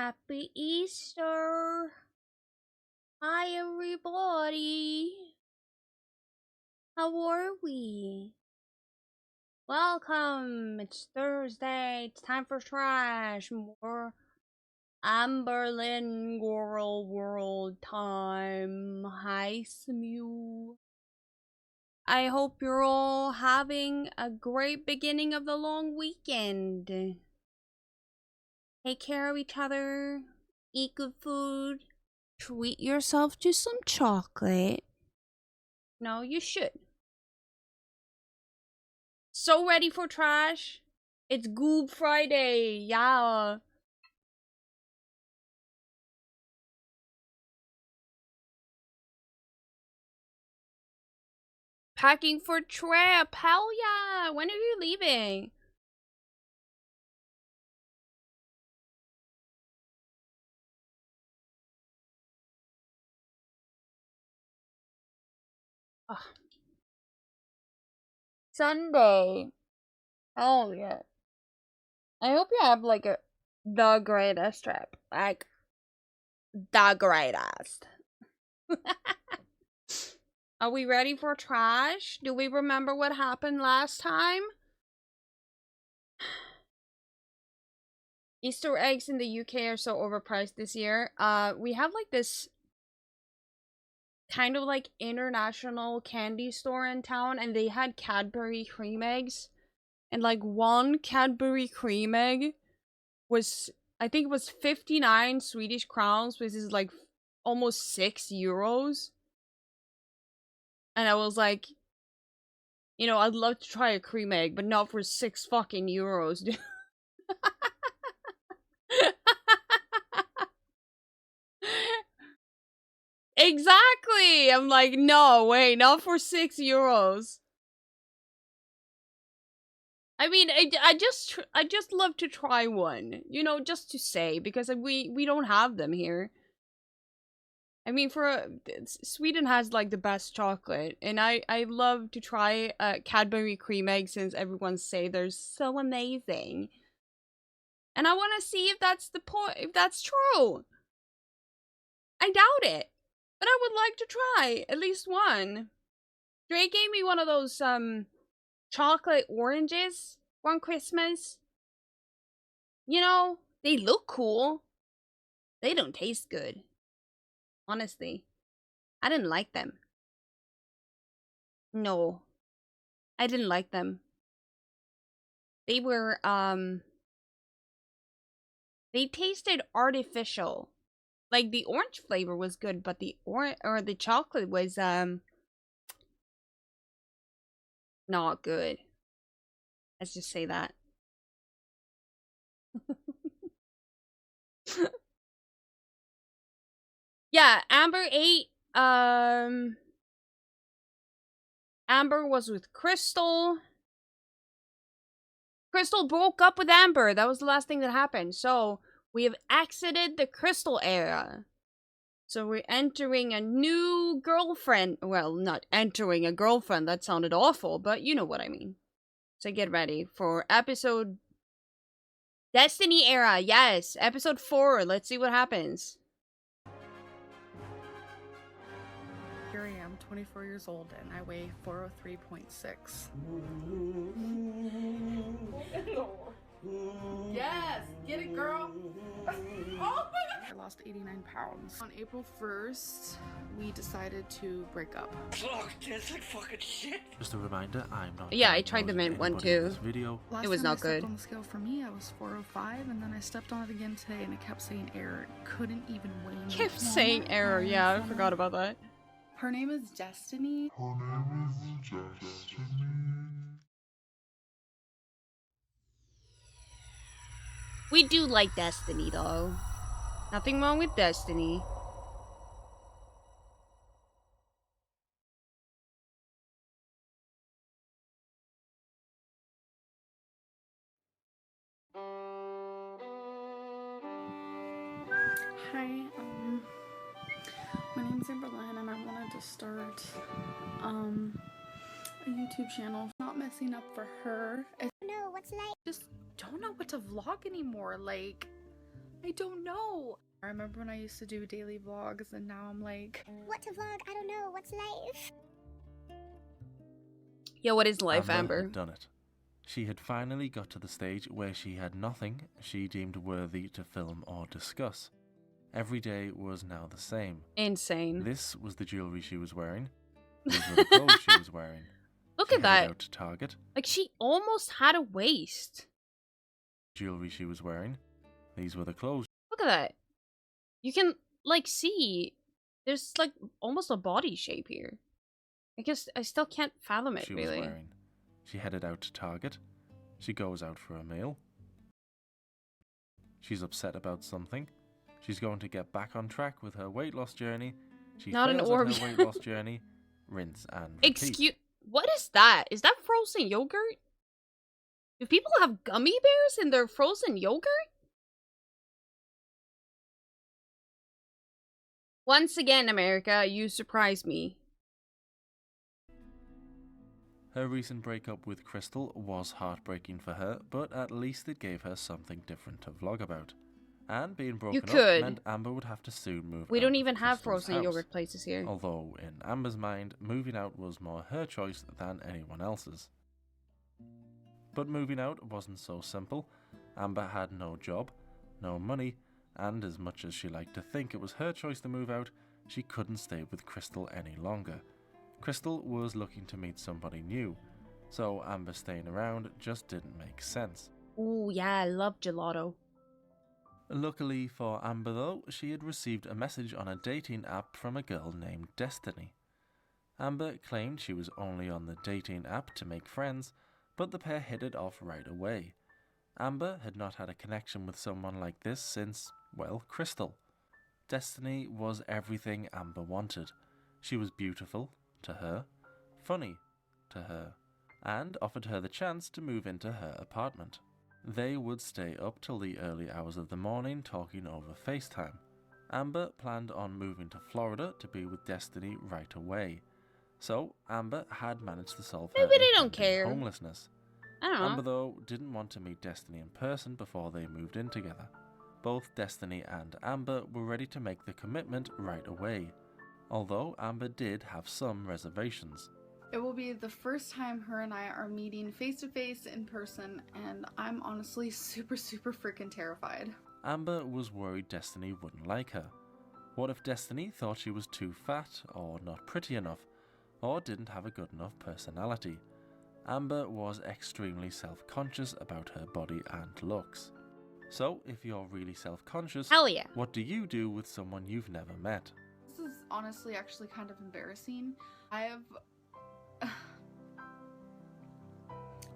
Happy Easter! Hi everybody! How are we? Welcome! It's Thursday, it's time for trash! More Amberlin Girl World time. Hi Smew. I hope you're all having a great beginning of the long weekend. Take care of each other, eat good food, treat yourself to some chocolate. No, you should. So ready for trash? It's Good Friday, yeah. Packing for trip, hell yeah. When are you leaving? Ugh. Sunday. Oh yeah. I hope you have like the greatest trip. Like the greatest. Are we ready for trash? Do we remember what happened last time? Easter eggs in the UK are so overpriced this year. We have like this kind of like international candy store in town, and they had Cadbury cream eggs, and like one Cadbury cream egg was, I think it was 59 Swedish crowns, which is like almost €6. And I was like, you know, I'd love to try a cream egg, but not for 6 fucking euros, dude. Exactly! I'm like, no, wait, not for 6 euros. I mean, I just love to try one, you know, just to say, because we don't have them here. I mean, Sweden has like the best chocolate, and I love to try Cadbury cream egg since everyone say they're so amazing, and I want to see if that's the point, if that's true. I doubt it, but I would like to try at least one. Drake gave me one of those chocolate oranges one Christmas. You know, they look cool. They don't taste good. Honestly, I didn't like them. No, I didn't like them. They were, they tasted artificial. Like, the orange flavor was good, but the the chocolate was, not good. Let's just say that. Yeah, Amber ate, Amber was with Crystal. Crystal broke up with Amber. That was the last thing that happened. So, we have exited the Crystal era. So we're entering a new girlfriend. Well, not entering a girlfriend. That sounded awful, but you know what I mean. So get ready for episode Destiny era. Yes, episode 4. Let's see what happens. Here I am, 24 years old, and I weigh 403.6. Yes! Get it, girl! Oh my god! I lost 89 pounds. On April 1st, we decided to break up. Oh, tastes like fucking shit. Just a reminder, I'm not. Yeah, I tried the mint one too. This video. It was not good. Last time I stepped on the scale for me, I was 405, and then I stepped on it again today, and it kept saying error. It couldn't even weigh me. Kept saying error. Yeah, I forgot about that. Her name is Destiny. We do like Destiny though. Nothing wrong with Destiny. Hi, my name's Amberlyn, and I wanted to start, a YouTube channel. Not messing up for her. I know what's like. just don't know what to vlog anymore. Like, I don't know. I remember when I used to do daily vlogs and now I'm like, what to vlog? I don't know. What's life? Yo, what is life, Amber Amber? had done it. She had finally got to the stage where she had nothing she deemed worthy to film or discuss. Every day was now the same. Insane. This was the jewellery she was wearing. These were the clothes she was wearing. Look She at headed that. out to Target. Like, she almost had a waist. Jewellery she was wearing. These were the clothes Look at that. You can, like, see there's, like, almost a body shape here. I guess I still can't fathom it, she was really. wearing. She headed out to Target. She goes out for a meal. She's upset about something. She's going to get back on track with her weight loss journey. She Not an fails orb. at her weight loss journey. Rinse and repeat. Excuse... What is that? Is that frozen yogurt? Do people have gummy bears in their frozen yogurt? Once again, America, you surprise me. Her recent breakup with Crystal was heartbreaking for her, but at least it gave her something different to vlog about. And being broken up could. meant Amber would have to soon move We out don't of even have Crystal's frozen house. yogurt places here. Although, in Amber's mind, moving out was more her choice than anyone else's. But moving out wasn't so simple. Amber had no job, no money, and as much as she liked to think it was her choice to move out, she couldn't stay with Crystal any longer. Crystal was looking to meet somebody new, so Amber staying around just didn't make sense. Ooh, yeah, I love gelato. Luckily for Amber though, she had received a message on a dating app from a girl named Destiny. Amber claimed she was only on the dating app to make friends, but the pair hit it off right away. Amber had not had a connection with someone like this since, well, Crystal. Destiny was everything Amber wanted. She was beautiful, to her, funny, to her, and offered her the chance to move into her apartment. They would stay up till the early hours of the morning talking over FaceTime. Amber planned on moving to Florida to be with Destiny right away. So, Amber had managed to solve her Maybe they don't impending care. homelessness. I don't know. Amber, though, didn't want to meet Destiny in person before they moved in together. Both Destiny and Amber were ready to make the commitment right away, although Amber did have some reservations. it will be the first time her and I are meeting face to face in person, and I'm honestly super freaking terrified. Amber was worried Destiny wouldn't like her. What if Destiny thought she was too fat, or not pretty enough, or didn't have a good enough personality? Amber was extremely self-conscious about her body and looks. So, if you're really self-conscious, Hell yeah. what do you do with someone you've never met? This is honestly actually kind of embarrassing.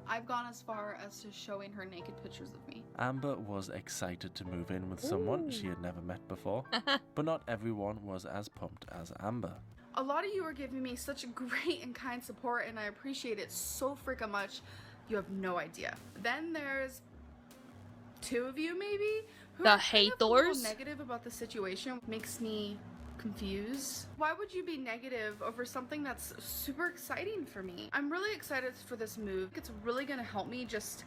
I've gone as far as to showing her naked pictures of me. Amber was excited to move in with someone she had never met before, but not everyone was as pumped as Amber. A lot of you are giving me such great and kind support, and I appreciate it so freaking much. You have no idea. Then there's 2 of you maybe who The are kind of a little haters? negative about the situation. Makes me confused. Why would you be negative over something that's super exciting for me? I'm really excited for this move. It's really gonna help me just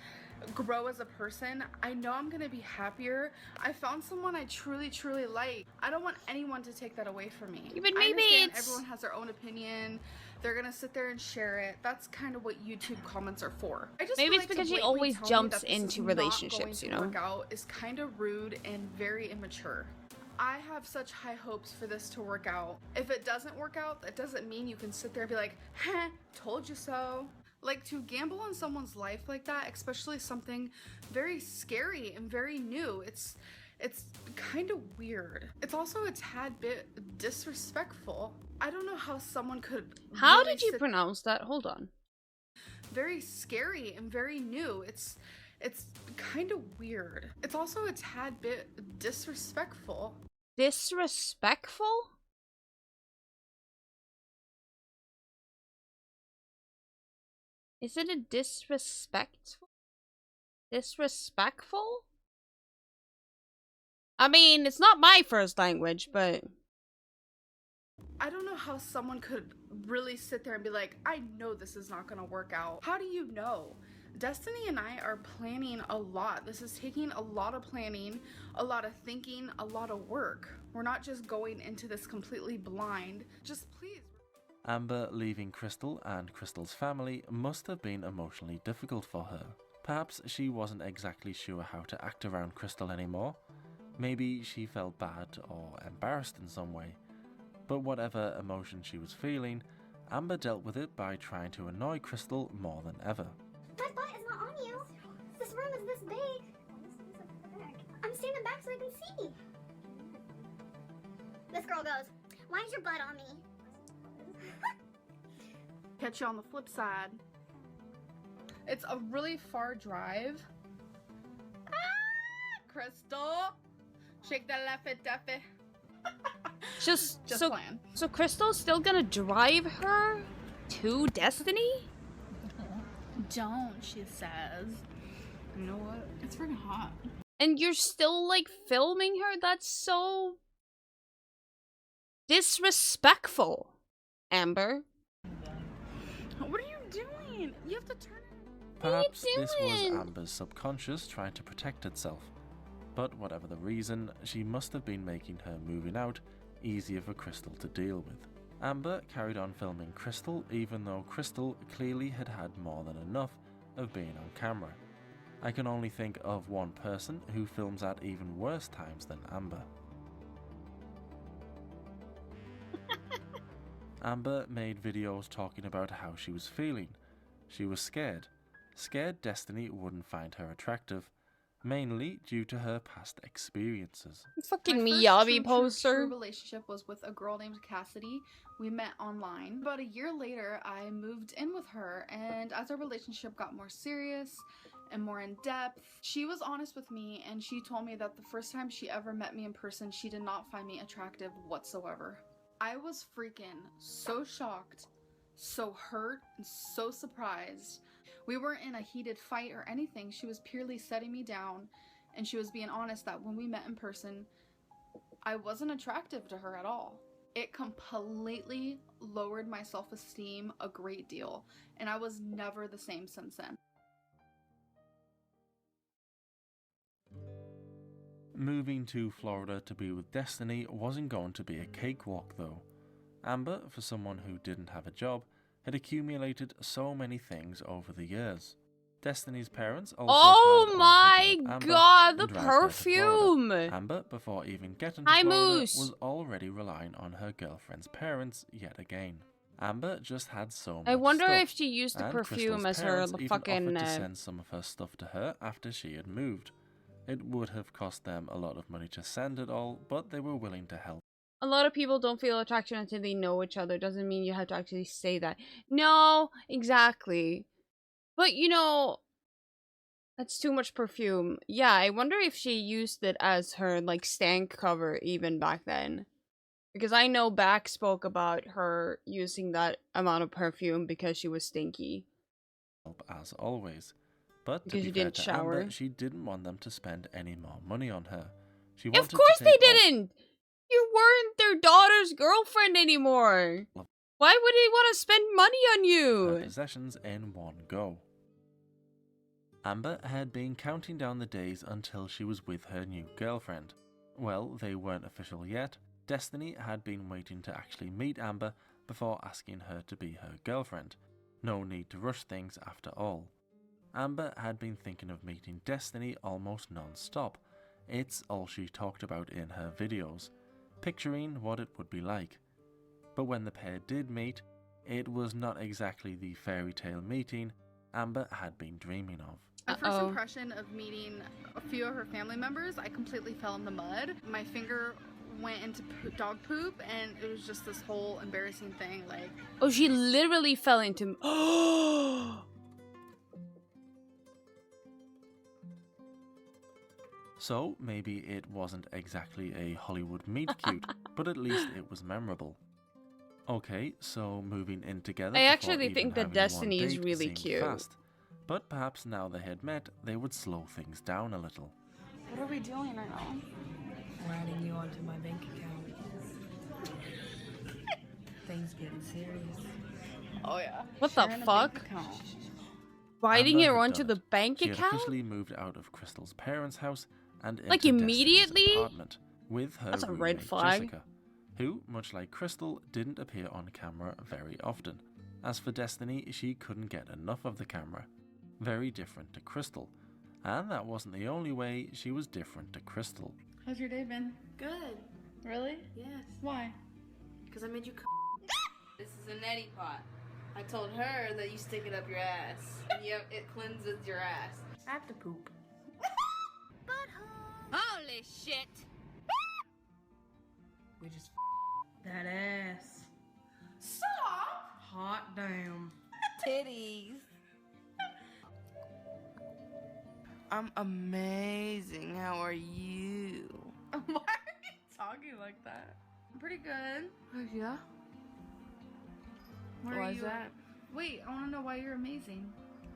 grow as a person. I know I'm gonna be happier. I found someone I truly like. I don't want anyone to take that away from me. Yeah, but I maybe understand it's- everyone has their own opinion. They're gonna sit there and share it. That's kind of what YouTube comments are for. I just Maybe feel it's like to because she blatantly always tell me jumps that this is into not relationships, going you to know? work out is kind of rude and very immature. I have such high hopes for this to work out. If it doesn't work out, that doesn't mean you can sit there and be like, "Heh, told you so." Like, to gamble on someone's life like that, especially something very scary and very new, it's kind of weird. It's also a tad bit disrespectful. I don't know how someone could How really did you sit- pronounce that? Hold on. very scary and very new. It's kind of weird. It's also a tad bit disrespectful. Disrespectful? Is it a disrespectful? Disrespectful? I mean, it's not my first language, but... I don't know how someone could really sit there and be like, I know this is not gonna work out. How do you know? Destiny and I are planning a lot. This is taking a lot of planning, a lot of thinking, a lot of work. We're not just going into this completely blind. Just please. Amber leaving Crystal and Crystal's family must have been emotionally difficult for her. Perhaps she wasn't exactly sure how to act around Crystal anymore. Maybe she felt bad or embarrassed in some way. But whatever emotion she was feeling, Amber dealt with it by trying to annoy Crystal more than ever. My butt is not on you. This room is this big. I'm standing back so I can see. This girl goes, why is your butt on me? Catch you on the flip side. It's a really far drive. Crystal, shake that leffy duffy. Just Just playing. So Crystal's still gonna drive her to Destiny? Don't, she says. You know what? It's freaking hot. And you're still like filming her? That's so disrespectful, Amber. What are you doing? You have to turn it. Perhaps this was doing? Amber's subconscious trying to protect itself. But whatever the reason, she must have been making her moving out easier for Crystal to deal with. Amber carried on filming Crystal even though Crystal clearly had had more than enough of being on camera. I can only think of one person who films at even worse times than Amber. Amber made videos talking about how she was feeling. She was scared. Scared Destiny wouldn't find her attractive, mainly due to her past experiences. Fucking My first Miyabi true poster. relationship was with a girl named Cassidy. We met online. About a year later, I moved in with her, and as our relationship got more serious and more in depth, she was honest with me, and she told me that the first time she ever met me in person, she did not find me attractive whatsoever. I was freaking so shocked, so hurt, and so surprised. We weren't in a heated fight or anything. She was purely setting me down, and she was being honest that when we met in person, I wasn't attractive to her at all. It completely lowered my self-esteem a great deal, and I was never the same since then. Moving to Florida to be with Destiny wasn't going to be a cakewalk though. Amber, for someone who didn't have a job, had accumulated so many things over the years. Destiny's parents also Oh planned on my picking up Amber god, the and driving her to Florida. perfume! Amber, before even getting to Hi, Florida, Moose. was already relying on her girlfriend's parents yet again. Amber just had so much I wonder stuff, if she used the and perfume Crystal's as her parents even fucking. offered to send some of her stuff to her after she had moved. It would have cost them a lot of money to send it all, but they were willing to help. A lot of people don't feel attraction until they know each other. Doesn't mean you have to actually say that. No, exactly. But you know, that's too much perfume. Yeah, I wonder if she used it as her like stank cover even back then. Because I know Back spoke about her using that amount of perfume because she was stinky. As always. But to Because be you fair didn't to shower. Amber, she didn't want them to spend any more money on her. She Of wanted course to they take all didn't! You weren't their daughter's girlfriend anymore! Why would they want to spend money on her you? possessions in one go. Amber had been counting down the days until she was with her new girlfriend. Well, they weren't official yet. Destiny had been waiting to actually meet Amber before asking her to be her girlfriend. No need to rush things after all. Amber had been thinking of meeting Destiny almost non-stop. It's all she talked about in her videos, picturing what it would be like. But when the pair did meet, it was not exactly the fairy tale meeting Amber had been dreaming of. My first impression of meeting a few of her family members, I completely fell in the mud. My finger went into dog poop, and it was just this whole embarrassing thing. Like, Oh, she literally fell into. So maybe it wasn't exactly a Hollywood meet cute, but at least it was memorable. Okay, so moving in together. I before actually even think that having Destiny one is date really seemed cute. Fast. But perhaps now they had met, they would slow things down a little. what are we doing right now? I'm adding you onto my bank account. Things getting serious. Oh yeah. What the Sharing a fuck? bank account. Writing it Amber had onto done the it. bank She had account? officially moved out of Crystal's parents' house and into Like, Destiny's immediately? apartment with her That's a red roommate flag. Jessica, who, much like Crystal, didn't appear on camera very often. As for Destiny, she couldn't get enough of the camera. Very different to Crystal. And that wasn't the only way she was different to Crystal. How's your day been? Good. Really? Yes. Why? Because I made you. This is a neti pot. I told her that you stick it up your ass. Yep, it cleanses your ass. I have to poop. Holy shit! We just that ass. Stop! Hot damn. Titties. I'm amazing. How are you? Why are you talking like that? I'm pretty good. Oh, yeah? Why is that? Wait, I want to know why you're amazing.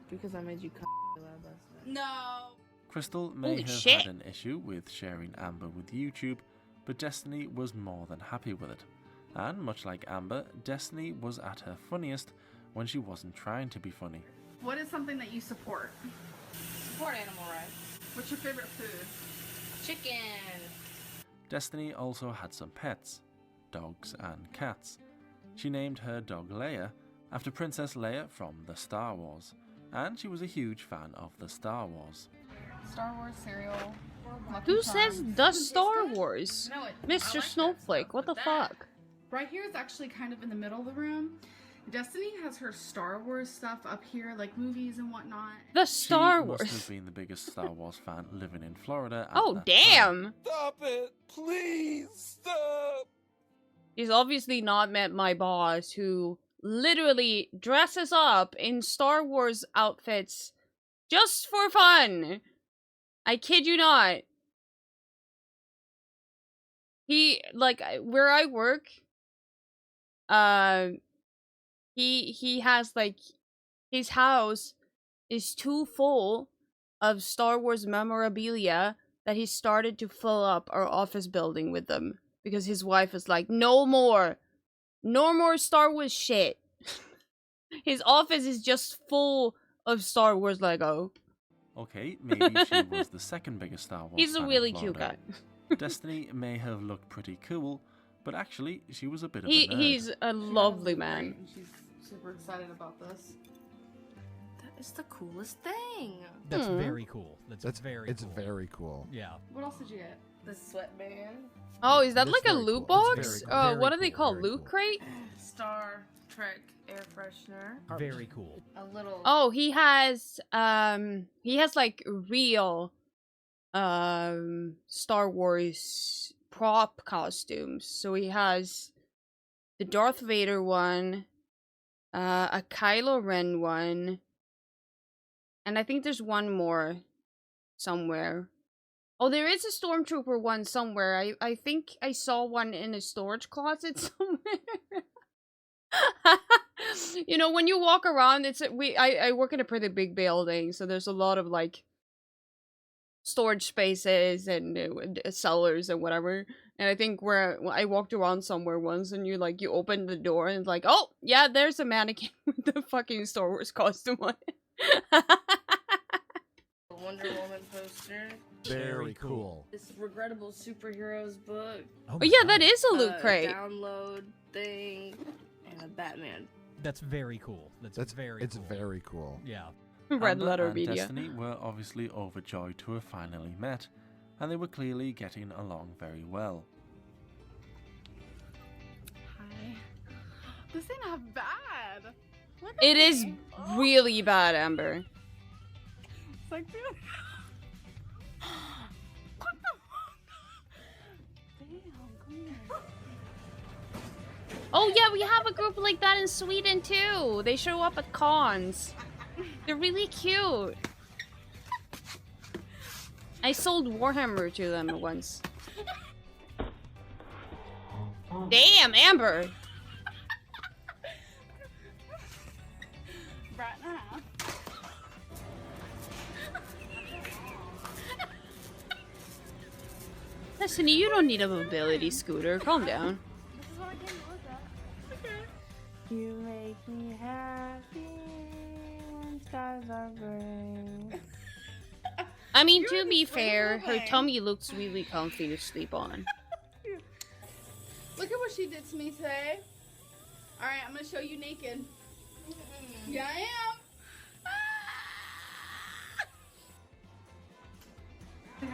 Because I made you come last night. No. Crystal may Holy have shit. had an issue with sharing Amber with YouTube, but Destiny was more than happy with it. And much like Amber, Destiny was at her funniest when she wasn't trying to be funny. What is something that you support? Support animal rights. What's your favorite food? Chicken. Destiny also had some pets, dogs and cats. She named her dog Leia after Princess Leia from the Star Wars, and she was a huge fan of the Star Wars. Star Wars cereal. Lucky Who Charms. says the Star Wars? No, I Mr. like that Snowflake, stuff, what the but that- fuck? Right here is actually kind of in the middle of the room. Destiny has her Star Wars stuff up here, like movies and whatnot. The Star She must have Wars. been the biggest Star Wars fan living in Florida at Oh, that time. damn! Stop it! Please stop! He's obviously not met my boss, who literally dresses up in Star Wars outfits just for fun. I kid you not. He, like, where I work, he has, like, his house is too full of Star Wars memorabilia that he started to fill up our office building with them. Because his wife is like, no more Star Wars shit. His office is just full of Star Wars Lego. Okay, maybe she was the second biggest Star Wars He's a fan in really cute Florida. guy. Destiny may have looked pretty cool, but actually she was a bit of a nerd. He's a She lovely has man. great, and she's super excited about this. That is the coolest thing. That's Hmm. very cool. That's very It's cool. very cool. Yeah. What else did you get? The sweatband. Oh, is that That's like a very loot cool. box? It's very cool. What Very are they cool, called? very Loot cool. crate? Star Trek air freshener. Very cool. A little. Oh, he has like real Star Wars prop costumes. So he has the Darth Vader one, a Kylo Ren one, and I think there's one more somewhere. Oh, there is a Stormtrooper one somewhere. I think I saw one in a storage closet somewhere. You know, when you walk around, I work in a pretty big building, so there's a lot of like storage spaces and cellars and whatever. And I think where I walked around somewhere once, and you open the door and it's like, oh yeah, there's a mannequin with the fucking Star Wars costume on it. Wonder Woman poster. Very cool. This regrettable superheroes book. Oh, Oh yeah, that is a loot crate. Download thing. And a Batman. That's very cool. That's very It's cool. very cool. Yeah. Red Amber letter and media. Destiny were obviously overjoyed to have finally met, and they were clearly getting along very well. Hi. This ain't not bad. Look at It is me. Oh, really bad, Amber. it's like, dude. What the fuck? Damn, come here. Oh yeah, we have a group like that in Sweden too. They show up at cons. They're really cute. I sold Warhammer to them once. Damn, Amber! Right now. Destiny, you don't need a mobility scooter. Calm down. This is what I came to look at. You make me happy. skies are gray. I mean, to be fair, her tummy looks really comfy to sleep on. Look at what she did to me today. Alright, I'm gonna show you naked. Yeah, I am.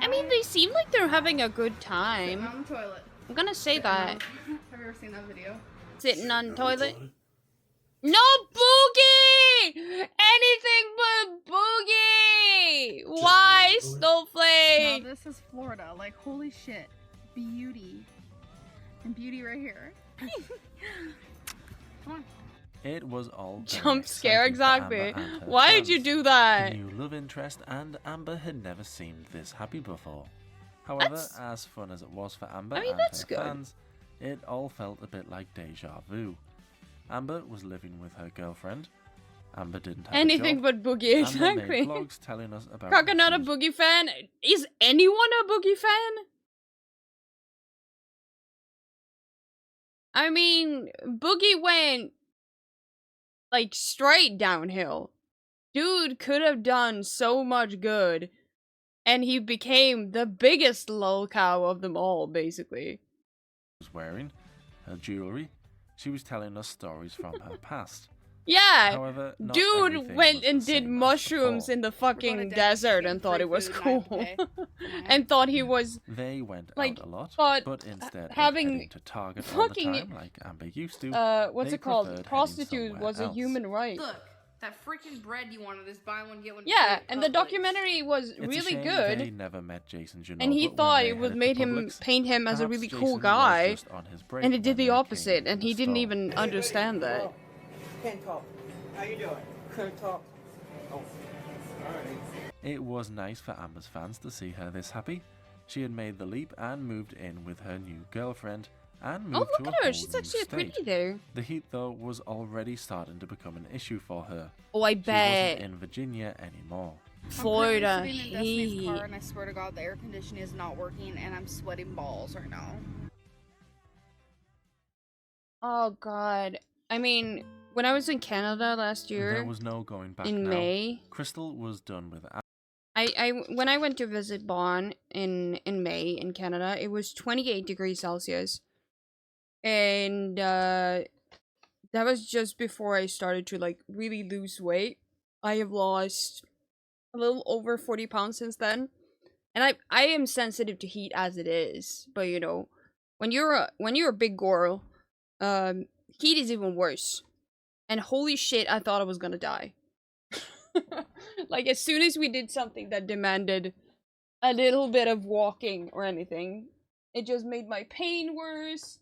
I mean, they seem like they're having a good time. On the toilet. I'm gonna say that. Have you ever seen that video? Sitting on the toilet. No boogie! Anything but boogie! Why, Snowflake? No, this is Florida. Like, holy shit. Beauty. And beauty right here. Come on. It was all very Jump scare, exciting for exactly. Amber and her Why did you fans. do A that? new love interest, and Amber had never seemed this happy before. However, That's- as fun as it was for Amber I mean, and that's her good. fans, it all felt a bit like deja vu. Amber was living with her girlfriend. Amber didn't have Anything a job. but boogie, Amber exactly. made vlogs telling us about Crocker not a what she boogie fan? Is anyone a boogie fan? I mean, Boogie went like straight downhill. Dude could have done so much good, and he became the biggest lolcow of them all, basically. was wearing, her jewelry. She was telling us stories from her past. Yeah, However, not dude everything went was the and did same as mushrooms before. in the We're fucking going to desert Denny's and thought free it was food, and I have cool. to pay. And thought he was They went like, out a lot, but instead having of heading to Target all the fucking, time like Amber used to, what's they it called? preferred heading Prostitute somewhere was a else. human right. Look, that freaking bread you wanted is buy one get one free Yeah, at and the Publix. documentary was It's a really shame good. They never met Jason Juneau, And he but when thought they it would headed made to him Publix, paint him as a perhaps really Jason cool was guy, just on his break and it did when the they opposite, came and to he the didn't store. even understand that. Can't talk. How you doing? Can't talk. Oh. Alright. It was nice for Amber's fans to see her this happy. She had made the leap and moved in with her new girlfriend, and moved Oh, to look a at her! whole She's new actually state. pretty there. The heat, though, was already starting to become an issue for her. Oh, I She bet. wasn't in Virginia anymore. Florida I'm currently sitting in Destiny's heat. car, and I swear to God, the air conditioning is not working, and I'm sweating balls right now. Oh god. I mean, when I was in Canada last There year, was no going back in now. May, Crystal was done with when I went to visit Bon in May in Canada, it was 28 degrees Celsius. And that was just before I started to like really lose weight. I have lost a little over 40 pounds since then. And I am sensitive to heat as it is, but you know, when you're a big girl, heat is even worse. And holy shit, I thought I was gonna die. Like, as soon as we did something that demanded a little bit of walking or anything, it just made my pain worse.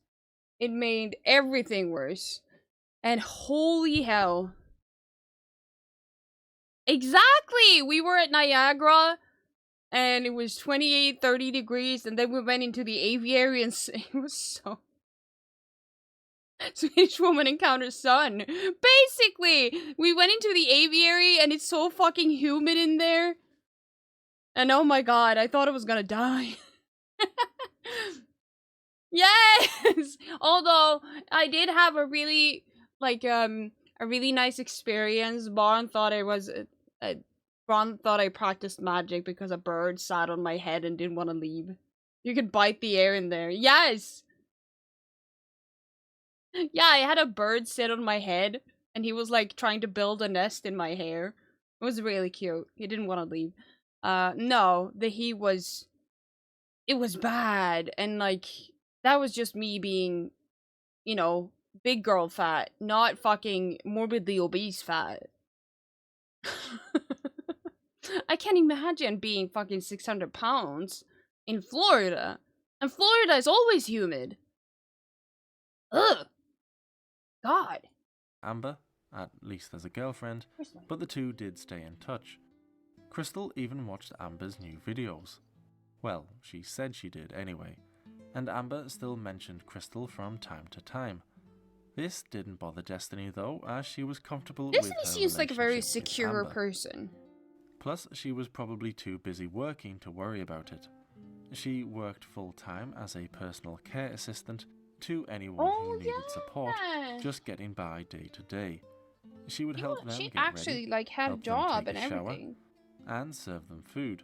It made everything worse. And holy hell. Exactly! We were at Niagara, and it was 28, 30 degrees, and then we went into the aviary, and it was so... Swedish woman encounters sun. Basically, we went into the aviary and it's so fucking humid in there. And oh my god, I thought I was gonna die. Yes! Although, I did have a really, like, a really nice experience. Ron thought I practiced magic because a bird sat on my head and didn't want to leave. You could bite the air in there. Yes! Yeah, I had a bird sit on my head, and he was like trying to build a nest in my hair. It was really cute. He didn't want to leave. No, it was bad, and like, that was just me being, you know, big girl fat, not fucking morbidly obese fat. I can't imagine being fucking 600 pounds in Florida. And Florida is always humid. Ugh. God. Amber, at least as a girlfriend, but the two did stay in touch. Crystal even watched Amber's new videos. Well, she said she did anyway, and Amber still mentioned Crystal from time to time. This didn't bother Destiny though, as she was comfortable with her Destiny seems like a very relationship with secure Amber. person. Plus, she was probably too busy working to worry about it. She worked full-time as a personal care assistant to anyone who needed support, just getting by day to day. She would help them she get actually ready, like had a help them job take and a shower, everything. and serve them food.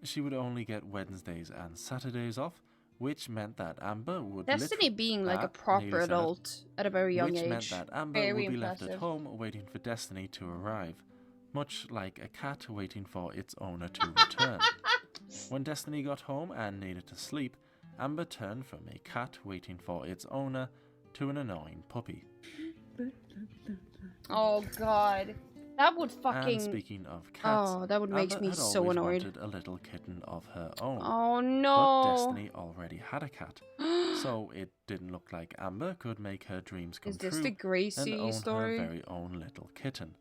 She would only get Wednesdays and Saturdays off, which meant that Amber would Destiny being like a nearly proper said it, adult at a very young which age. meant that Amber Very would be left at impressive. home waiting for Destiny to arrive, much like a cat waiting for its owner to return. When Destiny got home and needed to sleep, Amber turned from a cat waiting for its owner to an annoying puppy. Oh god. That would fucking... And speaking of cats, oh, that would make Amber me had so always annoyed. wanted a little kitten of her own. Oh But no. Destiny already had a cat, so it didn't look like Amber could make her dreams come Is this true the and Gracie own story? her very own little kitten.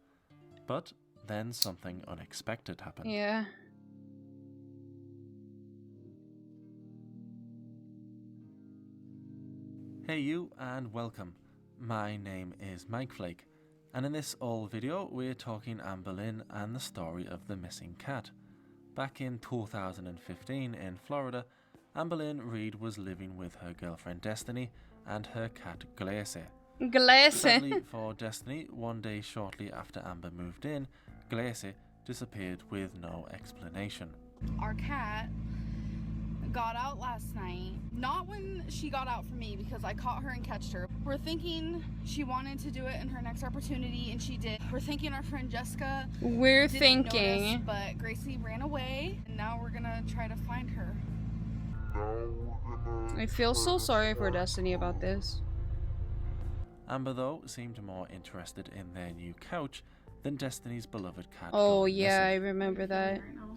But then something unexpected happened. Yeah. Hey you, and welcome. My name is Mike Flake, and in this old video we're talking Amber Lynn and the story of the missing cat. Back in 2015 in Florida, Amber Lynn Reed was living with her girlfriend Destiny and her cat Glacie. Sadly for Destiny, one day shortly after Amber moved in, Glacie disappeared with no explanation. Our cat got out last night. Not when she got out from me, because I caught her and catched her. We're thinking she wanted to do it in her next opportunity, and she did. We're thinking our friend Jessica We're didn't thinking. notice, but Gracie ran away, and now we're gonna try to find her. I feel so sorry for Destiny about this. Amber, though, seemed more interested in their new couch than Destiny's beloved cat. Oh going yeah, I missing. remember that. Right now.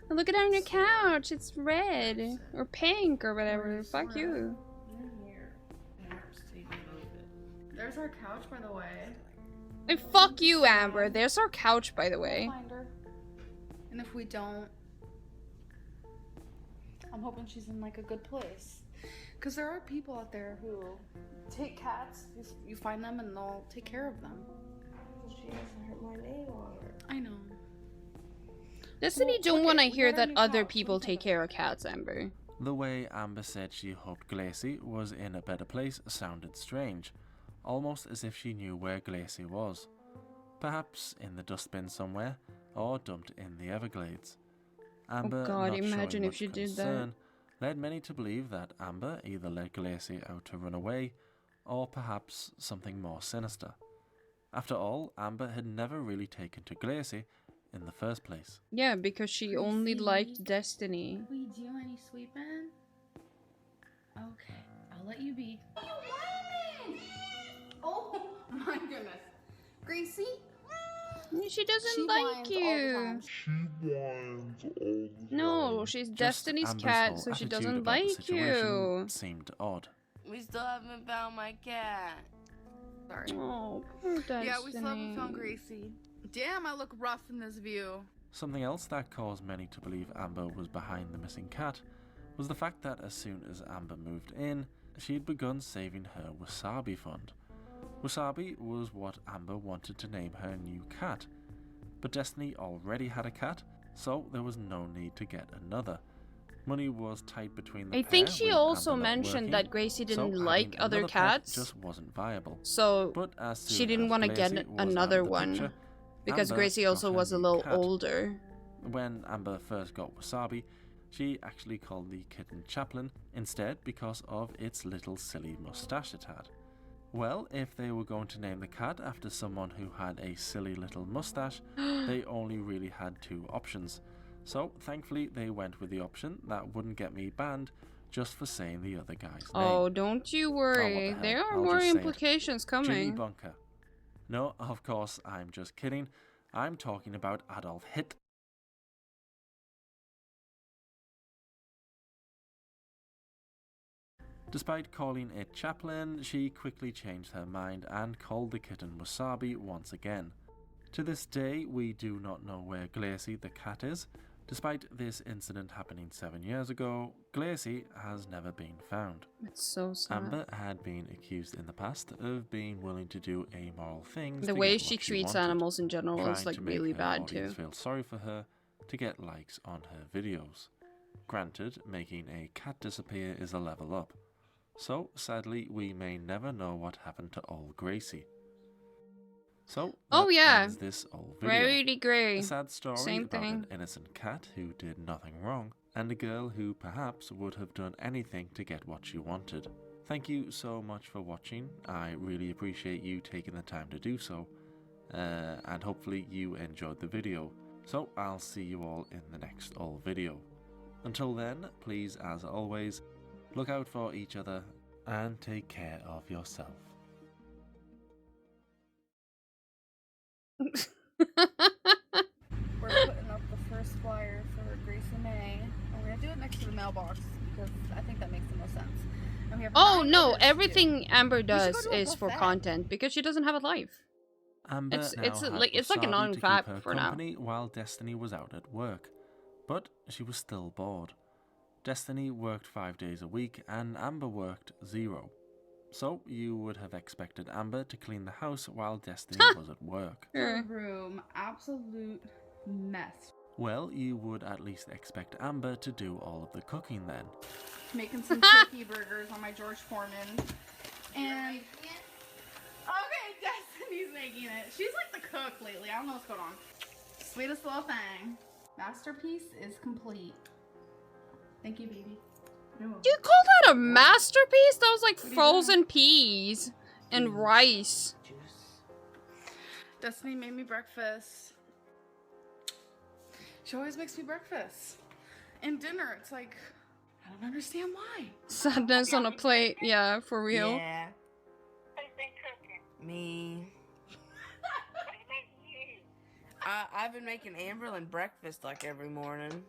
Look at it on your couch. It's red or pink or whatever. Fuck you. There's our couch, by the way. Hey, fuck you, Amber. There's our couch, by the way. Find her. And if we don't, I'm hoping she's in like a good place. Because there are people out there who take cats, you find them and they'll take care of them. She doesn't hurt my name on her. I know. Destiny Well, don't look want to at- we hear got our that new other couch. people Look at take it. care of cats, Amber. The way Amber said she hoped Glacie was in a better place sounded strange, almost as if she knew where Glacie was. Perhaps in the dustbin somewhere, or dumped in the Everglades. Amber, God, not imagine showing if much she did that. concern, led many to believe that Amber either let Glacie out to run away, or perhaps something more sinister. After all, Amber had never really taken to Glacie in the first place. Yeah, because she only liked Destiny. We do any sweeping? Okay, I'll let you be. Oh my goodness. Gracie? She doesn't She like whines all the you. time. She whines all the No, time. she's Just Destiny's Amber's cat, whole so she attitude doesn't about the like situation you. seemed odd. We still haven't found my cat. Sorry. Oh, poor Destiny. Yeah, we still haven't found Gracie. Damn, I look rough in this view. Something else that caused many to believe Amber was behind the missing cat was the fact that as soon as Amber moved in, she had begun saving her Wasabi fund. Wasabi was what Amber wanted to name her new cat, but Destiny already had a cat, so there was no need to get another. Money was tight between the I pair, think she with also Amber not mentioned working, that Gracie so didn't having like other another pet cats, just wasn't viable. so But as she soon didn't as want to get Glacie was out of another the one picture, because Amber Gracie got also her was a new little cat. older. When Amber first got Wasabi, she actually called the kitten Chaplin instead because of its little silly mustache it had. Well, if they were going to name the cat after someone who had a silly little mustache, they only really had two options. So, thankfully, they went with the option that wouldn't get me banned just for saying the other guy's Oh, name. don't you Oh, worry. what the There hell, are I'll more just say it. implications Jimmy coming. Bunker. No, of course, I'm just kidding. I'm talking about Adolf Hitler. Despite calling it Chaplin, she quickly changed her mind and called the kitten Wasabi once again. To this day, we do not know where Glacie the cat is. Despite this incident happening 7 years ago, Glacie has never been found. It's so sad. Amber had been accused in the past of being willing to do amoral things. The to way get she what treats wanted, animals in general is trying like to make really her bad too. audience feel sorry for her to get likes on her videos. Granted, making a cat disappear is a level up. So, sadly, we may never know what happened to old Gracie. So, Oh, that yeah. ends this old video. Really great. A sad story Same about thing. an innocent cat who did nothing wrong, and a girl who perhaps would have done anything to get what she wanted. Thank you so much for watching. I really appreciate you taking the time to do so, and hopefully you enjoyed the video. So I'll see you all in the next old video. Until then, please, as always, look out for each other and take care of yourself. We're putting up the first flyer for Grace and May, and we're gonna do it next to the mailbox because I think that makes the most sense. And we have Oh 9 no, letters to do. everything Amber should go does to a is for buffet. content because she doesn't have a life. Amber It's- now it's had like- it's like an Wasabi on to keep fact her for now. company while Destiny was out at work, but she was still bored. Destiny worked 5 days a week and Amber worked 0. So you would have expected Amber to clean the house while Destiny was at work. Her room, absolute mess. Well, you would at least expect Amber to do all of the cooking then. Making some turkey burgers on my George Foreman. And okay, Destiny's making it. She's like the cook lately. I don't know what's going on. Sweetest little thing. Masterpiece is complete. Thank you, baby. No. You call that a masterpiece? That was like frozen peas and rice. Destiny made me breakfast. She always makes me breakfast. And dinner, it's like, I don't understand why. Sadness on a plate, yeah, for real. Yeah. Me. I've been making Amberlyn breakfast like every morning.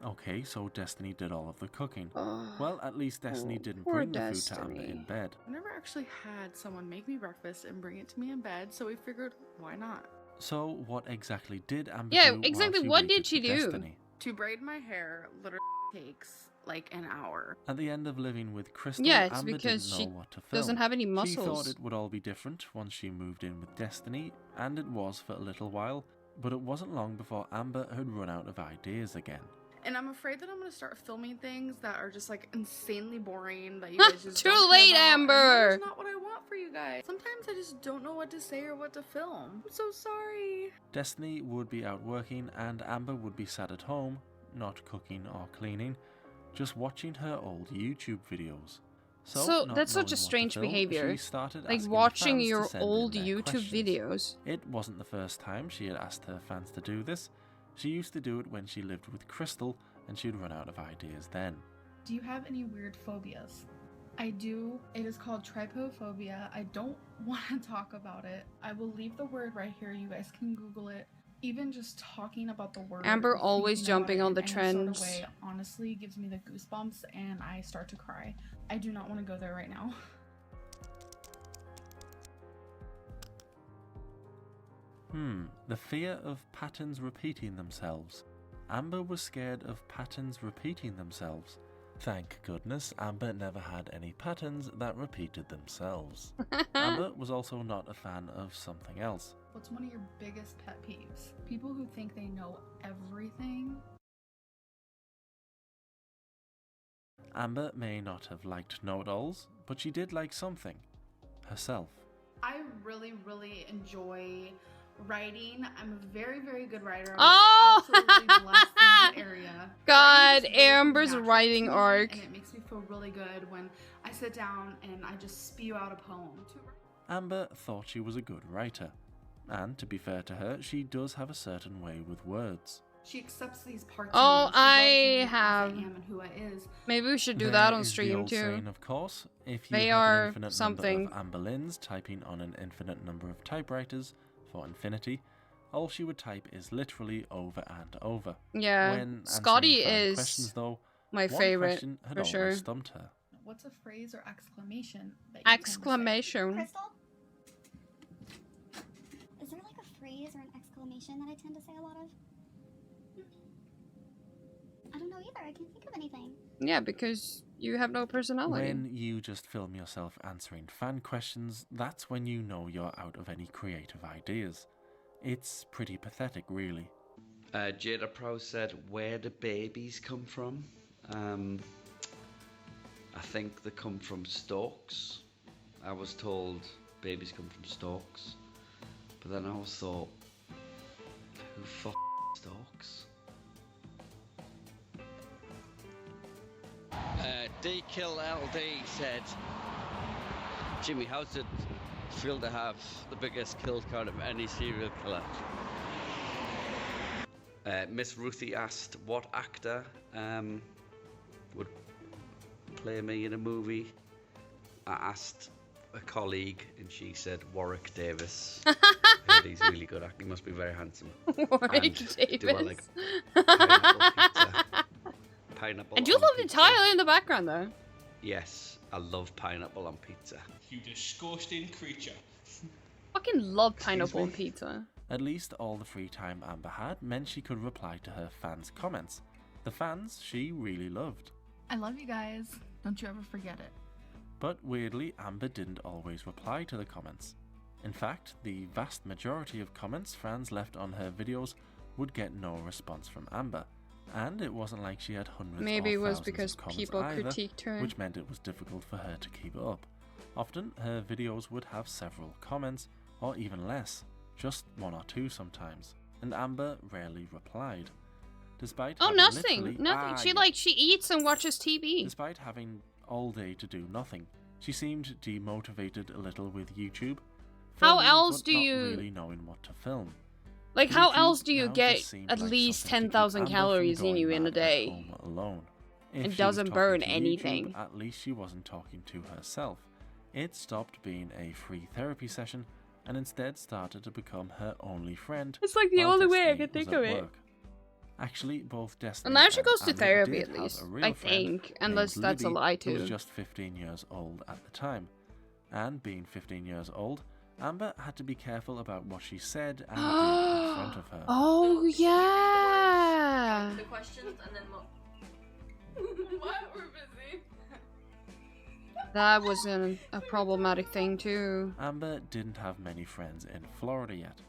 Okay, so Destiny did all of the cooking. Oh. Well, at least Destiny didn't poor bring the food to Amber Destiny. in bed. I've never actually had someone make me breakfast and bring it to me in bed, so we figured, why not? So what exactly did Amber Yeah, do exactly, while what waited did she for do? Destiny? To braid my hair literally takes like an hour. At the end of living with Crystal, Yeah, it's Amber because didn't she know what to film. doesn't have any She thought muscles. it would all be different once she moved in with Destiny, and it was for a little while, but it wasn't long before Amber had run out of ideas again. And I'm afraid that I'm gonna start filming things that are just like insanely boring that you guys just Too don't care late, about, and Amber! that's not what I want for you guys. Sometimes I just don't know what to say or what to film. I'm so sorry. Destiny would be out working, and Amber would be sat at home, not cooking or cleaning, just watching her old YouTube videos. So not that's such knowing a what to strange film, behavior. she started Like asking watching fans to your send in old their YouTube questions. videos. It wasn't the first time she had asked her fans to do this. She used to do it when she lived with Crystal, and she'd run out of ideas then. Do you have any weird phobias? I do. It is called trypophobia. I don't want to talk about it. I will leave the word right here. You guys can Google it. Even just talking about the word. Amber or always thinking about jumping it on in the any trends. Sort of way, honestly gives me the goosebumps and I start to cry. I do not want to go there right now. The fear of patterns repeating themselves. Amber was scared of patterns repeating themselves. Thank goodness Amber never had any patterns that repeated themselves. Amber was also not a fan of something else. What's one of your biggest pet peeves? People who think they know everything. Amber may not have liked know-it-alls, but she did like something. Herself. I really enjoy writing. I'm a very good writer. Oh! Absolutely blessed in this area. God, Writing is very Amber's natural writing to me, arc. And it makes me feel really good when I sit down and I just spew out a poem. Amber thought she was a good writer. And to be fair to her, she does have a certain way with words. She accepts these parts Oh, of me. She loves me I as have. I am and who I is. Maybe we should do There that on is the stream old too. saying, of course, if you They have are an infinite something. number of Amber Lyns typing on an infinite number of typewriters for infinity, all she would type is literally over and over. Yeah, When Scotty answering fan is questions, though, my one favorite question had for always sure. stumped her. What's a phrase or exclamation that you tend to say? Exclamation. Crystal? Is there like a phrase or an exclamation that I tend to say a lot of? I don't know either. I can't think of anything. Yeah, because you have no personality. When you just film yourself answering fan questions, that's when you know you're out of any creative ideas. It's pretty pathetic, really. Jada Pro said, where do babies come from? I think they come from stalks. I was told babies come from stalks. But then I always thought, who stalks? D-Kill LD said, Jimmy, how does it feel to have the biggest kill count of any serial killer? Miss Ruthie asked, what actor would play me in a movie? I asked a colleague and she said Warwick Davis. I heard he's really good actor. He must be very handsome. Warwick Davis. Do I like pineapple pizza? Pineapple. I do on love the pizza. tile in the background though. Yes, I love pineapple on pizza. You disgusting creature. Fucking love pineapple on pizza. At least all the free time Amber had meant she could reply to her fans' comments. The fans she really loved. I love you guys. Don't you ever forget it. But weirdly, Amber didn't always reply to the comments. In fact, the vast majority of comments fans left on her videos would get no response from Amber. And it wasn't like she had hundreds Maybe it or was thousands because of comments people either, critiqued her. which meant it was difficult for her to keep up. Often, her videos would have several comments, or even less, just one or two sometimes, and Amber rarely replied. Despite having nothing. She eats and watches TV. Despite having all day to do nothing, she seemed demotivated a little with YouTube. How filming, else but do not you really knowing what to film? like? How YouTube else do you now get just seemed at like least something to keep 10,000 Amber from calories in going you in a mad at day? home alone. If It she was doesn't talking burn to anything. YouTube, at least she wasn't talking to herself. It stopped being a free therapy session and instead started to become her only friend. It's like the while only way I Destiny can think was of at it. work. Actually, both Destiny And now she and goes to Amber therapy did at have least, a real I friend think, unless named that's a Libby, lie who was too. just 15 years old at the time. And being 15 years old, Amber had to be careful about what she said and did in front of her. Oh yeah. The questions and then we'll... What? We're busy. That was a problematic thing too. Amber didn't have many friends in Florida yet.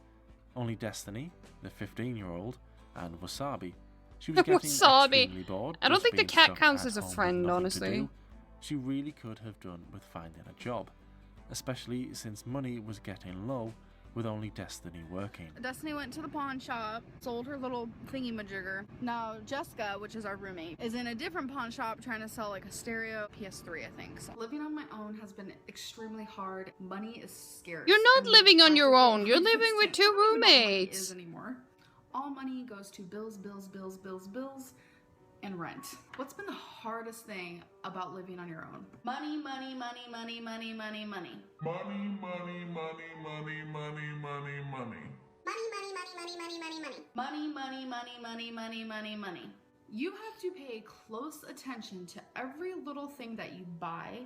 Only Destiny, the 15-year-old, and Wasabi. She was getting Wasabi. extremely bored. I don't just think the being cat stuck counts at as a home with friend, nothing to honestly. do. She really could have done with finding a job, especially since money was getting low with only Destiny working. Destiny went to the pawn shop, sold her little thingy-majigger. Now Jessica, which is our roommate, is in a different pawn shop trying to sell like a stereo, PS3 I think. So living on my own has been extremely hard. Money is scarce. You're not and living on your practically own. You're living with two I don't even know what money roommates. is anymore. All money goes to bills, and rent. What's been the hardest thing about living on your own? Money, money, money, money, money, money, money. Money, money, money, money, money, money, money. Money, money, money, money, money, money, money. Money, money, money, money, money, money, money. You have to pay close attention to every little thing that you buy.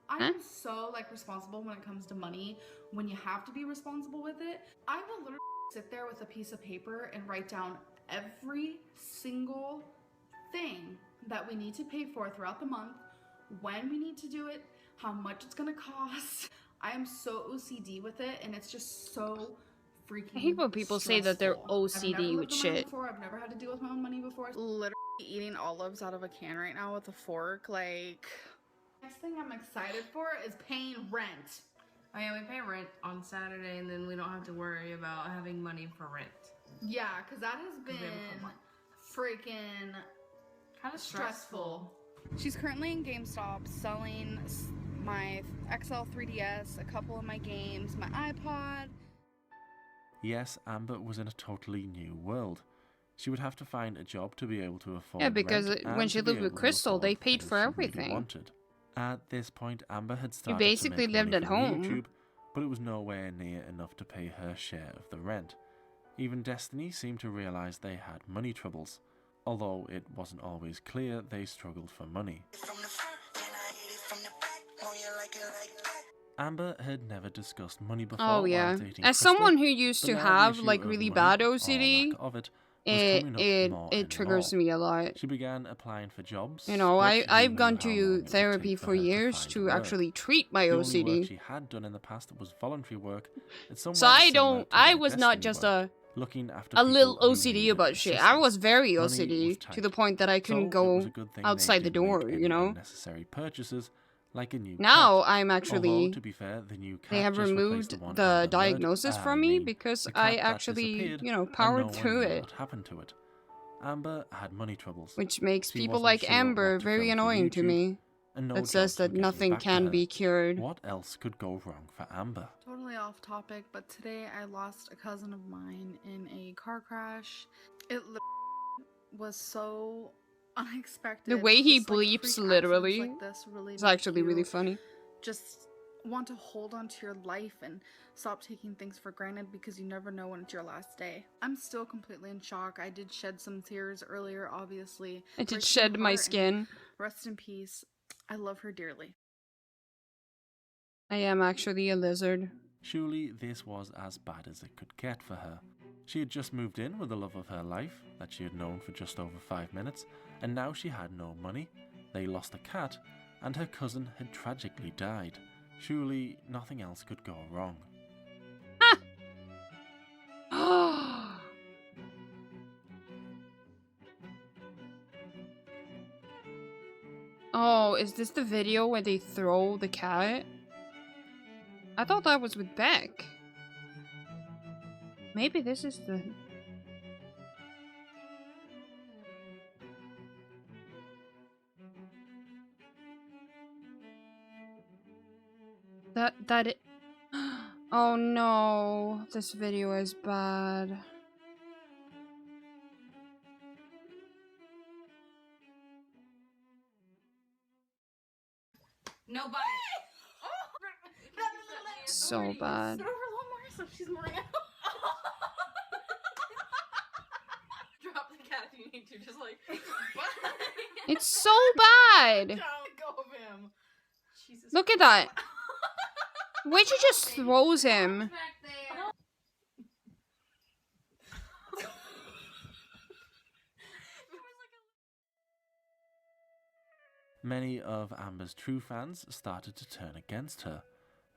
I'm so like responsible when it comes to money. When you have to be responsible with it, I will literally sit there with a piece of paper and write down every single thing that we need to pay for throughout the month, when we need to do it, how much it's gonna cost. I am so OCD with it, and it's just so freaking I hate when people say that they're stressful. I've never OCD lived with on my own shit. before. I've never had to deal with my own money before. Literally eating olives out of a can right now with a fork. Like, next thing I'm excited for is paying rent. Oh yeah, we pay rent on Saturday and then we don't have to worry about having money for rent. Yeah, because that has been freaking Kind of stressful. She's currently in GameStop selling my XL 3DS, a couple of my games, my iPod. Yes, Amber was in a totally new world. She would have to find a job to be able to afford Yeah, because rent when and she to be lived with able to Crystal, they afford paid things for she really everything. wanted. At this point, Amber had started basically to make lived money at from home. YouTube, but it was nowhere near enough to pay her share of the rent. Even Destiny seemed to realize they had money troubles, although it wasn't always clear they struggled for money. Amber had never discussed money before. Oh while yeah. dating As Crystal, someone who used but to now the have issue like of really money, bad or OCD, lack of it, was coming up more it and triggers more. me a lot. She began applying for jobs. You know, but she I've knew gone how long to it would therapy take for her to years find to work. actually treat my The only work OCD. she had done in the past was voluntary work. It's somewhere So I similar don't. to I where was not Destiny just worked, looking after a little people who OCD needed about shit. I assistance. was very Money OCD was to tight. the point that I So couldn't it was go a good thing they outside the didn't make door. any You know. unnecessary purchases, like a new Now cat. I'm Although, actually... to be fair, the new cat They have just replaced removed the one the Amber diagnosis lured. from I me mean, because the cat I that actually, disappeared, you know, and powered no one through knew it. what happened to it. Amber had money troubles. Which makes She people wasn't like sure Amber what to very film for annoying to YouTube, me. and no That says jobs were that getting nothing back to can her. be cured. What else could go wrong for Amber? Totally off topic, but today I lost a cousin of mine in a car crash. It was so unexpected. The way he Just, like, bleeps, freak literally, accidents like this really it's make actually really you funny. just want to hold on to your life and stop taking things for granted because you never know when it's your last day. I'm still completely in shock. I did shed some tears earlier, obviously. I did Breaks shed my heart, and skin. rest in peace. I love her dearly. I am actually a lizard. Surely this was as bad as it could get for her. She had just moved in with the love of her life, that she had known for just over 5 minutes, and now she had no money. They lost a cat, and her cousin had tragically died. Surely nothing else could go wrong. Oh, is this the video where they throw the cat? I thought that was with Beck. Maybe this is the... That it... Oh no, this video is bad. Nobody. So bad. Sit over a little more so she's more out. Drop the cat if you need to, just like, bye. It's so bad! Don't go of him. Jesus Look at that. Wait, she just throws him. Many of Amber's true fans started to turn against her.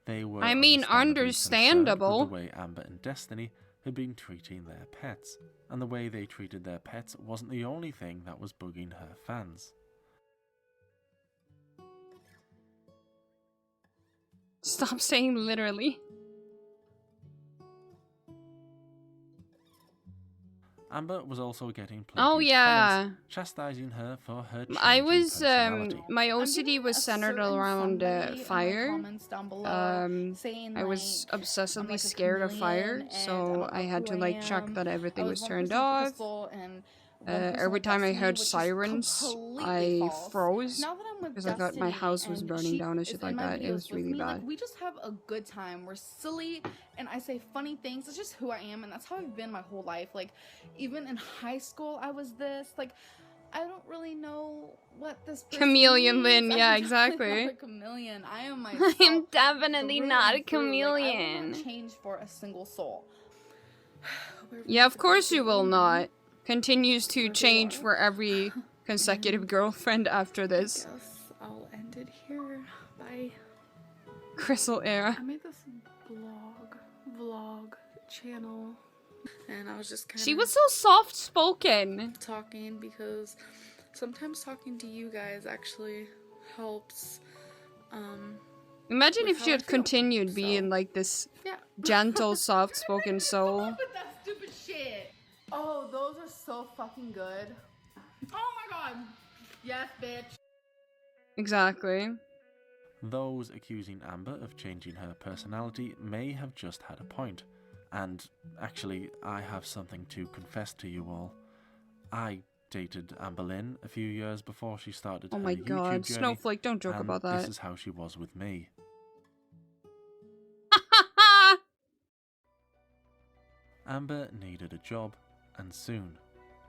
They were I mean, understandable understandable. with the way Amber and Destiny had been treating their pets, and the way they treated their pets wasn't the only thing that was bugging her fans. Stop saying literally. Amber was also getting plenty Oh of yeah. comments chastising her for her change I in was personality. my OCD was centered around fire. Saying, I was like, obsessively I'm like a scared of fire, chameleon, and I so don't I know had who to I like check am. that everything I was 1% turned off. crystal and 1% Every time I destiny, heard which is sirens, completely I false. froze Now that I'm with because I thought my Destiny house was and burning she down and is shit in like my that. It videos was with really me, bad. like, we just have a good time. We're silly, and I say funny things. It's just who I am, and that's how I've been my whole life. Like, even in high school, I was this. Like, I don't really know what this person Chameleon means. Lynn, yeah, I'm exactly. not a chameleon. I am myself. I'm definitely through not a and through. Like, I will chameleon. not change for a single soul. Yeah, of course you will not. Continues to change for every consecutive girlfriend after this. I guess I'll end it here. Bye. Crystal era. I made this vlog channel, and I was just kind of... She was so soft-spoken. talking because sometimes talking to you guys actually helps. Imagine with if how she I had feel, continued so, being like this yeah. gentle, soft-spoken soul. With that stupid shit. Oh, those are so fucking good. Oh my god. Yes, bitch. Exactly. Those accusing Amber of changing her personality may have just had a point. And actually, I have something to confess to you all. I dated Amber Lynn a few years before she started Oh her my YouTube god, journey, Snowflake, don't joke and about this that. is how she was with me. Amber needed a job, and soon.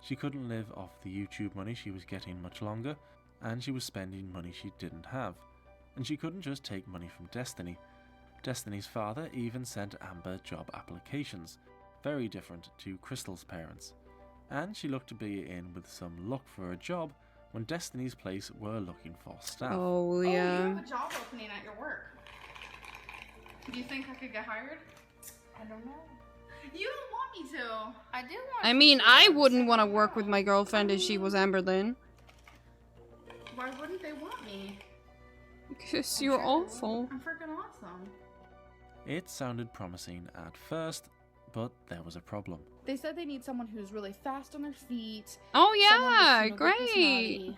She couldn't live off the YouTube money she was getting much longer, and she was spending money she didn't have. And she couldn't just take money from Destiny. Destiny's father even sent Amber job applications, very different to Crystal's parents. And she looked to be in with some luck for a job when Destiny's place were looking for staff. Oh, You yeah. have a job opening at your work. Do you think I could get hired? I don't know. You don't want me to. I do want I mean, I wouldn't want to work with my girlfriend if she was Amber Lynn. Why wouldn't they want me? Because you're awful. I'm freaking awesome. It sounded promising at first, but there was a problem. They said they need someone who's really fast on their feet. Oh yeah, someone with, great. personality.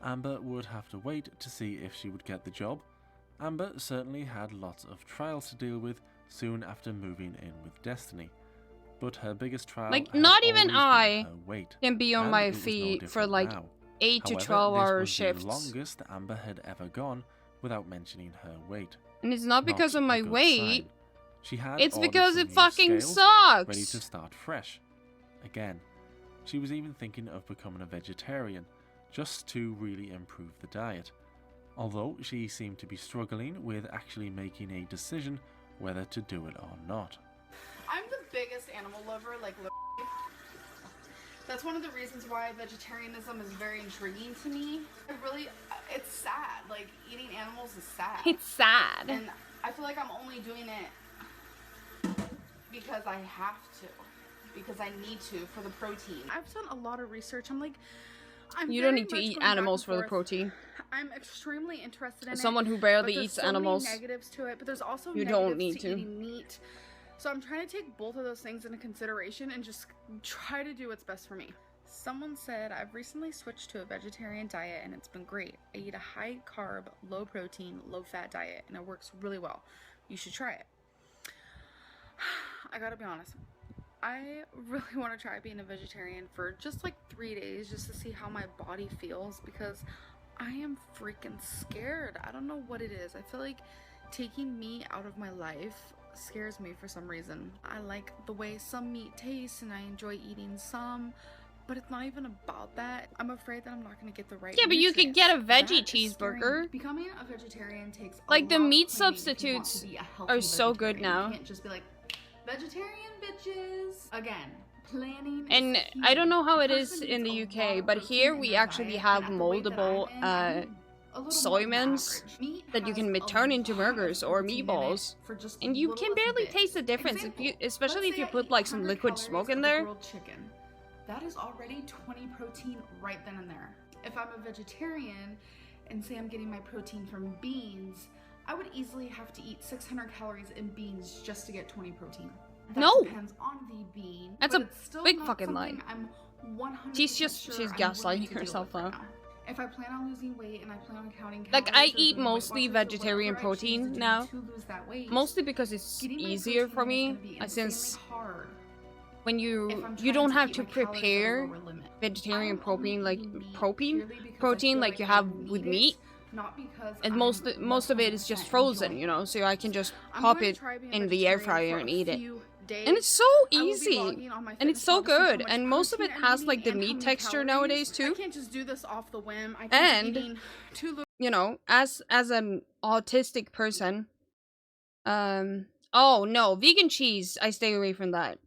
Amber would have to wait to see if she would get the job. Amber certainly had lots of trials to deal with soon after moving in with Destiny. But her biggest trial Like, had not even always been I her weight, can be on and my it was no feet for different like now. 8 to However, 12-hour this was shifts. the longest Amber had ever gone without mentioning her weight. And it's not because of a my good weight. sign. She had It's ordered because some it new fucking scales, sucks. ready to start fresh. Again, she was even thinking of becoming a vegetarian, just to really improve the diet. Although she seemed to be struggling with actually making a decision whether to do it or not. I'm the biggest animal lover, like literally. That's one of the reasons why vegetarianism is very intriguing to me. It's sad. Like, eating animals is sad. It's sad. And I feel like I'm only doing it because I have to. Because I need to for the protein. I've done a lot of research. You don't need to eat animals for the protein. I'm extremely interested in Someone it. who barely but there's eats so many animals. negatives to it, but there's also You negatives don't need to. eating meat. So I'm trying to take both of those things into consideration and just try to do what's best for me. Someone said, I've recently switched to a vegetarian diet and it's been great. I eat a high carb, low protein, low fat diet and it works really well. You should try it. I gotta be honest. I really want to try being a vegetarian for just like 3 days just to see how my body feels because I am freaking scared. I don't know what it is. I feel like taking meat out of my life scares me for some reason. I like the way some meat tastes and I enjoy eating some, but it's not even about that. I'm afraid that I'm not going to get the right Yeah, but you could get a nutrients. veggie That is scary. cheeseburger. Becoming a vegetarian takes Like, a the lot of meat planning if you want to substitutes be a healthy are so good vegetarian. now. You can't just be like, vegetarian bitches. Again, planning And is key. I don't know how it A is person in the needs a lot UK, of but protein here in we their actually diet, have and at the weight that moldable I'm in, I need a little soy more than mince average. Meat that you has can a turn into lot burgers of or protein in it meatballs, for just and the you can littlest barely bit. taste the difference, Example, especially if let's you say I put eat like some 100 liquid smoke calories in of a there. grilled chicken. That is already 20 protein right then and there. If I'm a vegetarian and say I'm getting my protein from beans, I would easily have to eat 600 calories in beans just to get 20 protein. That No. depends on the bean. That's but a it's still big not fucking lie. something I'm 100% She's sure gaslighting I'm willing to deal herself with right now. now. If I plan on losing weight and I plan on counting calories, Like, I or eat doing Weight mostly Watchers or vegetarian whatever I choose to protein do now. to lose that weight, Mostly because it's getting my easier for protein me, is gonna be since insanely hard when if you I'm you trying don't to have keep to my calories at a prepare lower limit. vegetarian I'm only protein like eating meat protein purely because I feel like you I have need with it, meat, not because and I'm most of it is just 100% frozen, enjoying you know, so I can just I'm pop going to it try being a in the air vegetarian fryer for and a eat it. few days. And it's so I will be easy. logging on my And it's so Fitness Pal to see how good, much and most of it protein I'm has like the eating and how meat many texture calories. nowadays I too. can't just do this off the whim. I can't And be eating 2 little you know, as an autistic person, oh no, vegan cheese, I stay away from that.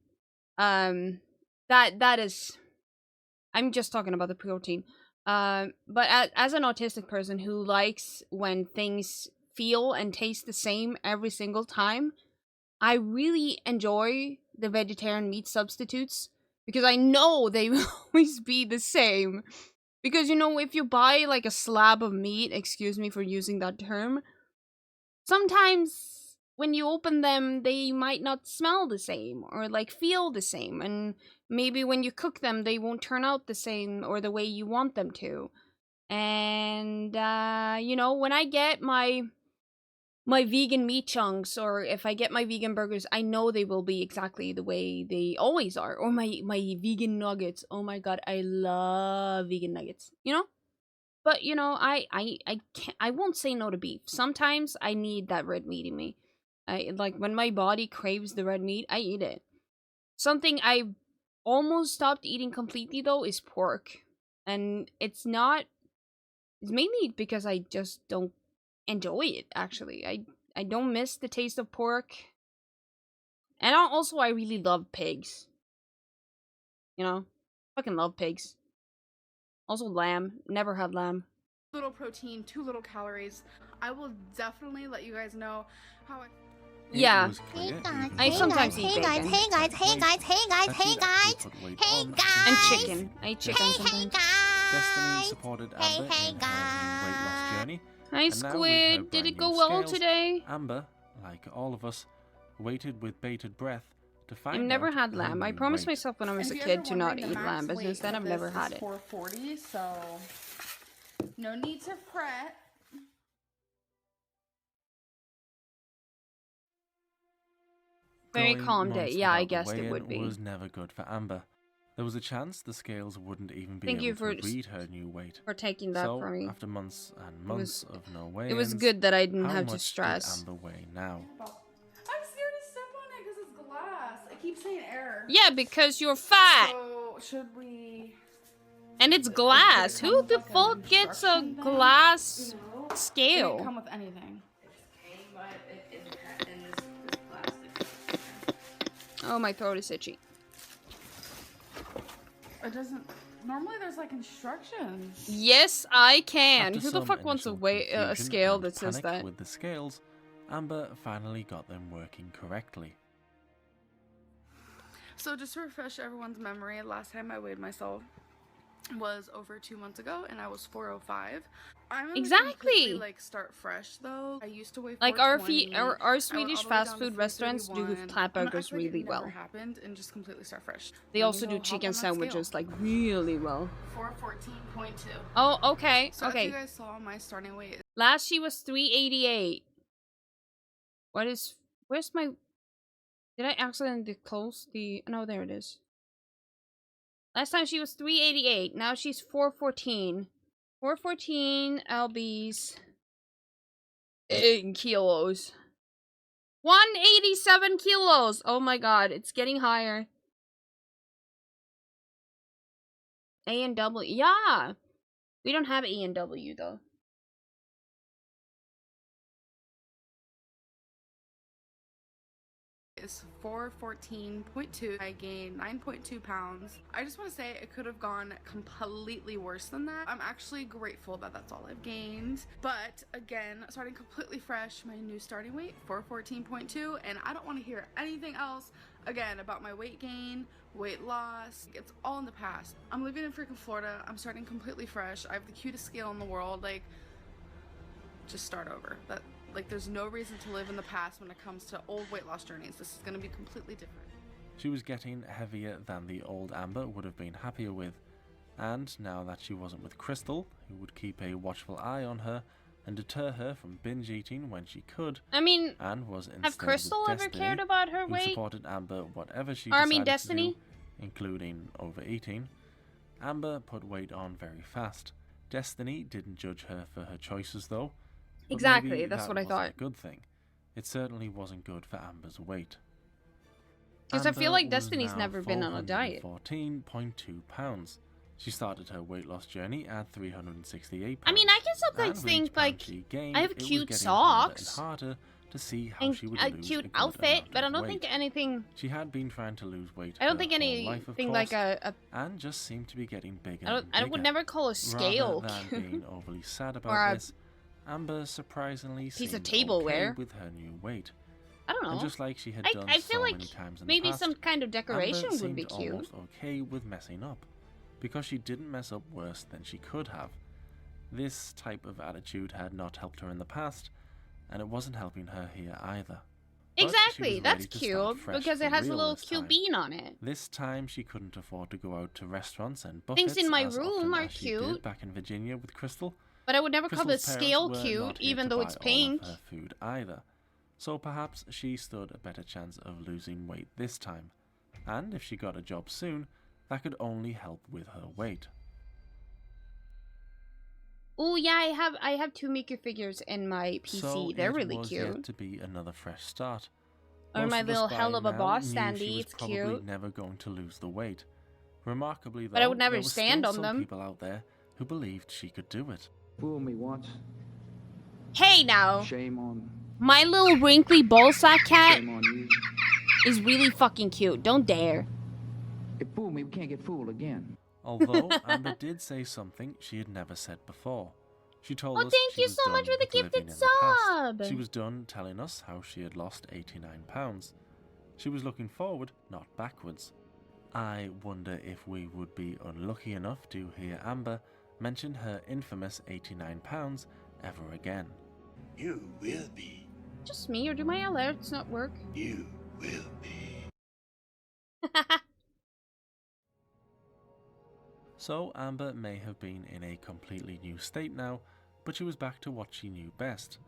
That is, I'm just talking about the protein. But as an autistic person who likes when things feel and taste the same every single time, I really enjoy the vegetarian meat substitutes because I know they will always be the same. Because, you know, if you buy like a slab of meat, excuse me for using that term, sometimes when you open them, they might not smell the same or like feel the same. And maybe when you cook them, they won't turn out the same or the way you want them to. And, you know, when I get my vegan meat chunks, or if I get my vegan burgers, I know they will be exactly the way they always are. Or my vegan nuggets. Oh my god, I love vegan nuggets. You know? But you know, I can't, I won't say no to beef. Sometimes I need that red meat in me. I like when my body craves the red meat, I eat it. Something I almost stopped eating completely though is pork. And it's mainly because I just don't enjoy it, actually. I don't miss the taste of pork. And also I really love pigs. You know? Fucking love pigs. Also lamb. Never had lamb. little protein, 2 little calories. I will definitely let you guys know how I... Yeah. Hey guys, I sometimes eat hey guys, bacon. hey guys, hey guys, hey guys, hey guys, hey guys, And chicken. I eat chicken hey sometimes. guys, Destiny supported Amber hey in her new weight loss journey, Hi, And now with her Squid. Did brand it go new well scales, today? Amber, like all of us, waited with bated breath to find I've never out had her lamb. I new promised weight. myself when I was And a if you're kid to ever not wondering, eat the lamb, max but weight since then for I've this never is had it. 440, so no need to fret. Very Going calm day. months Yeah, I without the guessed it weigh-in would be. was never good for Amber. There was a chance the scales wouldn't even be Thank you able for to read her new weight. for taking that So, for me. after months and months of no It was weigh-ins, good that I didn't how have to much stress. did Amber weigh now? I'm scared to step on it because it's glass. I keep saying error. Yeah, because you're fat. So should we? And it's Did it glass. come Who with, the like, an fuck gets a instruction thing? glass No. It didn't scale? come with anything. In this plastic. Oh, my throat is itchy. It doesn't. Normally there's like instructions. Yes, I can. After Who the some fuck wants a initial a confusion scale and that says panic that? with the scales, Amber finally got them working correctly. So just to refresh everyone's memory, last time I weighed myself was over 2 months ago, and I was 405. I'm gonna Exactly. completely, like, start fresh though. I used to weigh Like 420. our I went Swedish all the way fast down to food restaurants do 331. clap I'm gonna burgers act like it really never well. happened and just completely start fresh. They Let also me do go hop chicken on that sandwiches scale. like really well. 414.2. Oh, okay, So as okay. you guys saw, my starting weight is Last she was 388. Where's my... Did I accidentally close the... No, there it is. Last time she was 388. Now she's 414. 414 lbs in kilos. 187 kilos. Oh my god, it's getting higher. A&W. Yeah. We don't have A&W though. is 414.2. I gained 9.2 pounds. I just want to say it could have gone completely worse than that. I'm actually grateful that that's all I've gained. But again, starting completely fresh, my new starting weight, 414.2, and I don't want to hear anything else again about my weight gain, weight loss. It's all in the past. I'm living in freaking Florida. I'm starting completely fresh. I have the cutest scale in the world. Like, just start over. Like, there's no reason to live in the past when it comes to old weight loss journeys. This is going to be completely different. She was getting heavier than the old Amber would have been happier with, and now that she wasn't with Crystal, who would keep a watchful eye on her and deter her from binge eating when she could, I mean, and was instead have Crystal with ever Destiny, cared about her who weight? supported Amber whatever she Or, I mean, decided Destiny? to do, including overeating. Amber put weight on very fast. Destiny didn't judge her for her choices though. But exactly, maybe that's that what I wasn't thought. a good thing. It certainly wasn't good for Amber's weight. Because I feel Amber like was Destiny's now never been on a diet. 14.2 pounds. She started her weight loss journey at 368 pounds. I mean, I can sometimes And for think, each pound like, she gained, I have it was cute getting harder socks. and harder to see how And she would a lose cute a good outfit, amount but I of don't weight. think anything... She had been trying to lose weight I don't her think whole life, of anything course, like a... and just seemed to be getting bigger I and would bigger. never call a scale Rather than being overly sad Or about a this, Amber surprisingly piece of seemed tableware. okay with her new weight. I don't know. And just like she had done I feel so like many times in maybe the past, some kind of decoration Amber would be seemed cute. almost okay with messing up, because she didn't mess up worse than she could have. This type of attitude had not helped her in the past, and it wasn't helping her here either. But she Exactly, was that's ready to cute, start fresh because for it has a real little this cute time. bean on it. This time she couldn't afford to go out to restaurants and buffets Things in my as room often are as she did cute. back in Virginia with Crystal. But I would never call the Crystal's scale parents were cute, not here even to though buy it's all of pink. her food either. So perhaps she stood a better chance of losing weight this time. And if she got a job soon, that could only help with her weight. Oh yeah, I have 2 Miku figures in my PC. So They're it really was cute. yet to be another fresh start. Or Most my of us little by hell of a now boss knew standee, she was it's probably cute. never going to lose the weight. Remarkably though, But I would never there were stand still on some them. people out there who believed she could do it. Fool me once, Hey now, shame on, my little wrinkly ballsack cat shame on you. is really fucking cute. Don't dare. If fool me, we can't get fooled again. Although Amber did say something she had never said before. She told Oh, us thank she you was so much done for the with living gifted in the past. sub. She was done telling us how she had lost 89 pounds. She was looking forward, not backwards. I wonder if we would be unlucky enough to hear Amber mention her infamous 89 pounds ever again. You will be. Just me, or do my alerts not work? You will be. So Amber may have been in a completely new state now, but she was back to what she knew best,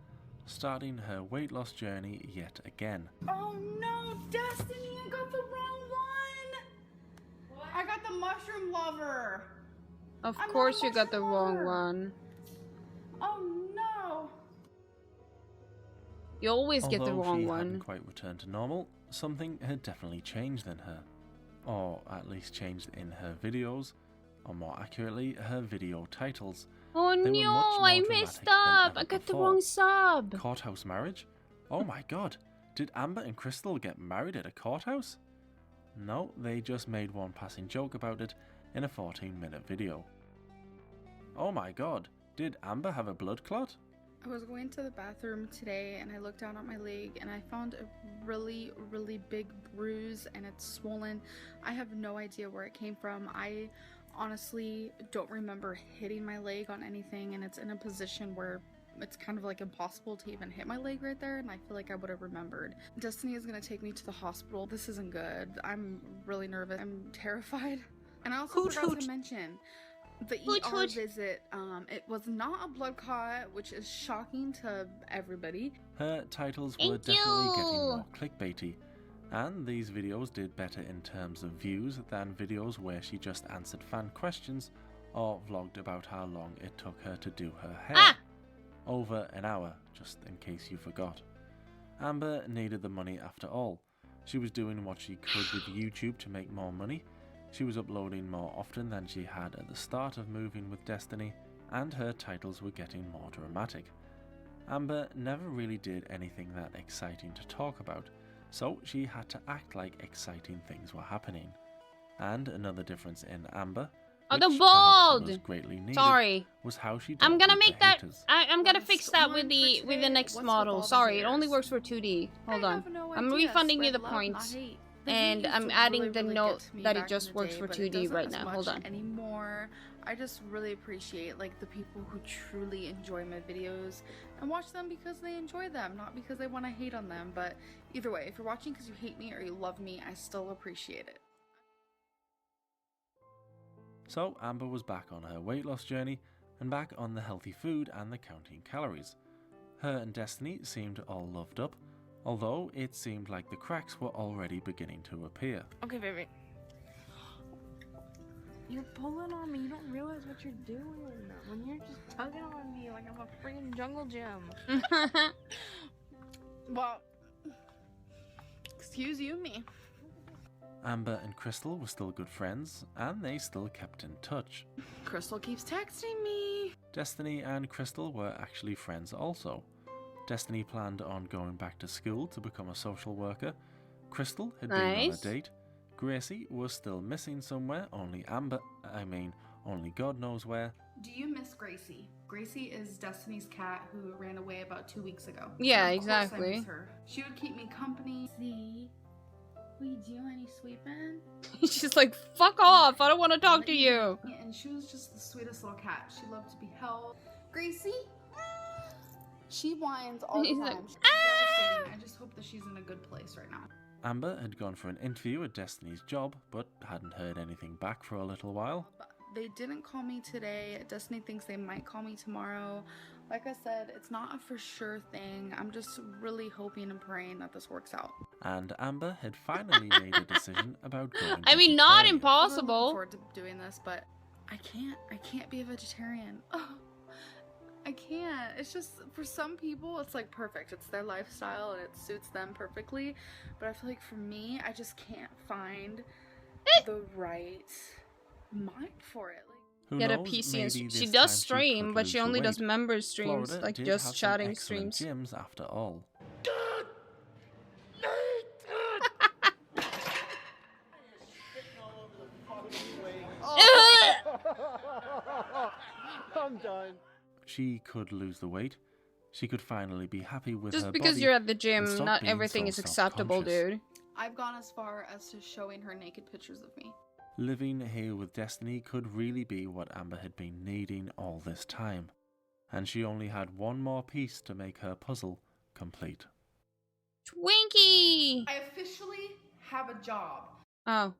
starting her weight loss journey yet again. Oh no, Destiny, I got the wrong one! What? I got the mushroom lover! Of course you got the wrong one. Oh no! You always get the Although wrong she one. hadn't quite returned to normal, something had definitely changed in her. Or at least changed in her videos, or more accurately, her video titles. Oh They were much no, more I dramatic messed than up! ever I got the before. wrong sub! Courthouse marriage? Oh my god, did Amber and Crystal get married at a courthouse? No, they just made one passing joke about it in a 14-minute video. Oh my god, did Amber have a blood clot? I was going to the bathroom today and I looked down at my leg and I found a really, really big bruise and it's swollen. I have no idea where it came from. I honestly don't remember hitting my leg on anything, and it's in a position where it's kind of like impossible to even hit my leg right there, and I feel like I would have remembered. Destiny is going to take me to the hospital. This isn't good. I'm really nervous. I'm terrified. And I also forgot to mention the ER visit. It was not a blood clot, which is shocking to everybody. Her titles were definitely getting more clickbaity, and these videos did better in terms of views than videos where she just answered fan questions or vlogged about how long it took her to do her hair. Over an hour, just in case you forgot. Amber needed the money after all. She was doing what she could with YouTube to make more money. She was uploading more often than she had at the start of moving with Destiny, and her titles were getting more dramatic. Amber never really did anything that exciting to talk about, so she had to act like exciting things were happening. And another difference in Amber, Oh, the which bald! perhaps was greatly needed, Sorry. was how she I'm dealt gonna with make the that. haters. I'm gonna fix that with the next model. Sorry, it only works for 2D. Hold on. I'm refunding you the points, and I'm adding the note that it just works for 2D right now. Hold on. Anymore. I just really appreciate like the people who truly enjoy my videos and watch them because they enjoy them, not because they want to hate on them. But either way, if you're watching because you hate me or you love me, I still appreciate it. So Amber was back on her weight loss journey and back on the healthy food and the counting calories. Her and Destiny seemed all loved up, although it seemed like the cracks were already beginning to appear. Okay, baby. You're pulling on me. You don't realize what you're doing when you're just tugging on me like I'm a freaking jungle gym. Well, excuse you me. Amber and Crystal were still good friends, and they still kept in touch. Crystal keeps texting me. Destiny and Crystal were actually friends also. Destiny planned on going back to school to become a social worker. Crystal had been on a date. Gracie was still missing somewhere, only God knows where. Do you miss Gracie? Gracie is Destiny's cat who ran away about 2 weeks ago. Yeah, Of course I exactly. miss her. She would keep me company. See? Will you do any sweeping? She's like, fuck off, I don't want to talk to you. Yeah, and she was just the sweetest little cat. She loved to be held. Gracie? She whines all the He's time. like, She's devastating. I just hope that she's in a good place right now. Amber had gone for an interview at Destiny's job, but hadn't heard anything back for a little while. They didn't call me today. Destiny thinks they might call me tomorrow. Like I said, it's not a for sure thing. I'm just really hoping and praying that this works out. And Amber had finally made a decision about going I mean, not vegetarian. I'm impossible. looking forward to doing this, but I can't be a vegetarian. Oh, I can't. It's just, for some people, it's like perfect. It's their lifestyle and it suits them perfectly. But I feel like for me, I just can't find the right mind for it. Who Get a knows, PC maybe and this she time does she stream, could but lose she the only does weight. member streams, Florida like did just have some chatting excellent streams. gyms after all. I'm done. She could lose the weight. She could finally be happy with her Just because body you're at the and gym, stop not being everything so is acceptable, self-conscious. dude. I've gone as far as to showing her naked pictures of me. Living here with Destiny could really be what Amber had been needing all this time. and she only had one more piece to make her puzzle complete. Twinkie! I officially have a job. Oh.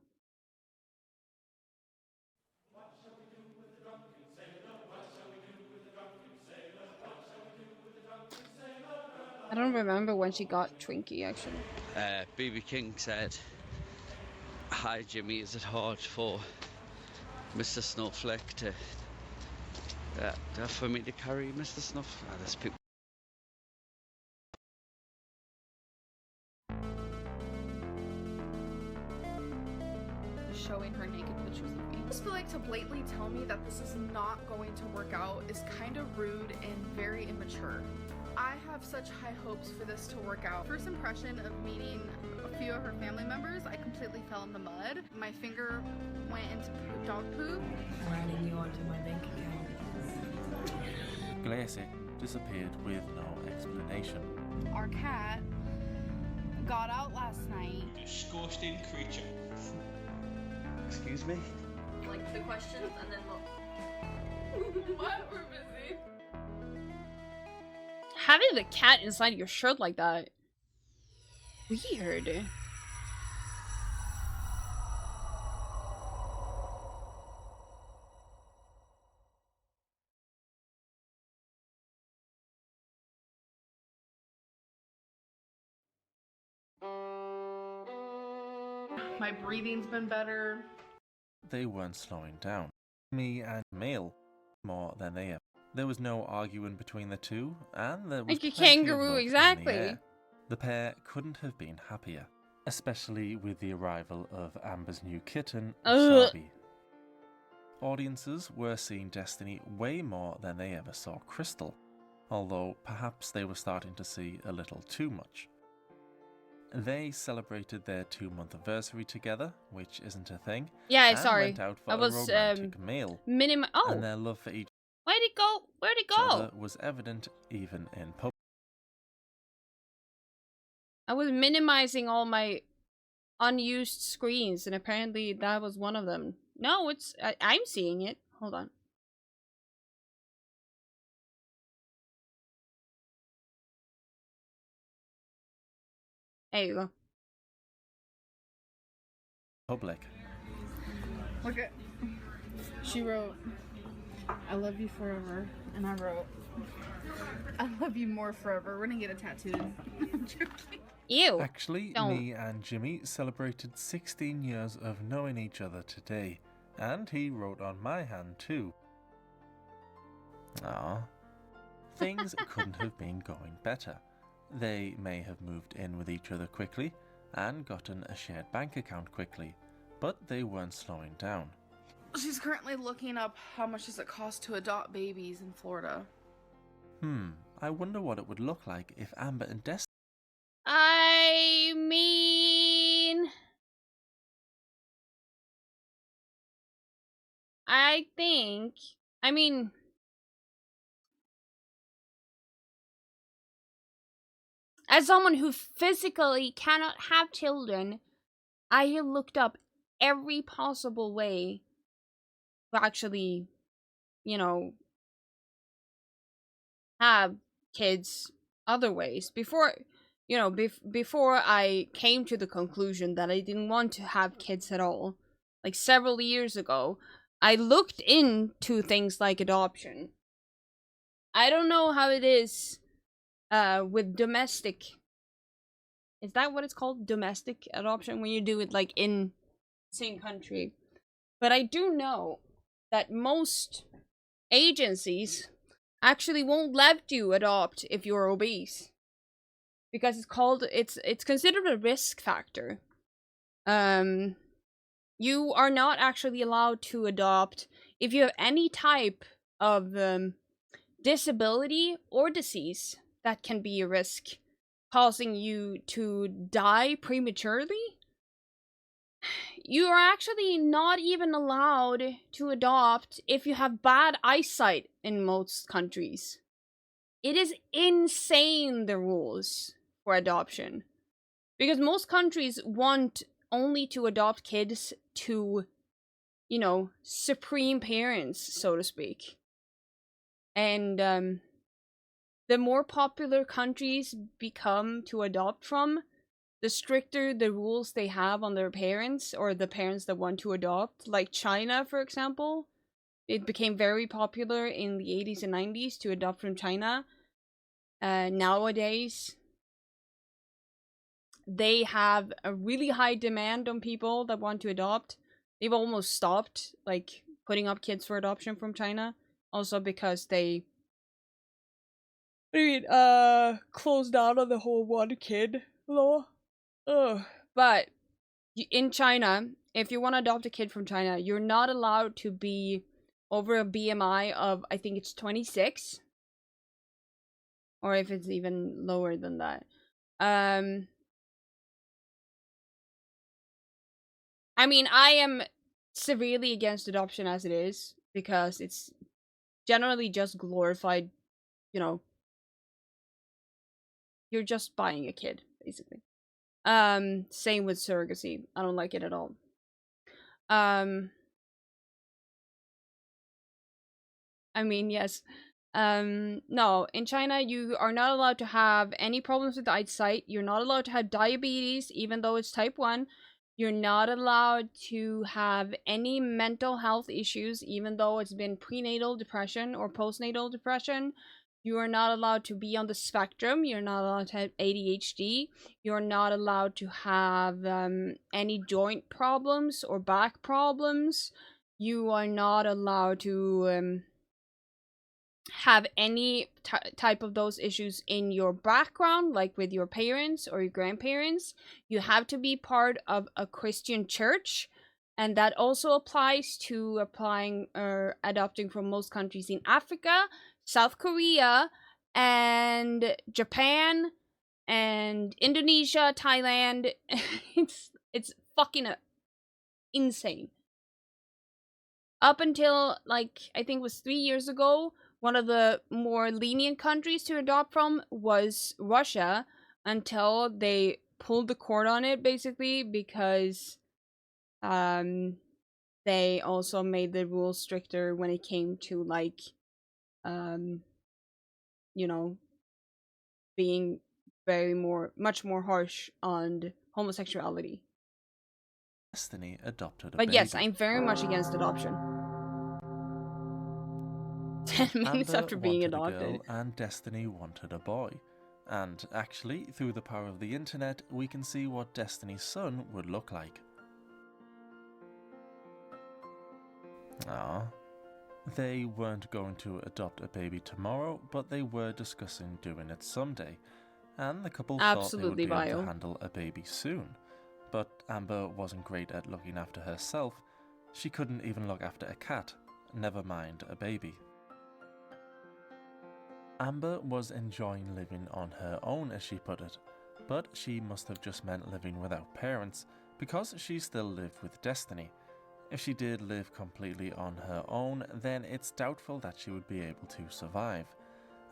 I don't remember when she got Twinkie, actually. BB King said, "Hi Jimmy, is it hard for Mr. Snowflake to for me to carry Mr. Snuff?" There's people. Showing her naked pictures of me. I just feel like to blatantly tell me that this is not going to work out is kind of rude and very immature. I have such high hopes for this to work out. First impression of meeting a few of her family members, I completely fell in the mud. My finger went into dog poop. I'm adding you onto my bank account. Glacy disappeared with no explanation. Our cat got out last night. Disgusting creature. Excuse me? Like the questions and then look. What? We're busy. Having the cat inside your shirt like that. Weird. My breathing's been better. They weren't slowing down. Me and Male more than they ever. There was no arguing between the two, and there was Like a plenty of kangaroo, love in exactly. the air. The pair couldn't have been happier, especially with the arrival of Amber's new kitten, Ugh. Sabi. Audiences were seeing Destiny way more than they ever saw Crystal, although perhaps they were starting to see a little too much. They celebrated their 2-month anniversary together, which isn't a thing. Yeah, and sorry. Went out for I a was romantic meal. Oh, And their love for each where'd it go? Where'd it go? other was evident even in public. I was minimizing all my unused screens, and apparently that was one of them. No, it's I'm seeing it. Hold on. There you go. Public. Look at. She wrote, "I love you forever," and I wrote, "I love you more forever." We're gonna get it tattooed. I'm joking. Ew. Actually, me and Jimmy celebrated 16 years of knowing each other today, and he wrote on my hand too. Ah, things couldn't have been going better. They may have moved in with each other quickly and gotten a shared bank account quickly, but they weren't slowing down. She's currently looking up how much does it cost to adopt babies in Florida. I wonder what it would look like if Amber and Destiny. I mean, as someone who physically cannot have children, I have looked up every possible way to actually, have kids other ways. Before I came to the conclusion that I didn't want to have kids at all, like several years ago, I looked into things like adoption. I don't know how it is with domestic. Is that what it's called? Domestic adoption, when you do it like in the same country. But I do know that most agencies actually won't let you adopt if you're obese, because it's considered a risk factor. You are not actually allowed to adopt if you have any type of disability or disease that can be a risk, causing you to die prematurely. You are actually not even allowed to adopt if you have bad eyesight in most countries. It is insane, the rules for adoption. Because most countries want only to adopt kids to, supreme parents, so to speak. And the more popular countries become to adopt from, the stricter the rules they have on their parents or the parents that want to adopt. Like China, for example, it became very popular in the 80s and 90s to adopt from China. Nowadays, they have a really high demand on people that want to adopt. They've almost stopped like putting up kids for adoption from China, also because they closed down on the whole one kid law. Ugh. But in China, if you want to adopt a kid from China, you're not allowed to be over a BMI of, I think it's 26, or if it's even lower than that. I mean, I am severely against adoption as it is, because it's generally just glorified, you know, you're just buying a kid, basically. Same with surrogacy. I don't like it at all. I mean, yes. No, in China, you are not allowed to have any problems with eyesight. You're not allowed to have diabetes, even though it's type 1. You're not allowed to have any mental health issues, even though it's been prenatal depression or postnatal depression. You are not allowed to be on the spectrum. You're not allowed to have ADHD. You're not allowed to have any joint problems or back problems. You are not allowed to have any type of those issues in your background, like with your parents or your grandparents. You have to be part of a Christian church, and that also applies to applying or adopting from most countries in Africa, South Korea, and Japan, and Indonesia, Thailand. It's fucking insane. Up until, like, I think it was 3 years ago, one of the more lenient countries to adopt from was Russia, until they pulled the cord on it, basically, because they also made the rules stricter when it came to, like, you know, being much more harsh on homosexuality. Destiny adopted a But baby. yes, I'm very much against adoption. 10 minutes Amber after being wanted adopted. a girl and Destiny wanted a boy. And actually, through the power of the internet, we can see what Destiny's son would look like. Aww. They weren't going to adopt a baby tomorrow, but they were discussing doing it someday. And the couple thought they would be able to handle a baby soon. But Amber wasn't great at looking after herself. She couldn't even look after a cat, never mind a baby. Amber was enjoying living on her own, as she put it, but she must have just meant living without parents, because she still lived with Destiny. If she did live completely on her own, then it's doubtful that she would be able to survive.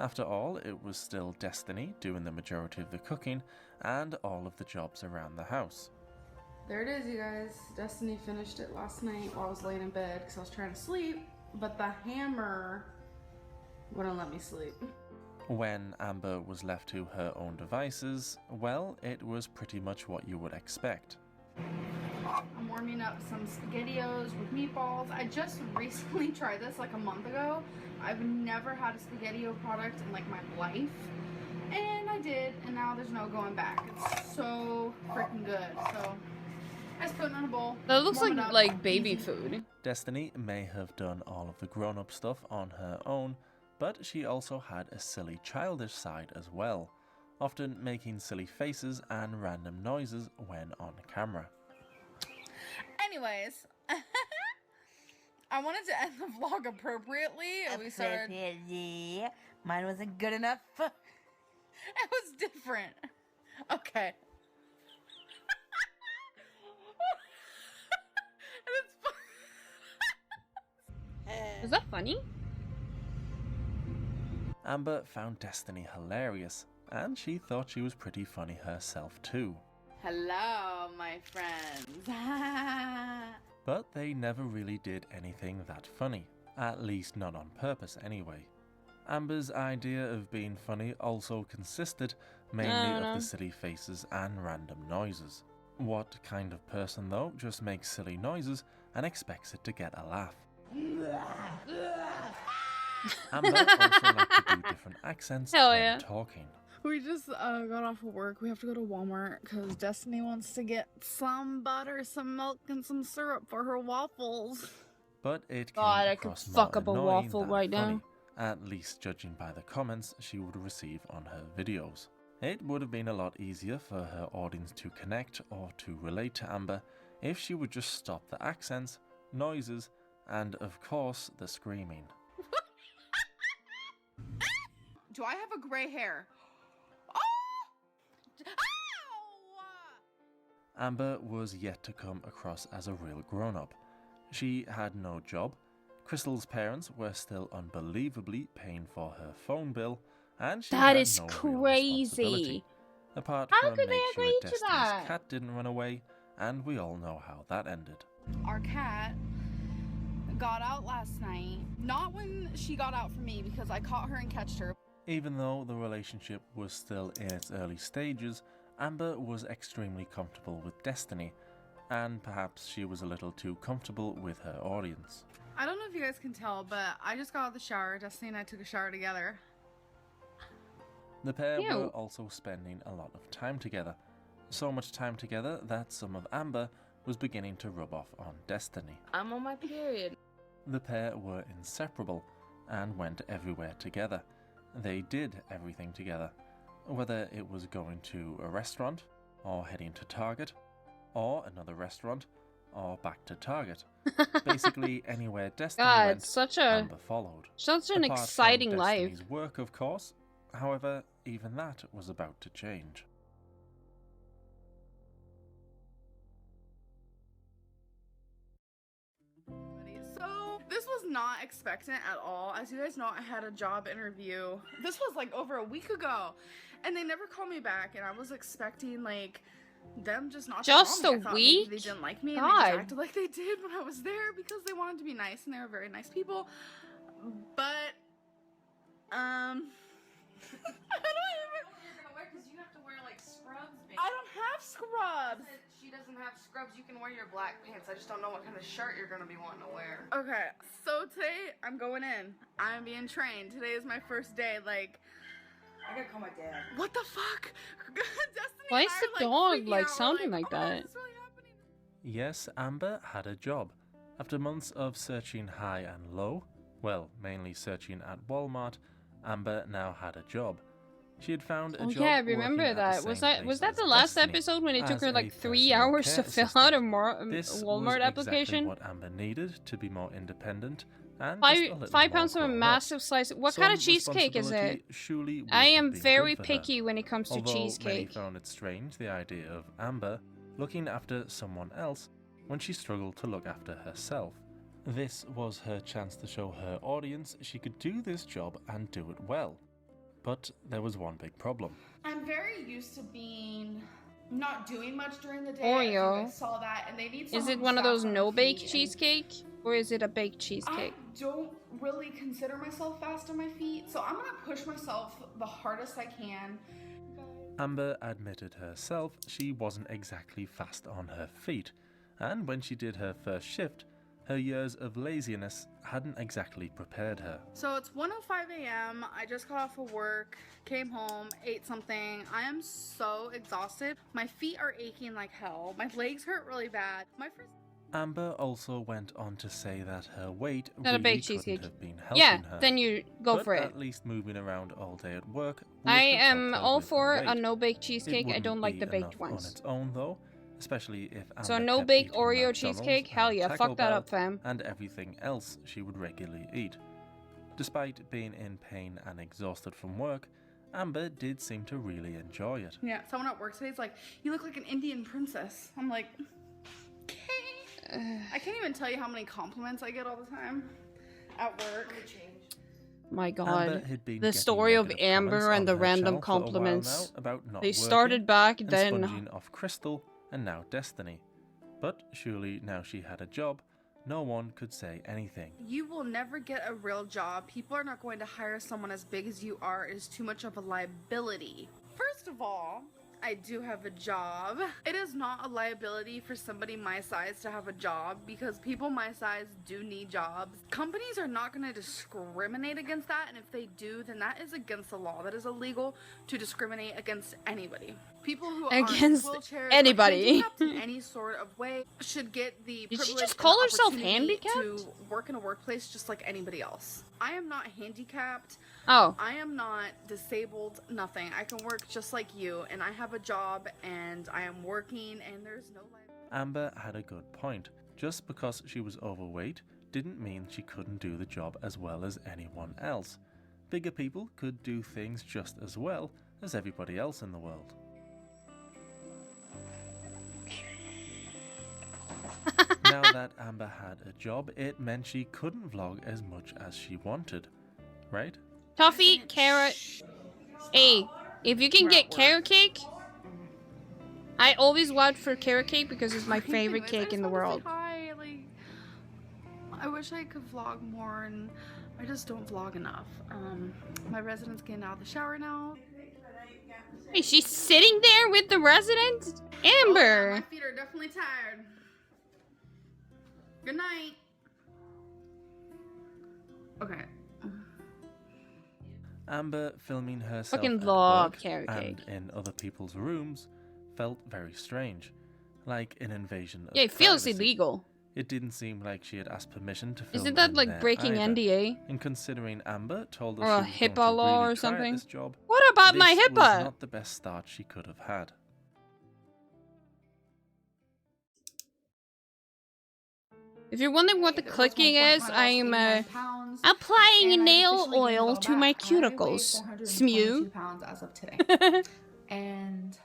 After all, it was still Destiny doing the majority of the cooking and all of the jobs around the house. There it is, you guys. Destiny finished it last night while I was laying in bed because I was trying to sleep, but the hammer wouldn't let me sleep. When Amber was left to her own devices, well, it was pretty much what you would expect. I'm warming up some SpaghettiOs with meatballs. I just recently tried this like a month ago. I've never had a SpaghettiO product in like my life. And I did, and now there's no going back. It's so freaking good. So I just put it in a bowl. That looks like baby Easy. food. Destiny may have done all of the grown-up stuff on her own, but she also had a silly childish side as well, often making silly faces and random noises when on camera. Anyways, I wanted to end the vlog appropriately. We started... Mine wasn't good enough. It was different. Okay. Is that funny? Amber found Destiny hilarious, and she thought she was pretty funny herself too. Hello, my friends. But they never really did anything that funny, at least not on purpose anyway. Amber's idea of being funny also consisted mainly of the silly faces and random noises. What kind of person, though, just makes silly noises and expects it to get a laugh? Amber also liked to do different accents when talking. We just got off of work. We have to go to Walmart because Destiny wants to get some butter, some milk, and some syrup for her waffles. But it came God, I could across fuck more up a annoying waffle than right funny, now. at least judging by the comments she would receive on her videos. It would have been a lot easier for her audience to connect or to relate to Amber if she would just stop the accents, noises, and of course the screaming. Do I have a gray hair? Amber was yet to come across as a real grown-up. She had no job, Crystal's parents were still unbelievably paying for her phone bill, and she That had is no real crazy. responsibility. Apart How from could they make sure agree to Destiny's that? cat didn't run away, and we all know how that ended. Our cat got out last night. Not when she got out from me because I caught her and catched her. Even though the relationship was still in its early stages, Amber was extremely comfortable with Destiny, and perhaps she was a little too comfortable with her audience. I don't know if you guys can tell, but I just got out of the shower. Destiny and I took a shower together. The pair Ew. were also spending a lot of time together. So much time together that some of Amber was beginning to rub off on Destiny. I'm on my period. The pair were inseparable and went everywhere together. They did everything together, whether it was going to a restaurant, or heading to Target, or another restaurant, or back to Target. Basically, anywhere Destiny God, went, such Amber followed. an Apart from exciting life. Destiny's work, of course. However, even that was about to change. So, this was not expectant at all. As you guys know, I had a job interview. This was like over a week ago. And they never called me back. And I was expecting like them just not Just to call me. a I thought maybe week? they didn't like me and God. they just acted like they did when I was there because they wanted to be nice and they were very nice people. But, I don't even... Because you have to wear like scrubs, baby. I don't have scrubs. She doesn't have scrubs. You can wear your black pants. I just don't know what kind of shirt you're gonna be wanting to wear. Okay, so today I'm going in. I'm being trained. Today is my first day. Like, I gotta call my dad. what the fuck? Destiny Why and is I the are, dog freaking like out. We're sounding like "Oh my God, that? what's really happening?" Yes, Amber had a job. After months of searching high and low, well, mainly searching at Walmart, Amber now had a job. She had found a Oh job yeah, I working remember at the that. same Was that place the as last Destiny episode when it took as her a like 3 personal hours care to fill out a This Walmart was application? exactly what Amber needed to be more independent and Five just a little 5 more pounds of a grown up. massive slice. What kind of Some cheesecake is it? responsibility surely would I have am been very good for her. picky when it comes to Although many cheesecake. found it strange the idea of Amber looking after someone else when she struggled to look after herself. This was her chance to show her audience she could do this job and do it well. But there was one big problem. I'm very used to being not doing much during the day. Oreo. I think I saw that, and they need Is someone it who one of staffs those on no-bake feet, and cheesecake? Or is it a baked cheesecake? I don't really consider myself fast on my feet, so I'm gonna push myself the hardest I can. Amber admitted herself she wasn't exactly fast on her feet, and when she did her first shift, her years of laziness hadn't exactly prepared her. So it's 1:05 a.m. I just got off of work, came home, ate something. I am so exhausted. My feet are aching like hell. My legs hurt really bad. My first... Amber also went on to say that her weight Not a really baked couldn't cheesecake. have been helping Yeah, her. then you go but for it. At least moving around all day at work would I have am helped her all with the for a weight. no-bake It cheesecake. I wouldn't don't like be the baked enough ones. on its own though, especially if Amber So kept no-bake eating Oreo McDonald's cheesecake? and Hell yeah, Taco fuck that Bell up, fam. and everything else she would regularly eat. Despite being in pain and exhausted from work, Amber did seem to really enjoy it. Yeah, someone at work today is like, "You look like an Indian princess." I'm like, okay. I can't even tell you how many compliments I get all the time at work. My Amber god. had been The getting story of negative Amber comments and on the her random channel for a while compliments. now about not They working started back and then. sponging off Crystal and now Destiny. But surely now she had a job, no one could say anything. You will never get a real job. People are not going to hire someone as big as you are. It is too much of a liability. First of all, I do have a job. It is not a liability for somebody my size to have a job because people my size do need jobs. Companies are not going to discriminate against that, and if they do, then that is against the law. That is illegal to discriminate against anybody. People who are Against in wheelchairs anybody. or handicapped in any sort of way should get the Did she privilege just call and herself opportunity handicapped? to work in a workplace just like anybody else. I am not handicapped. Oh. I am not disabled, nothing. I can work just like you, and I have a job, and I am working, and there's no life. Amber had a good point. Just because she was overweight didn't mean she couldn't do the job as well as anyone else. Bigger people could do things just as well as everybody else in the world. Now that Amber had a job, it meant she couldn't vlog as much as she wanted, right? Toffee, carrot. Hey, if you can get carrot cake, I always vouch for carrot cake because it's my favorite cake in the world. Hi, like, I wish I could vlog more, and I just don't vlog enough. My resident's getting out of the shower now. Hey, she's sitting there with the resident? Amber! Oh, my feet are definitely tired. Good night. Okay. Amber filming herself Fucking at love work carrot and cake. in other people's rooms felt very strange, like an invasion of Yeah, it feels privacy. illegal. It didn't seem like she had asked permission to film. Isn't that in like there breaking either. NDA? And considering Amber told us Or a she was going HIPAA to law really or try at something? this job, What about my this was HIPAA? not the best start she could have had. If you're wondering what the clicking is, I'm applying and I've nail officially gained it oil all to my back. I weigh cuticles. 422 Smew. pounds as of today. And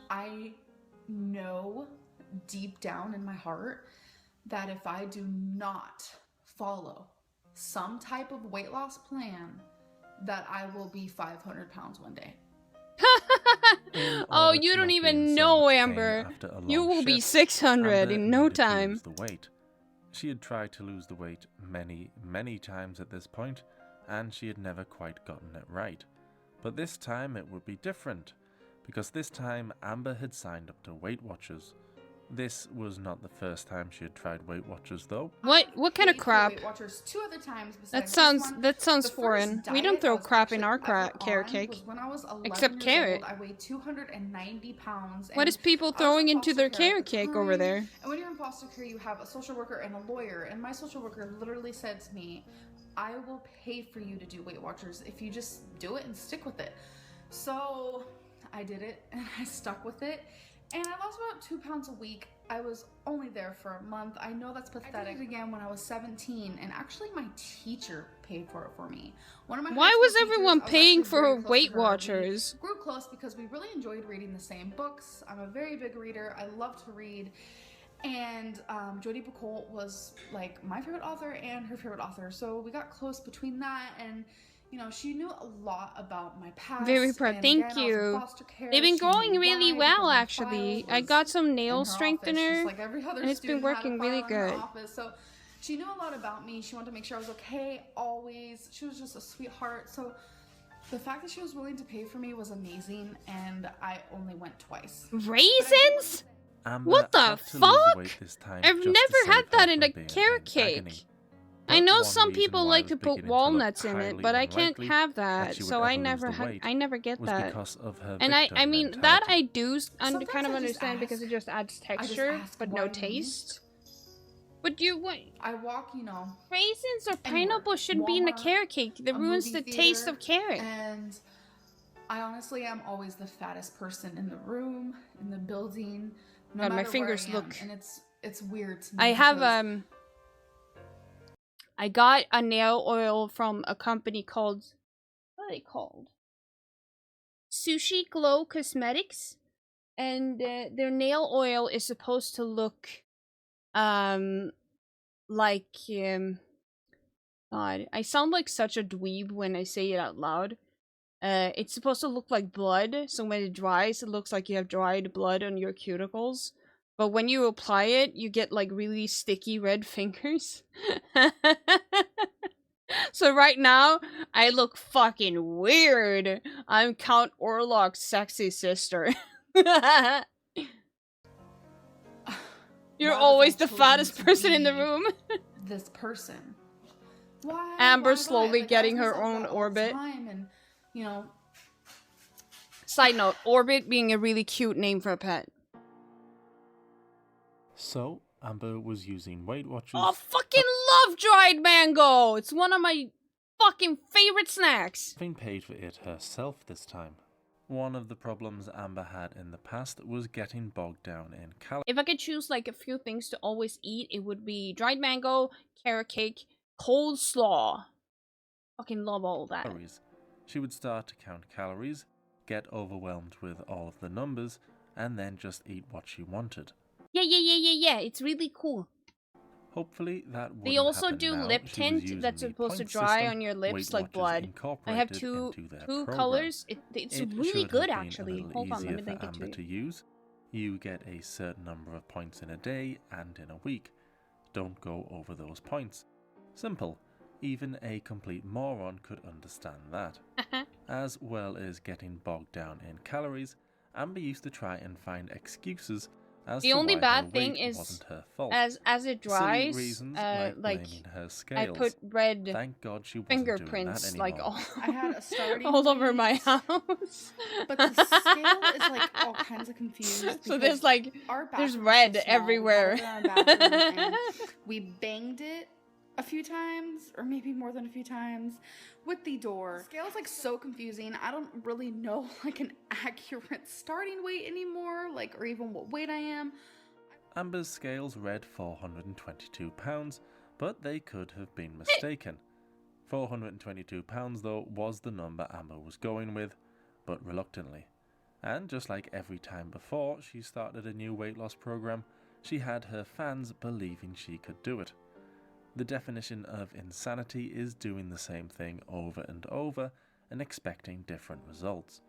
I know deep down in my heart that if I do not follow some type of weight loss plan, that I will be 500 pounds one day. Oh, order you to don't not be even in so know, much pain Amber. after a You long will be shift, 600 Amber in no needed to time. lose the weight. She had tried to lose the weight many times at this point, and she had never quite gotten it right. But this time it would be different, because this time Amber had signed up to Weight Watchers. This was not the first time she had tried Weight Watchers, though. What kind of Paid for crap? Weight Watchers 2 other times That besides sounds this one. that sounds The first foreign. We don't diet throw I was crap in actually our ever carrot on cake. was when I was 11 Except years carrot. old. I weighed 290 pounds. What and is people I was throwing in into foster their care carrot at the cake over time. there? And when you're in foster care, you have a social worker and a lawyer. And my social worker literally said to me, I will pay for you to do Weight Watchers if you just do it and stick with it. So I did it and I stuck with it. And I lost about 2 pounds a week. I was only there for a month. I know that's pathetic. I did it again when I was 17, and actually my teacher paid for it for me. One of my Why high was school teachers, everyone I was paying actually very for close Weight to her. Watchers? We grew close because we really enjoyed reading the same books. I'm a very big reader. I love to read. And Jodi Picoult was like my favorite author and her favorite author. So we got close between that, and you know, she knew a lot about my past. Very proud. and Thank again, I was in you. foster care. They've been She knew growing really why, well, because my actually. file I was got some in nail her office, strengthener, just like every other and it's been student had a working file really in her good. office. So she knew a lot about me. She wanted to make sure I was okay always. She was just a sweetheart. So the fact that she was willing to pay for me was amazing, and I only went twice. Raisins? Amber What the had to lose the fuck? weight this time I've just to never save had her that in from a being carrot in cake. agony. I But know one some reason people why like it to was put beginning to look walnuts in it, highly but I can't unlikely have that, she would so I ever lose never the had. weight I never get was that. because of her And I victim mean that mentality. I do Sometimes kind of I just understand because ask. it just adds I just texture, ask, but why no me? taste. But you what? I walk, you know, Raisins or anywhere. pineapple shouldn't be in a Walmart, carrot cake. That a ruins movie the taste theater, of carrot. And I honestly am always the fattest person in the room, in the building. No God, my matter fingers where I am. look- And it's weird to me. I have because I got a nail oil from a company called, what are they called? Sushi Glow Cosmetics, and their nail oil is supposed to look like God, I sound like such a dweeb when I say it out loud. It's supposed to look like blood, so when it dries, it looks like you have dried blood on your cuticles. But when you apply it, you get like really sticky red fingers. So right now, I look fucking weird. I'm Count Orlok's sexy sister. You're always the fattest person in the room. This person. Why? Amber why? slowly Like, I getting ask her myself own that all the orbit. time, and you know, Side note, Orbit being a really cute name for a pet. So, Amber was using Weight Watchers. Oh, fucking love dried mango! It's one of my fucking favorite snacks. Having paid for it herself this time. One of the problems Amber had in the past was getting bogged down in calories. If I could choose like a few things to always eat, it would be dried mango, carrot cake, coleslaw. Fucking love all that. She would start to count calories, get overwhelmed with all of the numbers, and then just eat what she wanted. Yeah. It's really cool. Hopefully that wouldn't They also happen do now. lip She was tint using that's the supposed to point dry system on your lips Weight like Watchers blood. I have incorporated two into their two program. colors. It's It really should good have been actually. a little Hold on, let me easier link for it to Amber you. to use. You get a certain number of points in a day and in a week. Don't go over those points. Simple. Even a complete moron could understand that. As well as getting bogged down in calories, Amber used to try and find excuses as The to only why bad her thing weight is wasn't her fault. as it Silly dries, reasons like blaming her I scales. put red Thank God she wasn't fingerprints doing that like anymore. I had a starting all over my weight, house. but the scale is like all kinds of confused. So there's because like our there's bathroom is red so small. everywhere. We had it in our bathroom, and we banged it a few times, or maybe more than a few times, with the door. The scale's like so confusing. I don't really know like an accurate starting weight anymore, like or even what weight I am. Amber's scales read 422 pounds, but they could have been mistaken. 422 pounds though was the number Amber was going with, but reluctantly. And just like every time before she started a new weight loss program, she had her fans believing she could do it. The definition of insanity is doing the same thing over and over and expecting different results.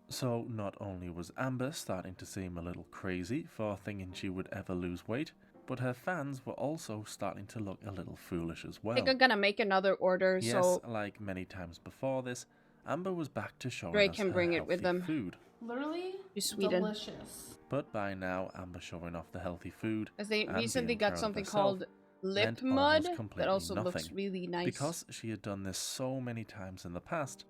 So not only was Amber starting to seem a little crazy for thinking she would ever lose weight, but her fans were also starting to look a little foolish as well. I think I'm gonna make another order, Yes, so like many times before this, Amber was back to showing Drake us can her bring it with healthy them. food. Literally To Sweden. delicious. But by now, Amber showing off the healthy food as they and recently being got proud of something herself called lip meant mud almost completely that also looks nothing. really nice. Because she had done this so many times in the past,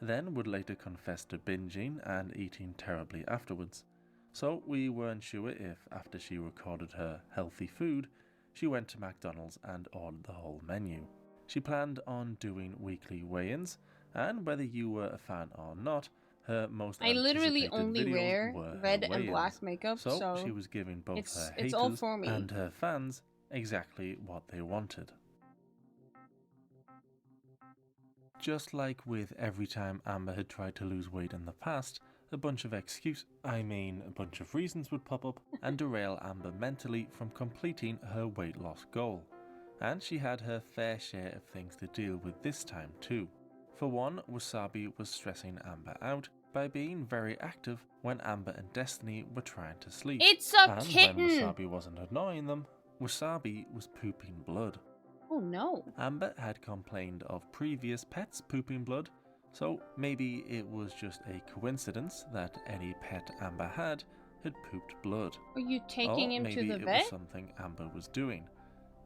then would later confess to binging and eating terribly afterwards. So we weren't sure if, after she recorded her healthy food, she went to McDonald's and ordered the whole menu. She planned on doing weekly weigh-ins, and whether you were a fan or not, her most I literally anticipated only videos wear were her red and weigh-ins. black makeup, so she was giving both her it's all haters for me. and her fans exactly what they wanted. Just like with every time Amber had tried to lose weight in the past, a bunch of reasons would pop up and derail Amber mentally from completing her weight loss goal. And she had her fair share of things to deal with this time too. For one, Wasabi was stressing Amber out by being very active when Amber and Destiny were trying to sleep. It's a and kitten! when Wasabi wasn't annoying them, Wasabi was pooping blood. Oh no. Amber had complained of previous pets pooping blood, so maybe it was just a coincidence that any pet Amber had pooped blood. Are you taking him to the Or maybe it vet? was something Amber was doing.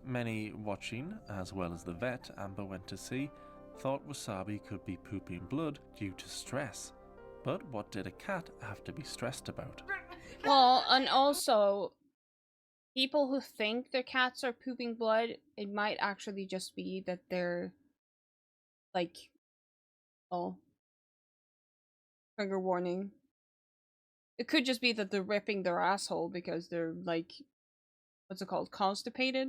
Many watching, as well as the vet Amber went to see, thought Wasabi could be pooping blood due to stress. But what did a cat have to be stressed about? Well, and also, people who think their cats are pooping blood, it might actually just be that they're, like, oh, trigger warning. It could just be that they're ripping their asshole because they're, like, what's it called, constipated?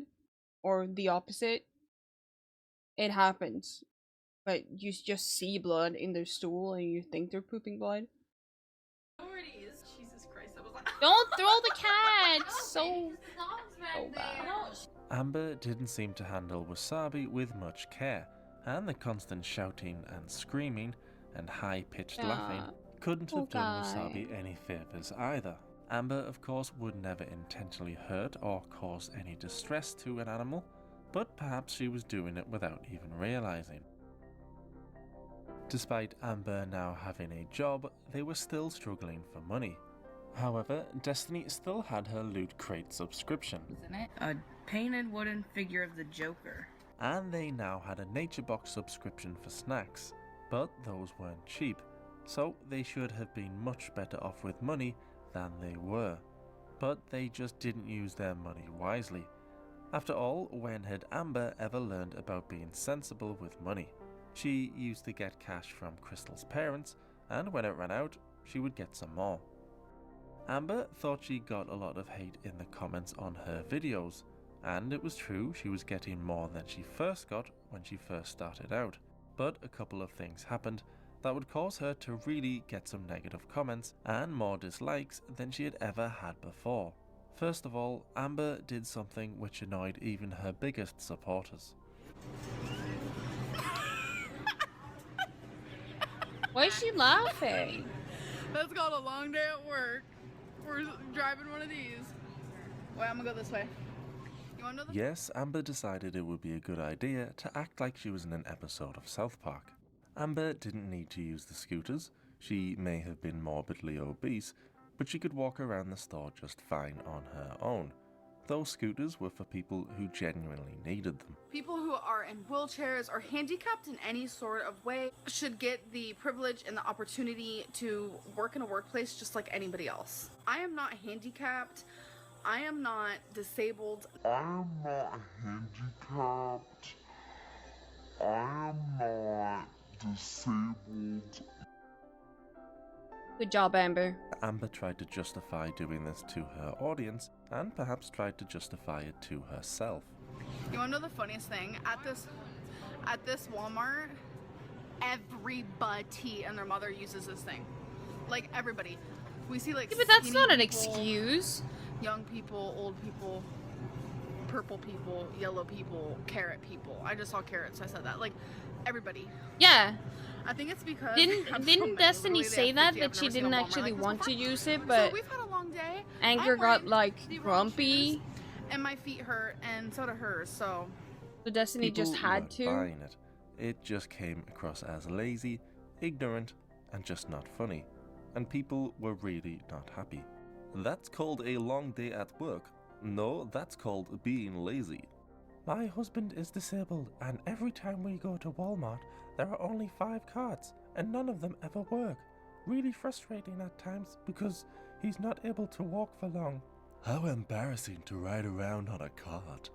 Or the opposite. It happens. But you just see blood in their stool and you think they're pooping blood. Jesus Christ, that was like Don't throw the cat! So bad. Amber didn't seem to handle Wasabi with much care, and the constant shouting and screaming and high-pitched laughing couldn't have done Wasabi any favors either. Amber, of course, would never intentionally hurt or cause any distress to an animal, but perhaps she was doing it without even realizing. Despite Amber now having a job, they were still struggling for money. However, Destiny still had her Loot Crate subscription. Isn't it? A painted wooden figure of the Joker. And they now had a Nature Box subscription for snacks, but those weren't cheap, so they should have been much better off with money than they were. But they just didn't use their money wisely. After all, when had Amber ever learned about being sensible with money? She used to get cash from Crystal's parents, and when it ran out, she would get some more. Amber thought she got a lot of hate in the comments on her videos, and it was true she was getting more than she first got when she first started out, but a couple of things happened that would cause her to really get some negative comments and more dislikes than she had ever had before. First of all, Amber did something which annoyed even her biggest supporters. Why is she laughing? That's called a long day at work. We're driving one of these. Wait, I'm gonna go this way. You wanna know the Yes, Amber decided it would be a good idea to act like she was in an episode of South Park. Amber didn't need to use the scooters. She may have been morbidly obese, but she could walk around the store just fine on her own. Those scooters were for people who genuinely needed them. people who are in wheelchairs or handicapped in any sort of way should get the privilege and the opportunity to work in a workplace just like anybody else. I am not handicapped. I am not disabled. I am not handicapped. I am not disabled. Good job, Amber. Amber tried to justify doing this to her audience and perhaps tried to justify it to herself. You wanna know the funniest thing? At this Walmart, everybody and their mother uses this thing. Like everybody. We see like Yeah, but that's skinny not an people, excuse. Young people, old people, purple people, yellow people, carrot people. I just saw carrots, so I said that. Like everybody. Yeah. I think it's because Didn't Destiny say that she didn't actually want to use it, but so we've had a long day. Anger I'm got wearing like the wrong grumpy. shoes, and my feet hurt, and so do hers. So Destiny People just had weren't to. buying it. It just came across as lazy, ignorant, and just not funny. And people were really not happy. That's called a long day at work. No, that's called being lazy. My husband is disabled, and every time we go to Walmart, there are only 5 carts, and none of them ever work. Really frustrating at times because he's not able to walk for long. How embarrassing to ride around on a cart.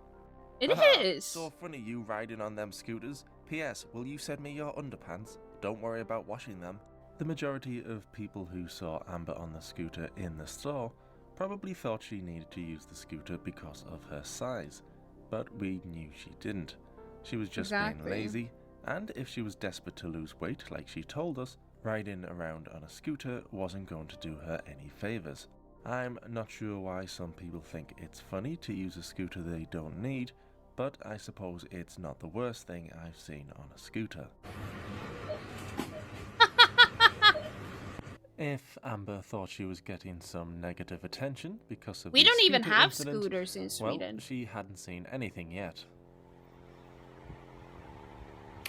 It is. So funny you riding on them scooters. P.S. Will you send me your underpants? Don't worry about washing them. The majority of people who saw Amber on the scooter in the store probably thought she needed to use the scooter because of her size, but we knew she didn't. She was just being lazy, and if she was desperate to lose weight like she told us, riding around on a scooter wasn't going to do her any favours. I'm not sure why some people think it's funny to use a scooter they don't need, but I suppose it's not the worst thing I've seen on a scooter. If Amber thought she was getting some negative attention because of We the don't even scooter have incident, scooters in Sweden. well, she hadn't seen anything yet.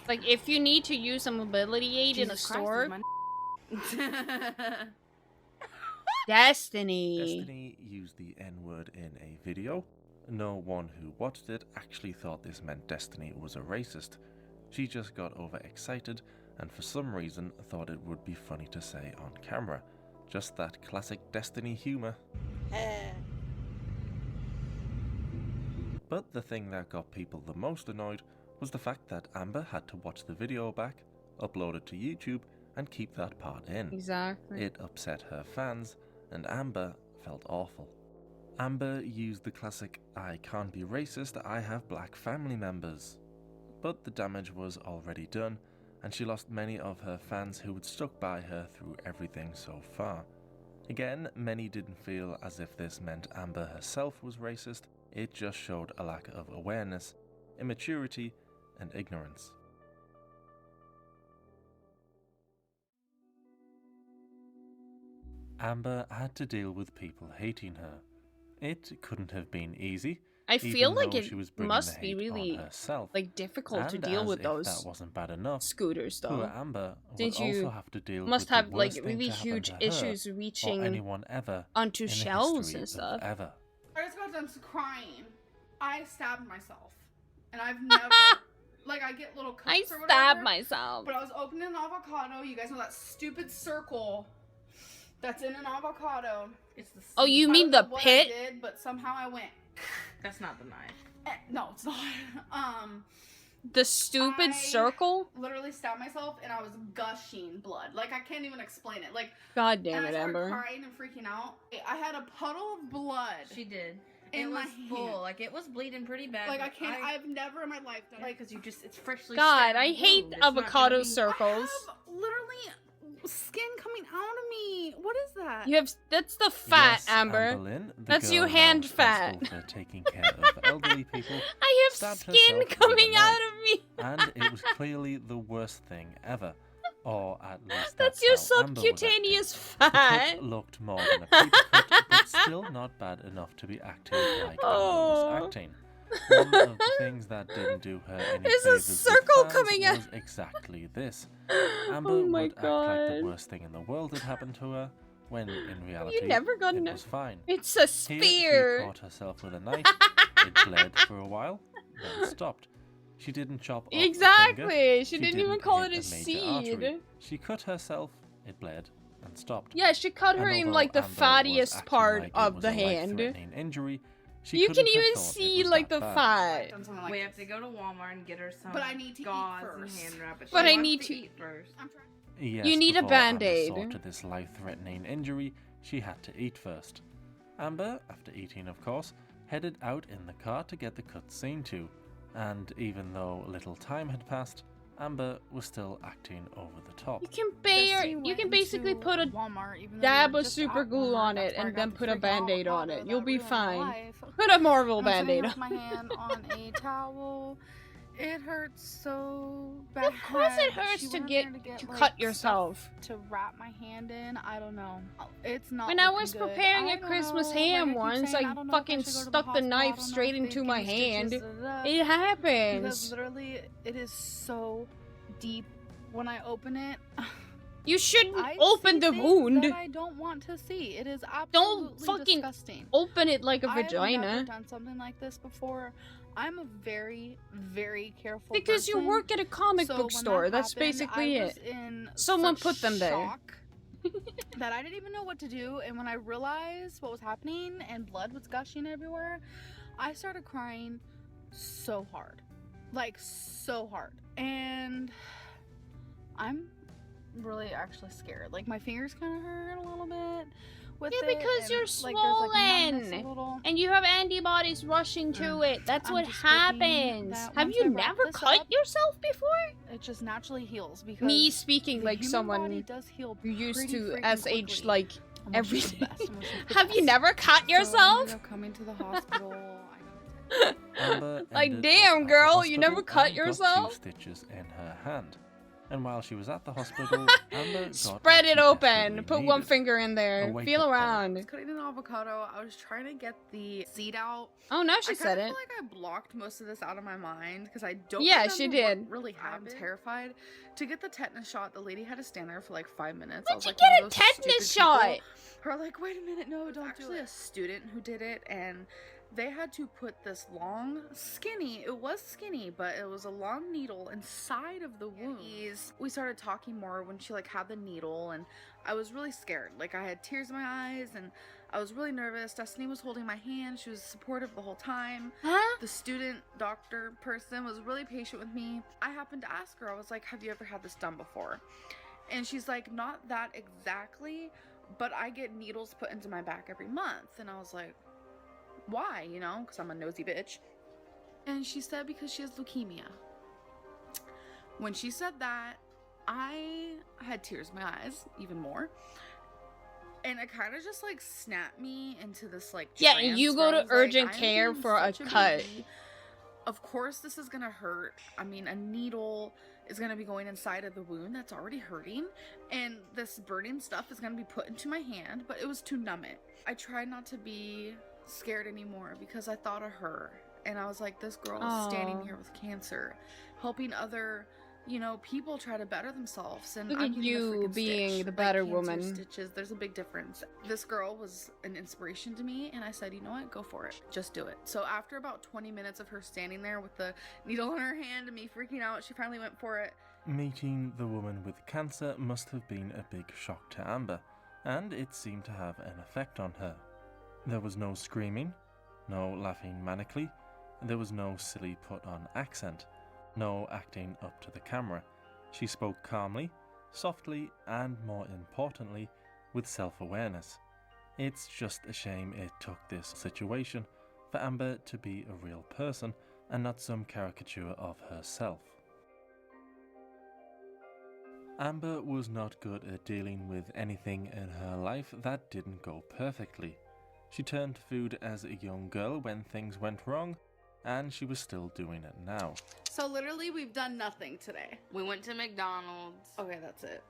Like, if you need to use a mobility aid in a Jesus store, Christ, is Destiny. Destiny used the N-word in a video. No one who watched it actually thought this meant Destiny was a racist. She just got overexcited and for some reason thought it would be funny to say on camera. Just that classic Destiny humour. But the thing that got people the most annoyed was the fact that Amber had to watch the video back, upload it to YouTube, and keep that part in. Exactly. It upset her fans, and Amber felt awful. Amber used the classic, I can't be racist, I have black family members. But the damage was already done, and she lost many of her fans who had stuck by her through everything so far. Again, many didn't feel as if this meant Amber herself was racist, it just showed a lack of awareness, immaturity, and ignorance. Amber had to deal with people hating her. It couldn't have been easy. I feel like she was it bringing must the be hate really on herself. like difficult to And deal as with if those that wasn't bad enough, scooters poor though. Amber Since would you also have to deal must with have the like worst thing really to happen huge to her issues or reaching anyone ever onto in the shelves history and of stuff. ever. I just got done crying. I stabbed myself. And I've never... like, I get little cuts I or whatever. stabbed myself. But I was opening an avocado. You guys know that stupid circle that's in an avocado. It's the Oh, you mean the pit? I did, but somehow I went... That's not the knife. No, it's not. The stupid circle? Literally stabbed myself and I was gushing blood. Like, I can't even explain it. Like, God damn and it, I started Amber. crying and freaking out. I had a puddle of blood. She did. In It my was hand. full. Like, it was bleeding pretty bad. Like, but I've never in my life done like, because you just, it's freshly God, stabbed I hate wound. It's not gonna avocado be- circles. I have literally skin coming out of me. What is that? You have that's the fat, Yes, Amber. Lynn, the That's girl you now hand responsible fat. for taking care of elderly people. I have stabbed skin herself with a coming out knife, of me. And it was clearly the worst thing ever. Or at least That's your how Amber was acting. subcutaneous The fat. cut looked more than a paper cut, but still not bad enough to be acting like Amber was acting. One of the things that didn't do her any There's a favors circle with fans coming out. was exactly this. Amber Oh my would act like the God. worst thing in the world had happened to her, when in reality never got it enough. was fine. It's a Here, she spear. caught herself with a knife. It bled for a while, then stopped. She didn't chop off a Exactly. finger. She didn't even call hit it a major seed. artery. She cut herself. It bled and stopped. Yeah, she cut her And in although like the Amber was fattiest acting part like it of was the a hand. life-threatening injury, she You can couldn't have even thought it see was like that the bad. fat. We have to go to Walmart and get her some But I need to eat gauze first. and hand wrap it. But She I wants need to to- eat first. Yes, You need a before Amber Band-Aid. saw to this life-threatening injury, she had to eat first. Amber, after eating of course, headed out in the car to get the cut seen to, and even though little time had passed, Amber was still acting over the top. You can basically put a Walmart, even though dab we were of just super at glue Walmart, on that's it where I and got then the put a freaking Band-Aid on avocado it. that You'll be ruined my fine. life. Put a Marvel I'm sitting Band-Aid here on. with my hand on a towel. It hurts so bad. Of course it hurts She to went get in there to like, cut stuff yourself. to wrap my hand in. I don't know. It's not. When I looking was good. preparing I a don't Christmas know. ham Like, I keep once, saying, I I don't know if I fucking should go to the stuck the hospital. I knife don't know straight if they into give my me hand. stitches, da, da, da. It happens. Because literally, it is so deep. When I open it, You shouldn't I open see the things wound. that I don't want to see. It is Don't absolutely fucking disgusting. open it like a I've never vagina. done something like this before. I'm a very, very careful Because you person. work at a comic So book when store. that That's happened, basically I was it. in Someone such put them there. shock that I didn't even know what to do. And when I realized what was happening and blood was gushing everywhere, I started crying so hard. Like, so hard. And I'm really actually scared. Like, my fingers kind of hurt a little bit with Yeah, it. because and, you're like, there's, like, numbness a swollen. little. And you have antibodies rushing to it. That's I'm what just hoping happens. that Have once you I wrap never this cut up, yourself before? it just naturally heals because Me speaking the like human someone body does heal who used pretty to freaking SH quickly. like And when she's everything. the best, and when she's the Have you best. never cut So I ended yourself? up coming to the hospital. Amber Like, ended damn, up at the girl, you never hospital cut and got yourself? 2 stitches in her hand. And while she was at the hospital, Amber got Spread what it she open. desperately Put one needed. finger in there. wake-up Feel call. I was around. cutting an avocado. I was trying to get the seed out. Oh, now she I said kinda it. feel like I blocked most of this out of my mind because I don't. Yeah, remember she what did. really happened. I'm terrified. To get the tetanus shot, the lady had to stand there for like 5 minutes. When'd I was you like, get one a of those tetanus stupid people shot? who are like, wait a minute, no, don't do it. A student who did it, and they had to put this long, skinny, it was skinny, but it was a long needle inside of the wound. We started talking more when she like had the needle, and I was really scared. Like, I had tears in my eyes, and I was really nervous. Destiny was holding my hand. She was supportive the whole time. Huh? The student doctor person was really patient with me. I happened to ask her, I was like, have you ever had this done before? And she's like, not that exactly, but I get needles put into my back every month. And I was like, why? You know, because I'm a nosy bitch. And she said because she has leukemia. When she said that, I had tears in my eyes, even more. And it kind of just like snapped me into this like Yeah, trance and you where go I to was like, urgent I am care being for a such cut. baby. Of course this is gonna hurt. I mean, a needle is going to be going inside of the wound that's already hurting, and this burning stuff is going to be put into my hand, but it was to numb it. I tried not to be scared anymore because I thought of her, and I was like, this girl is standing here with cancer, helping other, you know, people try to better themselves, and Look I'm at getting a you freaking being stitch, the like better cancer woman. Stitches. There's a big difference. This girl was an inspiration to me, and I said, you know what, go for it, just do it. So after about 20 minutes of her standing there with the needle in her hand and me freaking out, she finally went for it. Meeting the woman with cancer must have been a big shock to Amber, and it seemed to have an effect on her. There was no screaming, no laughing manically, there was no silly put-on accent, no acting up to the camera. She spoke calmly, softly, and more importantly, with self-awareness. It's just a shame it took this situation for Amber to be a real person and not some caricature of herself. Amber was not good at dealing with anything in her life that didn't go perfectly. She turned to food as a young girl when things went wrong, and she was still doing it now. So literally, we've done nothing today. We went to McDonald's. Okay, that's it.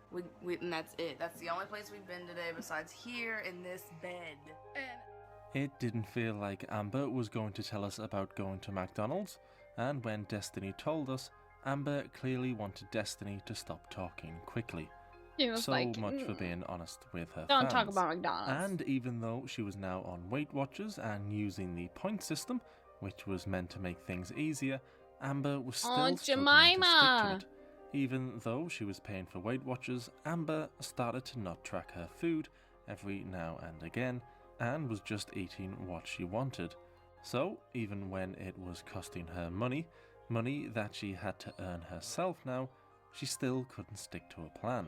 And that's it. That's the only place we've been today besides here in this bed. And It didn't feel like Amber was going to tell us about going to McDonald's, and when Destiny told us, Amber clearly wanted Destiny to stop talking quickly. It was So like, much for being honest with her don't fans. talk about McDonald's. And even though she was now on Weight Watchers and using the point system, which was meant to make things easier, Amber was still struggling to stick to Jemima! it. Even though she was paying for Weight Watchers, Amber started to not track her food every now and again, and was just eating what she wanted. So, even when it was costing her money that she had to earn herself now, she still couldn't stick to a plan.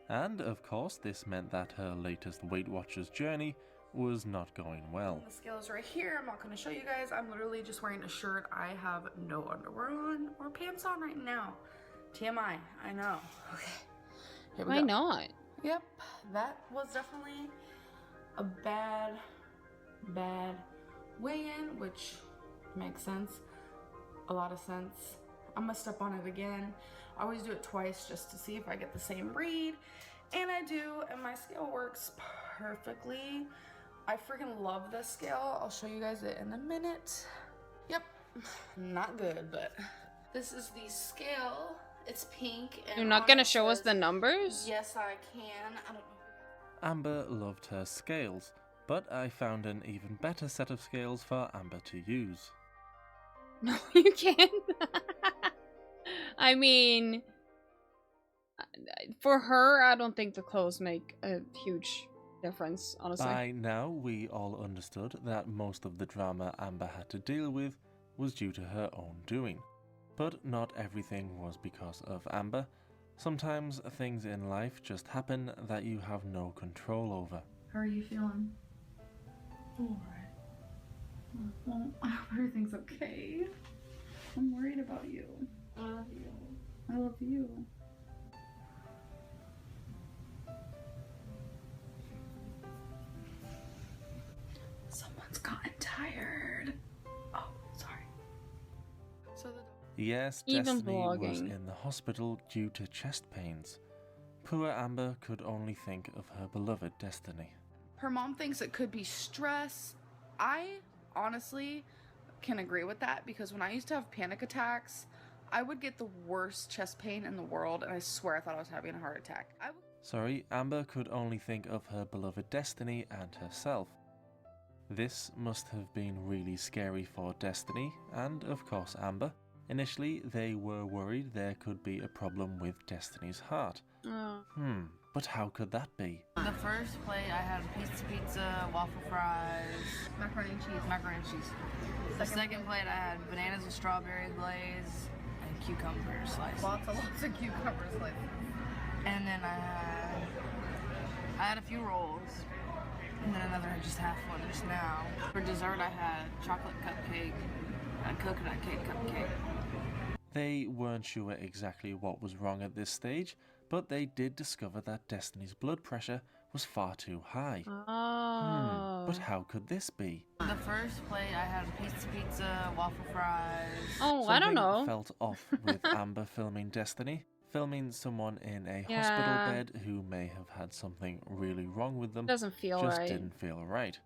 And of course, this meant that her latest Weight Watchers journey was not going well. the scale is right here. I'm not going to show you guys. I'm literally just wearing a shirt. I have no underwear on or pants on right now. TMI. I know. Okay. Here we Why go. not? Yep. That was definitely a bad weigh-in, which makes sense. A lot of sense. I messed up on it again. I always do it twice just to see if I get the same read. And I do, and my scale works perfectly. I freaking love this scale. I'll show you guys it in a minute. Yep, not good, but this is the scale. It's pink. And You're not on gonna it show us says, the numbers? Yes, I can. I don't know. Amber loved her scales, but I found an even better set of scales for Amber to use. No, you can't. I mean, for her, I don't think the clothes make a huge difference, honestly. By now, we all understood that most of the drama Amber had to deal with was due to her own doing. But not everything was because of Amber. Sometimes things in life just happen that you have no control over. How are you feeling? Alright. Well, I hope everything's okay. I'm worried about you. I love you. I love you. Someone's gotten tired. Oh, sorry. So Yes, Even Destiny was vlogging. in the hospital due to chest pains. Poor Amber could only think of her beloved Destiny. her mom thinks it could be stress. I honestly can agree with that because when I used to have panic attacks, I would get the worst chest pain in the world, and I swear I thought I was having a heart attack. Sorry, Amber could only think of her beloved Destiny and herself. This must have been really scary for Destiny and, of course, Amber. Initially, they were worried there could be a problem with Destiny's heart. But how could that be? The first plate I had pizza, waffle fries, macaroni and cheese. Macaroni and cheese. The second plate I had bananas with strawberry glaze and cucumber slices. Lots of cucumber slices. And then I had a few rolls. And then another just half one just now. For dessert I had chocolate cupcake and coconut cake cupcake. They weren't sure exactly what was wrong at this stage, but they did discover that Destiny's blood pressure was far too high. But how could this be? The first plate I had pizza, waffle fries. Oh, I don't know. Something felt off with Amber filming Destiny. filming someone in a Yeah. hospital bed who may have had something really wrong with them Doesn't feel just right. didn't feel right.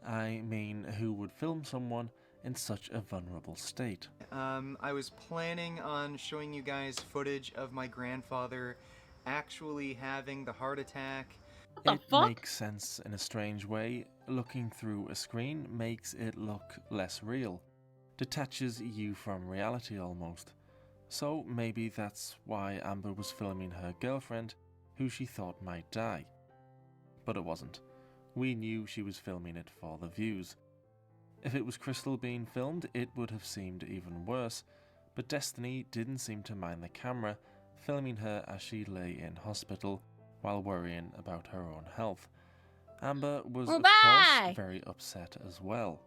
I mean, who would film someone in such a vulnerable state? I was planning on showing you guys footage of my grandfather actually having the heart attack. It makes sense in a strange way. Looking through a screen makes it look less real. Detaches you from reality almost. So maybe that's why Amber was filming her girlfriend, who she thought might die. But it wasn't. We knew she was filming it for the views. If it was Crystal being filmed, it would have seemed even worse, but Destiny didn't seem to mind the camera, filming her as she lay in hospital while worrying about her own health. Amber was, of course, very upset as well.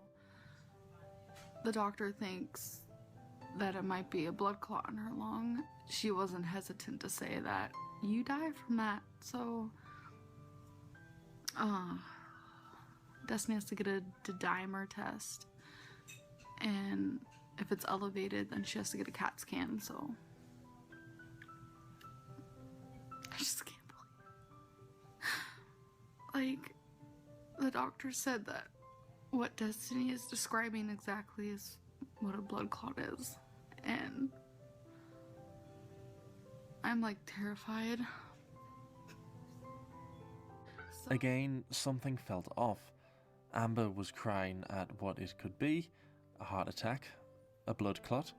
The doctor thinks that it might be a blood clot in her lung. She wasn't hesitant to say that you die from that, so Destiny has to get a dimer test, and if it's elevated, then she has to get a CAT scan. So I just can't believe, like, the doctor said that what Destiny is describing exactly is what a blood clot is, and I'm like terrified. Again, something felt off. Amber was crying at what it could be, a heart attack, a blood clot,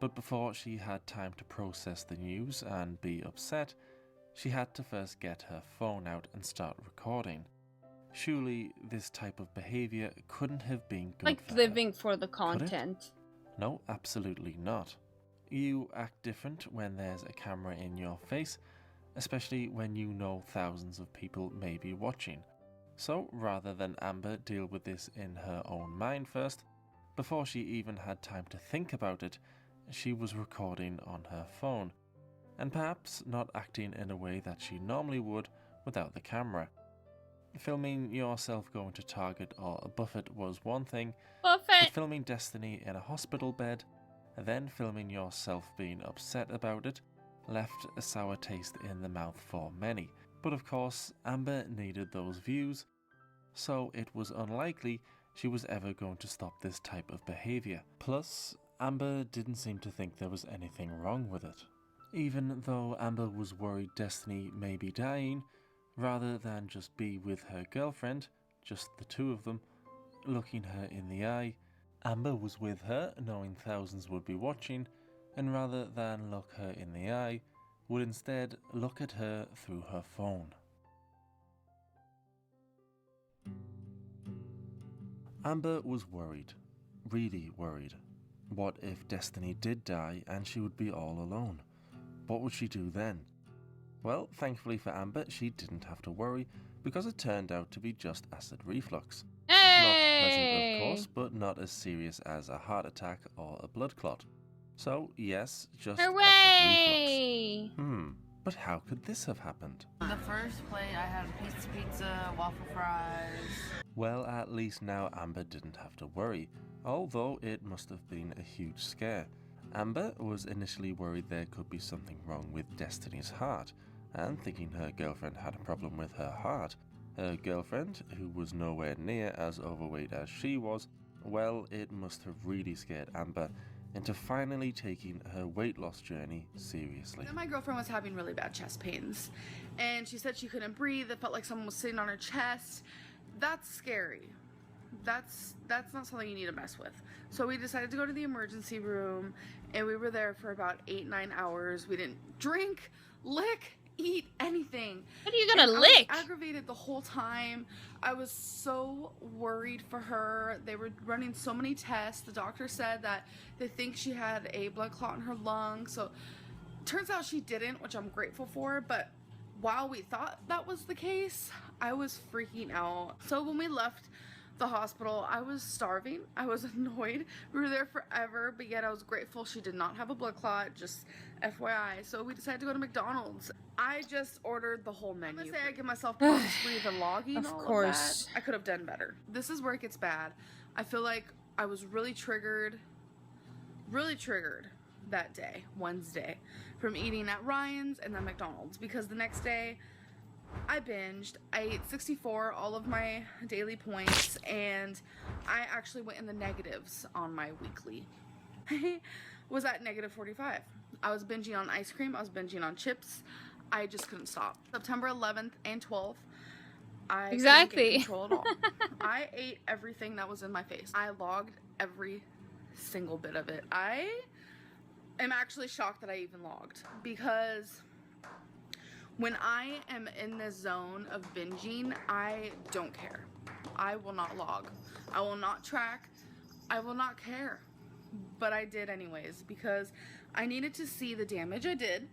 but before she had time to process the news and be upset, she had to first get her phone out and start recording. Surely this type of behavior couldn't have been good Like for living her. for the Could it? content. No, absolutely not. You act different when there's a camera in your face, especially when you know thousands of people may be watching. So rather than Amber deal with this in her own mind first, before she even had time to think about it, she was recording on her phone, and perhaps not acting in a way that she normally would without the camera. Filming yourself going to Target or a buffet was one thing, but filming Destiny in a hospital bed, and then filming yourself being upset about it, left a sour taste in the mouth for many. But of course, Amber needed those views, so it was unlikely she was ever going to stop this type of behavior. Plus, Amber didn't seem to think there was anything wrong with it. Even though Amber was worried Destiny may be dying, rather than just be with her girlfriend, just the two of them, looking her in the eye, Amber was with her knowing thousands would be watching, and rather than look her in the eye, would instead look at her through her phone. Amber was worried, really worried. What if Destiny did die and she would be all alone? What would she do then? Well, thankfully for Amber, she didn't have to worry, because it turned out to be just acid reflux. Not pleasant, of course, but not as serious as a heart attack or a blood clot. So, yes, just acid reflux. But how could this have happened? The first plate, I had a piece of pizza, waffle fries. Well, at least now Amber didn't have to worry, although it must have been a huge scare. Amber was initially worried there could be something wrong with Destiny's heart, and thinking her girlfriend had a problem with her heart. Her girlfriend, who was nowhere near as overweight as she was, well, it must have really scared Amber into finally taking her weight loss journey seriously. Then my girlfriend was having really bad chest pains, and she said she couldn't breathe. It felt like someone was sitting on her chest. That's scary. That's not something you need to mess with. So we decided to go to the emergency room, and we were there for about 8-9 hours. We didn't drink, lick, eat anything. What are you gonna And lick? I was aggravated the whole time. I was so worried for her. They were running so many tests. The doctor said that they think she had a blood clot in her lung. So turns out she didn't, which I'm grateful for. But while we thought that was the case, I was freaking out. So when we left the hospital, I was starving. I was annoyed. We were there forever, but yet I was grateful she did not have a blood clot, just FYI. So we decided to go to McDonald's. I just ordered the whole menu. I'm gonna say I give myself props for even logging Of all course. of that. I could have done better. This is where it gets bad. I feel like I was really triggered that day, Wednesday, from eating at Ryan's and then McDonald's, because the next day I binged. I ate 64, all of my daily points, and I actually went in the negatives on my weekly. I was at negative 45. I was binging on ice cream, I was binging on chips. I just couldn't stop. September 11th and 12th, I couldn't get control at all. I ate everything that was in my face. I logged every single bit of it. I am actually shocked that I even logged, because when I am in this zone of binging, I don't care. I will not log. I will not track. I will not care. But I did anyways, because I needed to see the damage I did.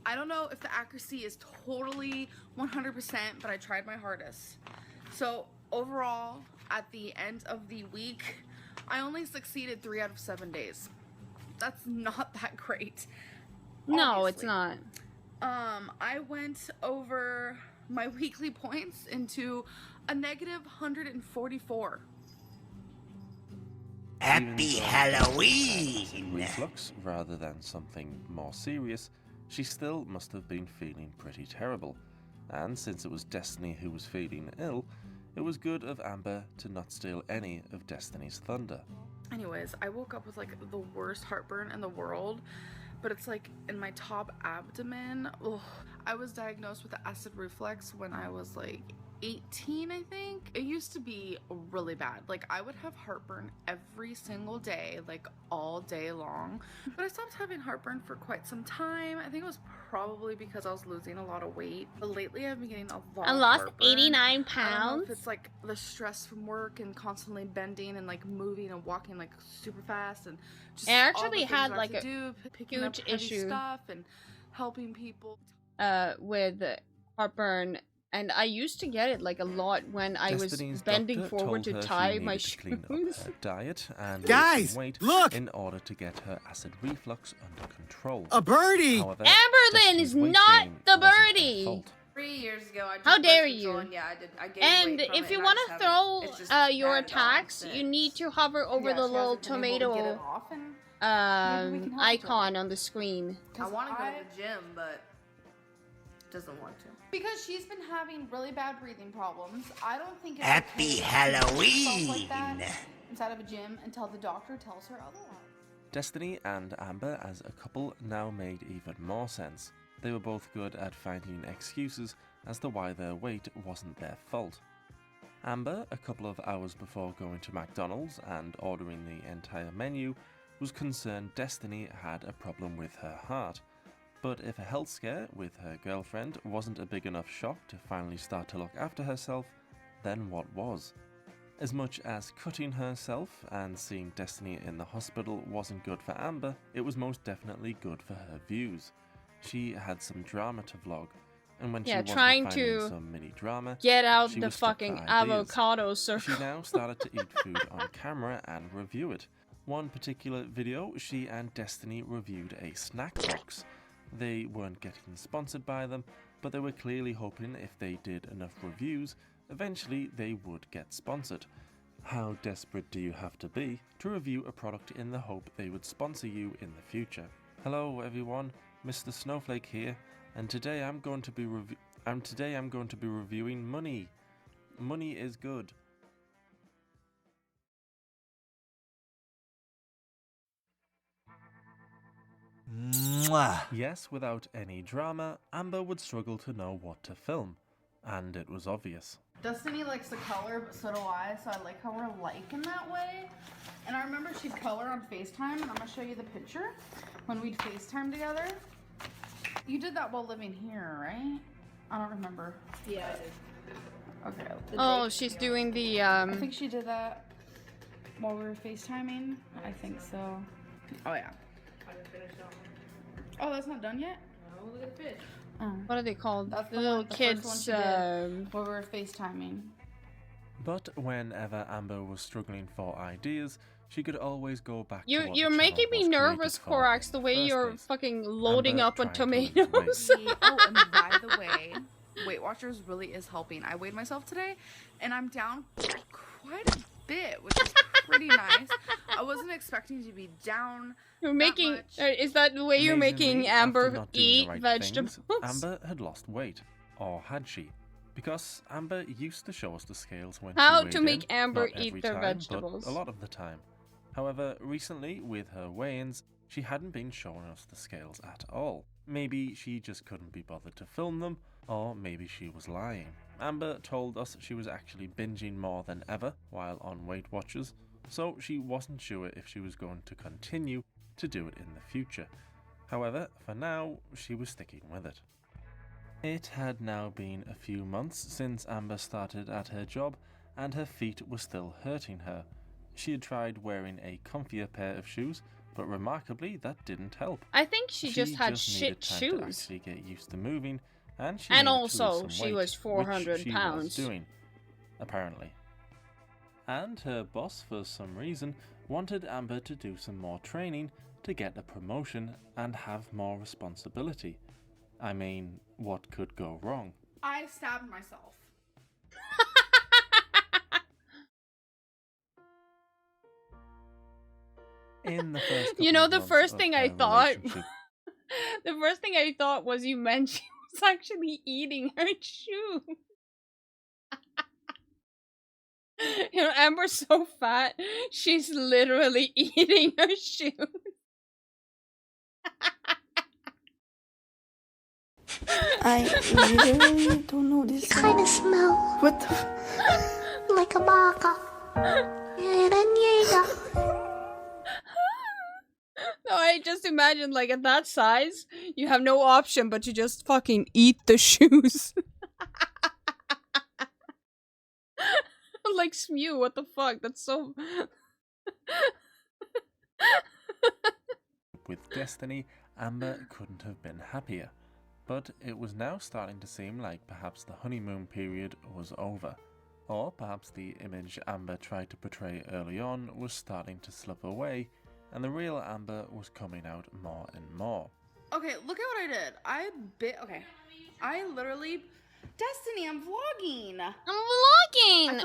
I don't know if the accuracy is totally 100%, but I tried my hardest. So overall, at the end of the week, I only succeeded 3 out of 7 days. That's not that great. No, it's not. I went over my weekly points into a negative 144. Happy Halloween! Reflux rather than something more serious, she still must have been feeling pretty terrible. And since it was Destiny who was feeling ill, it was good of Amber to not steal any of Destiny's thunder. Anyways, I woke up with like the worst heartburn in the world, but it's like in my top abdomen. Ugh. I was diagnosed with acid reflux when I was like 18, I think. It used to be really bad. Like I would have heartburn every single day, like all day long. But I stopped having heartburn for quite some time. I think it was probably because I was losing a lot of weight. But lately I've been getting a lot of lost heartburn. 89 I don't know pounds. if it's like the stress from work and constantly bending and like moving and walking like super fast, and just I all the actually things had I like have to a do, picking up huge heavy issue stuff and helping people. With heartburn, and I used to get it like a lot when I Destiny's was bending doctor forward told to her tie she my needed to clean up shoes. her diet and lose Guys, some weight look! in order to get her acid reflux under control. A birdie! However, Amberlyn Destiny's is weight not gain the wasn't her birdie. fault. 3 years ago, I took How dare birth control, you? and yeah, I did. I gained And weight from if it, you and want I to just throw haven't- it's just your added on attacks, you since. need to hover over Yeah, the she little hasn't been able to get it tomato off, and maybe we can help each icon on the screen. I want to go to the gym, but doesn't want to. Because she's been having really bad breathing problems. I don't think it's Happy okay to Halloween! like that inside of a gym until the doctor tells her otherwise. Destiny and Amber as a couple now made even more sense. They were both good at finding excuses as to why their weight wasn't their fault. Amber, a couple of hours before going to McDonald's and ordering the entire menu, was concerned Destiny had a problem with her heart. But if a health scare with her girlfriend wasn't a big enough shock to finally start to look after herself, then what was? As much as cutting herself and seeing Destiny in the hospital wasn't good for Amber, it was most definitely good for her views. She had some drama to vlog, and when she wasn't trying finding to some mini drama, get out she the was stuck for fucking ideas. avocado circle. She now started to eat food on camera and review it. One particular video, she and Destiny reviewed a snack box. They weren't getting sponsored by them, but they were clearly hoping if they did enough reviews, eventually they would get sponsored. How desperate do you have to be to review a product in the hope they would sponsor you in the future? Hello everyone, Mr. Snowflake here, and today I'm going to be reviewing money. Money is good. Mwah. Yes, without any drama, Amber would struggle to know what to film, and it was obvious. Destiny likes to color, but so do I, so I like how we're alike in that way. And I remember she'd color on FaceTime, and I'm gonna show you the picture when we'd FaceTime together. You did that while living here, right? I don't remember. Yeah, I did. Okay. Oh, she's doing the I think she did that while we were FaceTiming. I think so. Oh yeah. Oh, that's not done yet? No, look at the fish. what are they called? That's The little the first one kids. she did while we were FaceTiming. But whenever Amber was struggling for ideas, she could always go back to You're what you're the making channel me was nervous, created for Korax. in The way first you're place. fucking loading Amber up on trying to lose tomatoes. Oh, and by the way, Weight Watchers really is helping. I weighed myself today, and I'm down quite a bit, which is pretty nice. I wasn't expecting to be down. You're making. Is that the way you're making Amazingly, after Amber not doing eat the right vegetables? things, Amber had lost weight. Or had she? Because Amber used to show us the scales when How she weighed to make in, Amber not eat every their time, vegetables. but a lot of the time. However, recently, with her weigh-ins, she hadn't been showing us the scales at all. Maybe she just couldn't be bothered to film them, or maybe she was lying. Amber told us she was actually binging more than ever while on Weight Watchers, so she wasn't sure if she was going to continue to do it in the future. However, for now, she was sticking with it. It had now been a few months since Amber started at her job, and her feet were still hurting her. She had tried wearing a comfier pair of shoes, but remarkably that didn't help. I think she just had needed shit time shoes. to actually get used to moving, and she And needed also, to lose some she weight, was 400 which she pounds. was doing, apparently. And her boss, for some reason, wanted Amber to do some more training to get a promotion and have more responsibility. I mean, what could go wrong? I stabbed myself. In the first You know, couple the of months first of thing I her thought. relationship- The first thing I thought was you meant she was actually eating her shoe. You know, Amber's so fat, she's literally eating her shoe. I literally don't know this. Kind of smell What the? like a baka. No, I just imagine, like, at that size, you have no option but to just fucking eat the shoes. Like Smew, what the fuck? That's so... With Destiny, Amber couldn't have been happier. But it was now starting to seem like perhaps the honeymoon period was over. Or perhaps the image Amber tried to portray early on was starting to slip away, and the real Amber was coming out more and more. Okay, look at what I did. I literally... Destiny, I'm vlogging.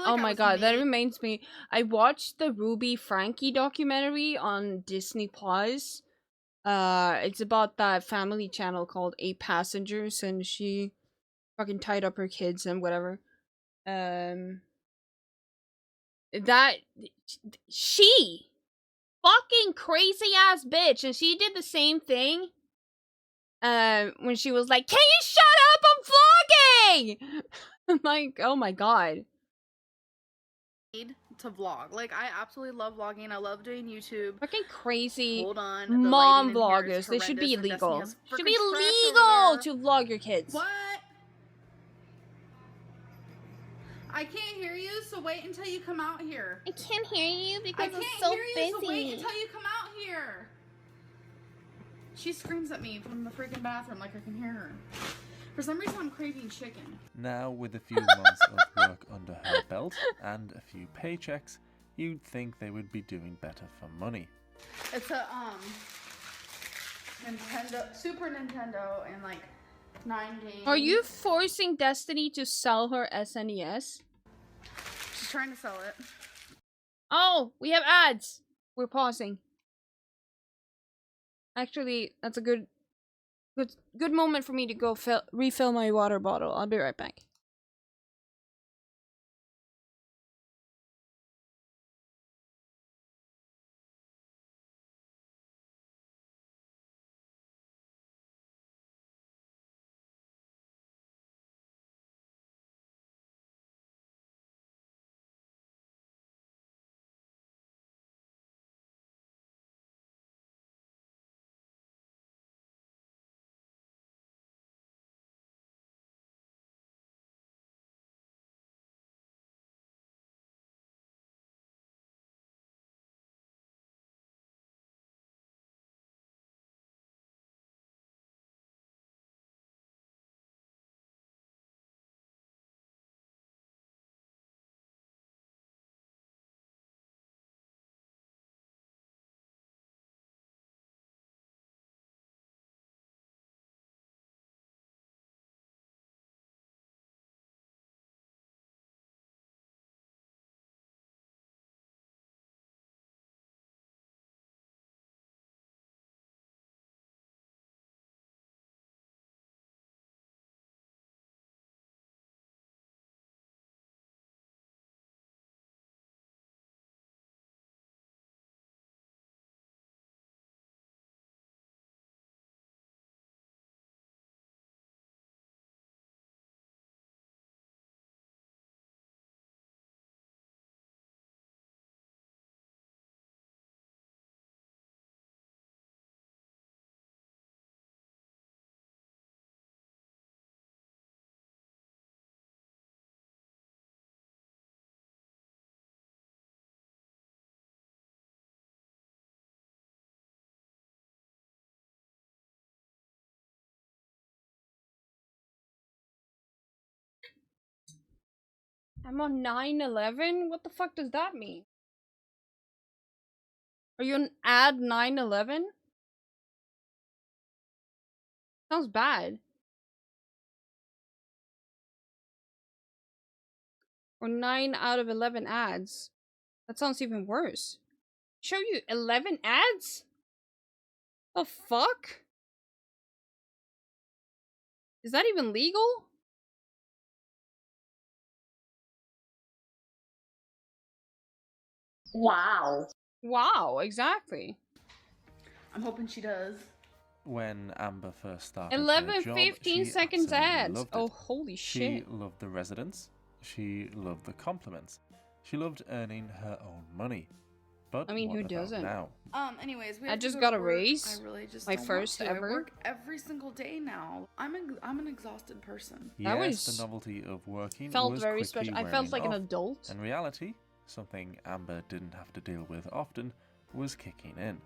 Oh my god, that reminds me. I watched the Ruby Frankie documentary on Disney Plus. It's about that family channel called 8 Passengers, and she fucking tied up her kids and whatever. That she fucking crazy ass bitch, and she did the same thing. When she was like, "Can you shut up? I'm vlogging!" I'm like, oh my god. To vlog. Like, I absolutely love vlogging. I love doing YouTube. Fucking crazy. Hold on. Mom vloggers. They should be illegal. Should be illegal to vlog your kids. What? I can't hear you, so wait until you come out here. I can't hear you because I can't I'm so hear you, busy. so wait until you come out here. She screams at me from the freaking bathroom like I can hear her. For some reason, I'm craving chicken. Now, with a few months of work under her belt and a few paychecks, you'd think they would be doing better for money. It's a Nintendo, Super Nintendo, and like 9 games. Are you forcing Destiny to sell her SNES? She's trying to sell it. Oh, we have ads. We're pausing. Actually, that's a good moment for me to go refill my water bottle. I'll be right back. I'm on 9/11? What the fuck does that mean? Are you an ad 9/11? Sounds bad. Or 9 out of 11 ads. That sounds even worse. Show you 11 ads? The fuck? Is that even legal? Wow. Wow, exactly. I'm hoping she does. When Amber first started her 11, job, 15 she seconds absolutely ads. loved Oh, it. holy She shit. loved the residents. She loved the compliments. She loved earning her own money. But I mean, what who about doesn't? now? Anyways, we I have to just go got to a work. raise. I really just My don't first want to. ever. I work every single day now. I'm an exhausted person. That Yes, was- the novelty of working felt was very quickly special. I wearing felt like an off. adult. In reality, something Amber didn't have to deal with often was kicking in.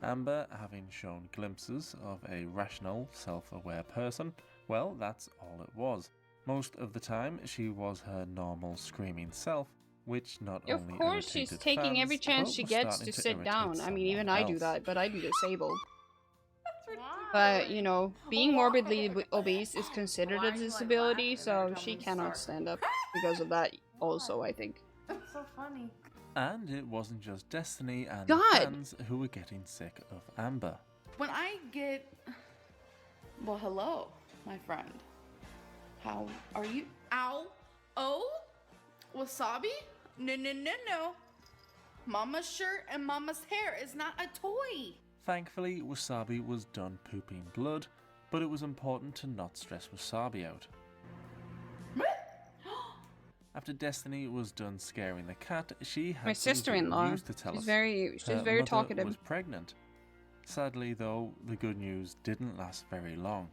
Amber, having shown glimpses of a rational, self-aware person, well, that's all it was. Most of the time, she was her normal screaming self, which not Of only course, she's irritated taking fans, every chance but she was gets starting to sit irritate down. I mean, even someone I do else. that, but I do disabled. But, you know, being morbidly obese is considered a disability, so she cannot stand up because of that also, I think. That's so funny. And it wasn't just Destiny and God. fans who were getting sick of Amber. When I get... Well, hello, my friend. How are you? Ow. Oh? Wasabi? No, no, no, no. Mama's shirt and Mama's hair is not a toy. Thankfully, Wasabi was done pooping blood, but it was important to not stress Wasabi out. After Destiny was done scaring the cat, she had My some good sister-in-law. news to tell She's us. very Her very mother talkative. was pregnant. Sadly, though, the good news didn't last very long.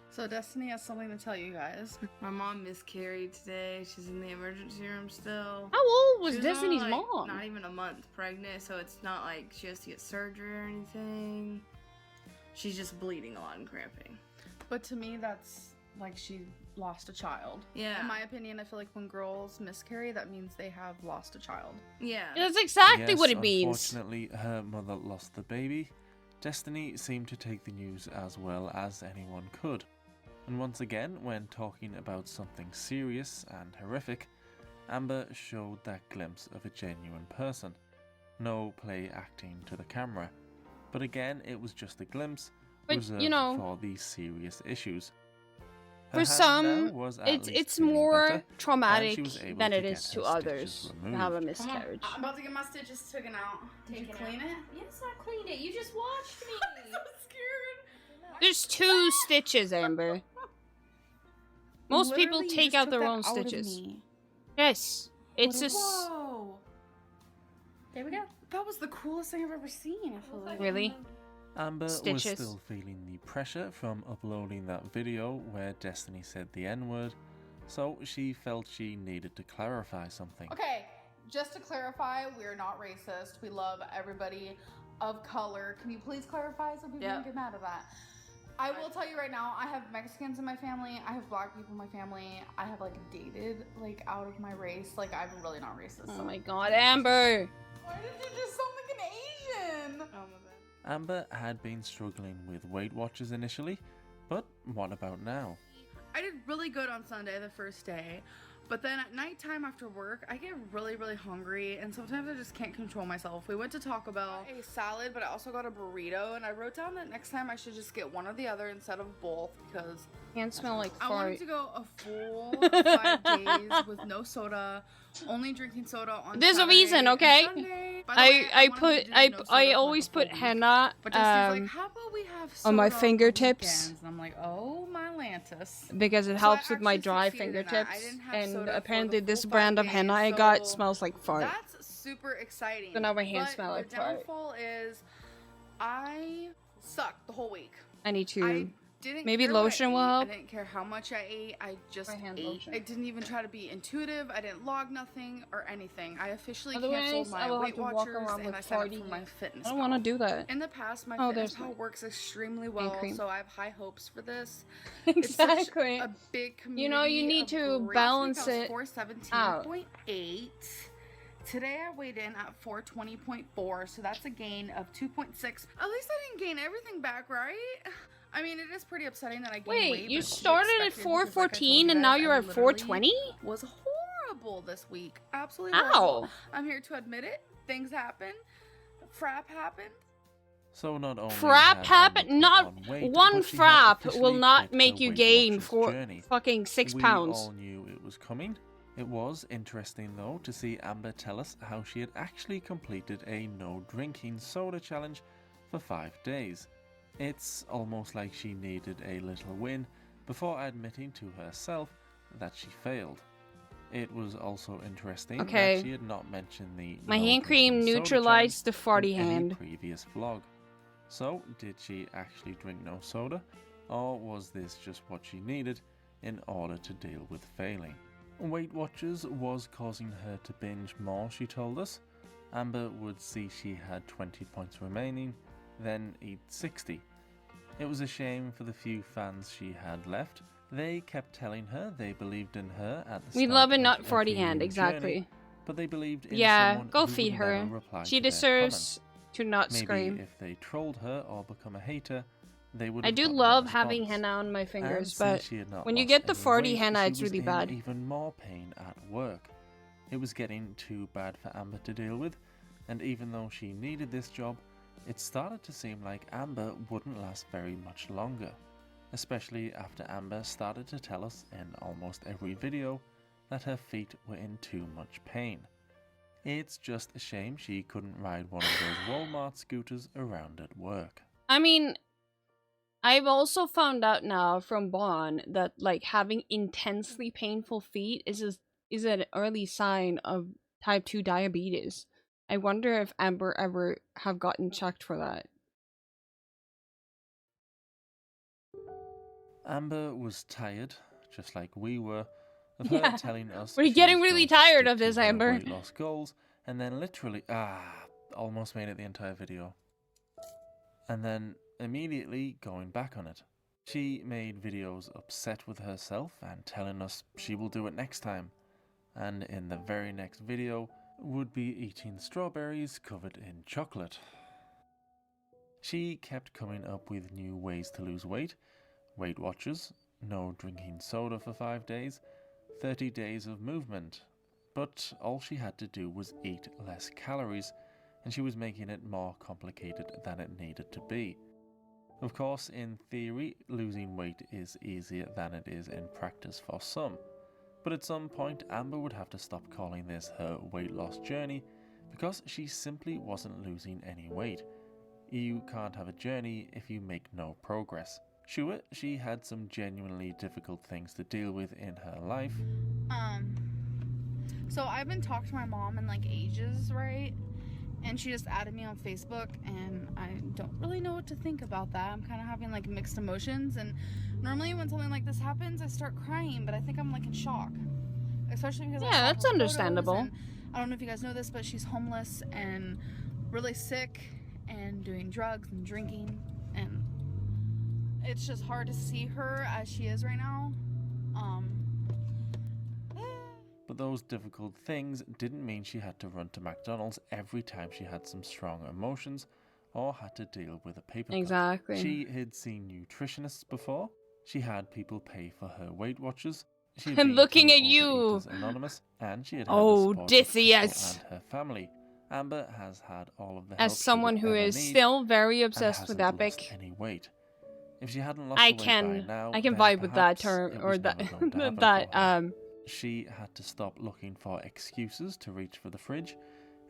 So Destiny has something to tell you guys. My mom miscarried today. She's in the emergency room still. How old was She Destiny's only, like, mom? Not even a month pregnant, so it's not like she has to get surgery or anything. She's just bleeding a lot and cramping. But to me, that's like she lost a child. Yeah. In my opinion, I feel like when girls miscarry, that means they have lost a child. Yeah. That's exactly Yes, what it means. Unfortunately, her mother lost the baby. Destiny seemed to take the news as well as anyone could. And once again, when talking about something serious and horrific, Amber showed that glimpse of a genuine person. No play acting to the camera. But again, it was just a glimpse, But, reserved you know, for these serious issues. Her For hand some, now was at it's least feeling more better, and traumatic she was able than to it get is her to stitches others to removed. have a miscarriage. I'm about to get my stitches taken out. Did you clean it? Yes, I cleaned it. You just watched me. I'm so scared. There's 2 stitches, Amber. Most people Literally, you take just out took their that own out of stitches. me. Yes, it's a Whoa. There we go. That was the coolest thing I've ever seen. I feel like. really. Amber Stitches. was still feeling the pressure from uploading that video where Destiny said the N-word, so she felt she needed to clarify something. Okay, just to clarify, we're not racist. We love everybody of color. Can you please clarify so people don't get mad at that? I will tell you right now, I have Mexicans in my family. I have black people in my family. I have like dated like out of my race. Like I'm really not racist. Oh so- my god, Amber! Why did you just sound like an Asian? Oh my bad. Amber had been struggling with Weight Watchers initially, but what about now? I did really good on Sunday, the first day. But then at nighttime after work, I get really, really hungry, and sometimes I just can't control myself. We went to Taco Bell, a salad, but I also got a burrito, and I wrote down that next time I should just get one or the other instead of both because Can't smell like I fart. wanted to go a full 5 days with no soda, only drinking soda on There's a Saturday reason, and okay? Sunday. By the way, I wanted to put do I no soda I for, like, always a full put week. henna But Dusty's like, how about we have on my soda fingertips weekends? And I'm like, oh my Lantis. because it So I helps with my actually dry succeeded in that. I fingertips. didn't have And soda for apparently the this full brand 5 of henna days, I got so smells like fart. That's super exciting. So now my hands But smell like the fart. downfall is I sucked the whole week. I need to didn't Maybe care what lotion I will ate. help? I didn't care how much I ate. I just My hand ate. lotion. I didn't even try to be intuitive. I didn't log nothing or anything. I officially Otherwise, canceled I my will have Weight to walk Watchers around and with I signed up 40 for my Fitness I don't want to do that. In the past, my Oh, Fitness there's Pal works extremely hand well, cream. so I have high hopes for this. Exactly. It's such a big community. You know, you need of to great balance food. I it was out. 417.8. Today I weighed in at 420.4, so that's a gain of 2.6. At least I didn't gain everything back, right? I mean, it is pretty upsetting that I gained weight. Wait, you but it's to be started at expected because, like I told 414 you and guys, now I you're at literally 420? Was horrible this week. Absolutely Ow. horrible. I'm here to admit it. Things happened. Frap happened. So not only Frap had happen? Amber put Not on weight, one but she had frap officially will not quit make her you Weight gain Watchers for journey. fucking 6 We pounds. all knew it was coming. It was interesting though to see Amber tell us how she had actually completed a no drinking soda challenge for 5 days. It's almost like she needed a little win before admitting to herself that she failed. It was also interesting Okay. that she had not mentioned the My no hand cream drinking soda neutralized the challenge farty in any hand. previous vlog. So, did she actually drink no soda, or was this just what she needed in order to deal with failing? Weight Watchers was causing her to binge more, she told us. Amber would see she had 20 points remaining, then eat 60. It was a shame for the few fans she had left. They kept telling her they believed in her at the We start love a of nut every farty hand, new exactly. journey, but they believed in Yeah, someone go who feed would her. never reply She to their deserves comments. to not Maybe scream. if they trolled her or become a hater, they would I have do gotten love a having response. henna on my fingers, And since but she had not when you lost get the any farty weight, henna, she it's was really in bad. even more pain at work. It was getting too bad for Amber to deal with, and even though she needed this job, it started to seem like Amber wouldn't last very much longer, especially after Amber started to tell us in almost every video that her feet were in too much pain. It's just a shame she couldn't ride one of those Walmart scooters around at work. I mean, I've also found out now from Bon that like having intensely painful feet is an early sign of type 2 diabetes. I wonder if Amber ever have gotten checked for that. Amber was tired, just like we were, of her telling us We're she getting was really going to tired stick of this, to her Amber. weight loss goals, and then literally, almost made it the entire video. And then immediately going back on it. She made videos upset with herself and telling us she will do it next time. And in the very next video, would be eating strawberries covered in chocolate. She kept coming up with new ways to lose weight. Weight Watchers, no drinking soda for 5 days, 30 days of movement. But all she had to do was eat less calories, and she was making it more complicated than it needed to be. Of course, in theory, losing weight is easier than it is in practice for some. But at some point, Amber would have to stop calling this her weight loss journey, because she simply wasn't losing any weight. You can't have a journey if you make no progress. Sure, she had some genuinely difficult things to deal with in her life. So I've been talking to my mom in like ages, right? And she just added me on Facebook, and I don't really know what to think about that. I'm kind of having like mixed emotions, and normally when something like this happens, I start crying, but I think I'm like in shock. Especially because I saw that's her understandable. photos, and I don't know if you guys know this, but she's homeless and really sick and doing drugs and drinking, and it's just hard to see her as she is right now. But those difficult things didn't mean she had to run to McDonald's every time she had some strong emotions or had to deal with a paper cut. Exactly. She had seen nutritionists before. She had people pay for her Weight Watchers. She had I'm been looking to at you. Overeaters Anonymous, and she had had Oh, the support of Dizzy, Crystal yes. and her family. Amber has had all of the help As someone she who would ever is need still very and obsessed with hasn't Epic, lost any weight. If she hadn't lost I the weight by can now, I can then vibe with that perhaps term it or was that never going to happen that for her. She had to stop looking for excuses to reach for the fridge,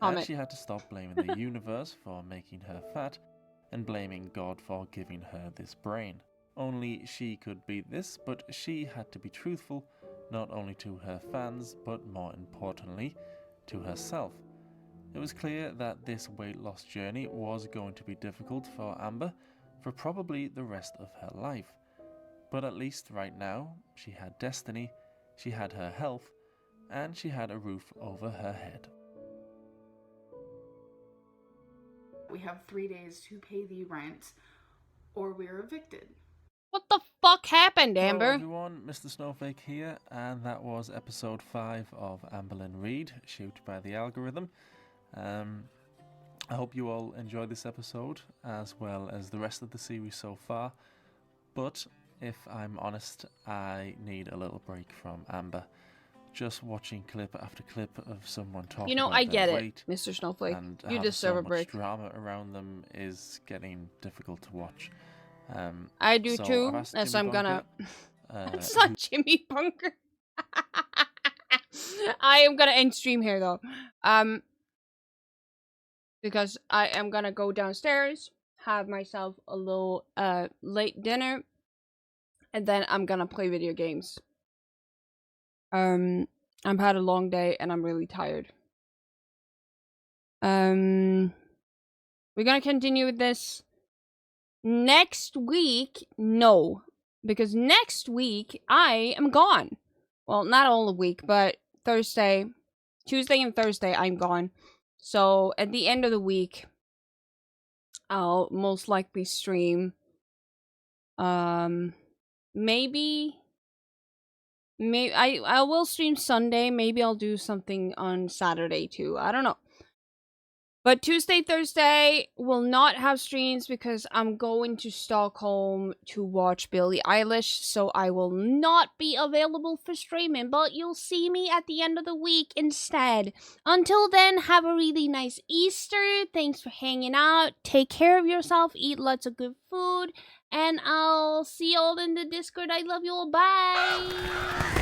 and comment. she had to stop blaming the universe for making her fat and blaming God for giving her this brain. Only she could beat this, but she had to be truthful, not only to her fans, but more importantly, to herself. It was clear that this weight loss journey was going to be difficult for Amber for probably the rest of her life. But at least right now, she had Destiny, she had her health, and she had a roof over her head. We have 3 days to pay the rent, or we're evicted. What the fuck happened, Hello Amber? everyone, Mr. Snowflake here, and that was episode 5 of Amberlyn Reed, Shoot by the Algorithm. I hope you all enjoyed this episode, as well as the rest of the series so far, but if I'm honest, I need a little break from Amber. Just watching clip after clip of someone talking You know, about I their get it, weight Mr. Snowflake. and You having deserve so a much break. drama around them is getting difficult to watch. I do so too, I've asked as Jimmy I'm gonna... Bunker, It's not Jimmy Bunker. I am gonna end stream here, though. Because I am gonna go downstairs, have myself a little late dinner, and then I'm gonna play video games. I've had a long day and I'm really tired. We're gonna continue with this next week. No, because next week I am gone. Well, not all the week, but Tuesday and Thursday I'm gone. So at the end of the week, I'll most likely stream. Maybe I will stream Sunday. Maybe I'll do something on Saturday too. I don't know. But Tuesday, Thursday will not have streams because I'm going to Stockholm to watch Billie Eilish, so I will not be available for streaming, but you'll see me at the end of the week instead. Until then, have a really nice Easter. Thanks for hanging out. Take care of yourself. Eat lots of good food. And I'll see you all in the Discord. I love you all. Bye!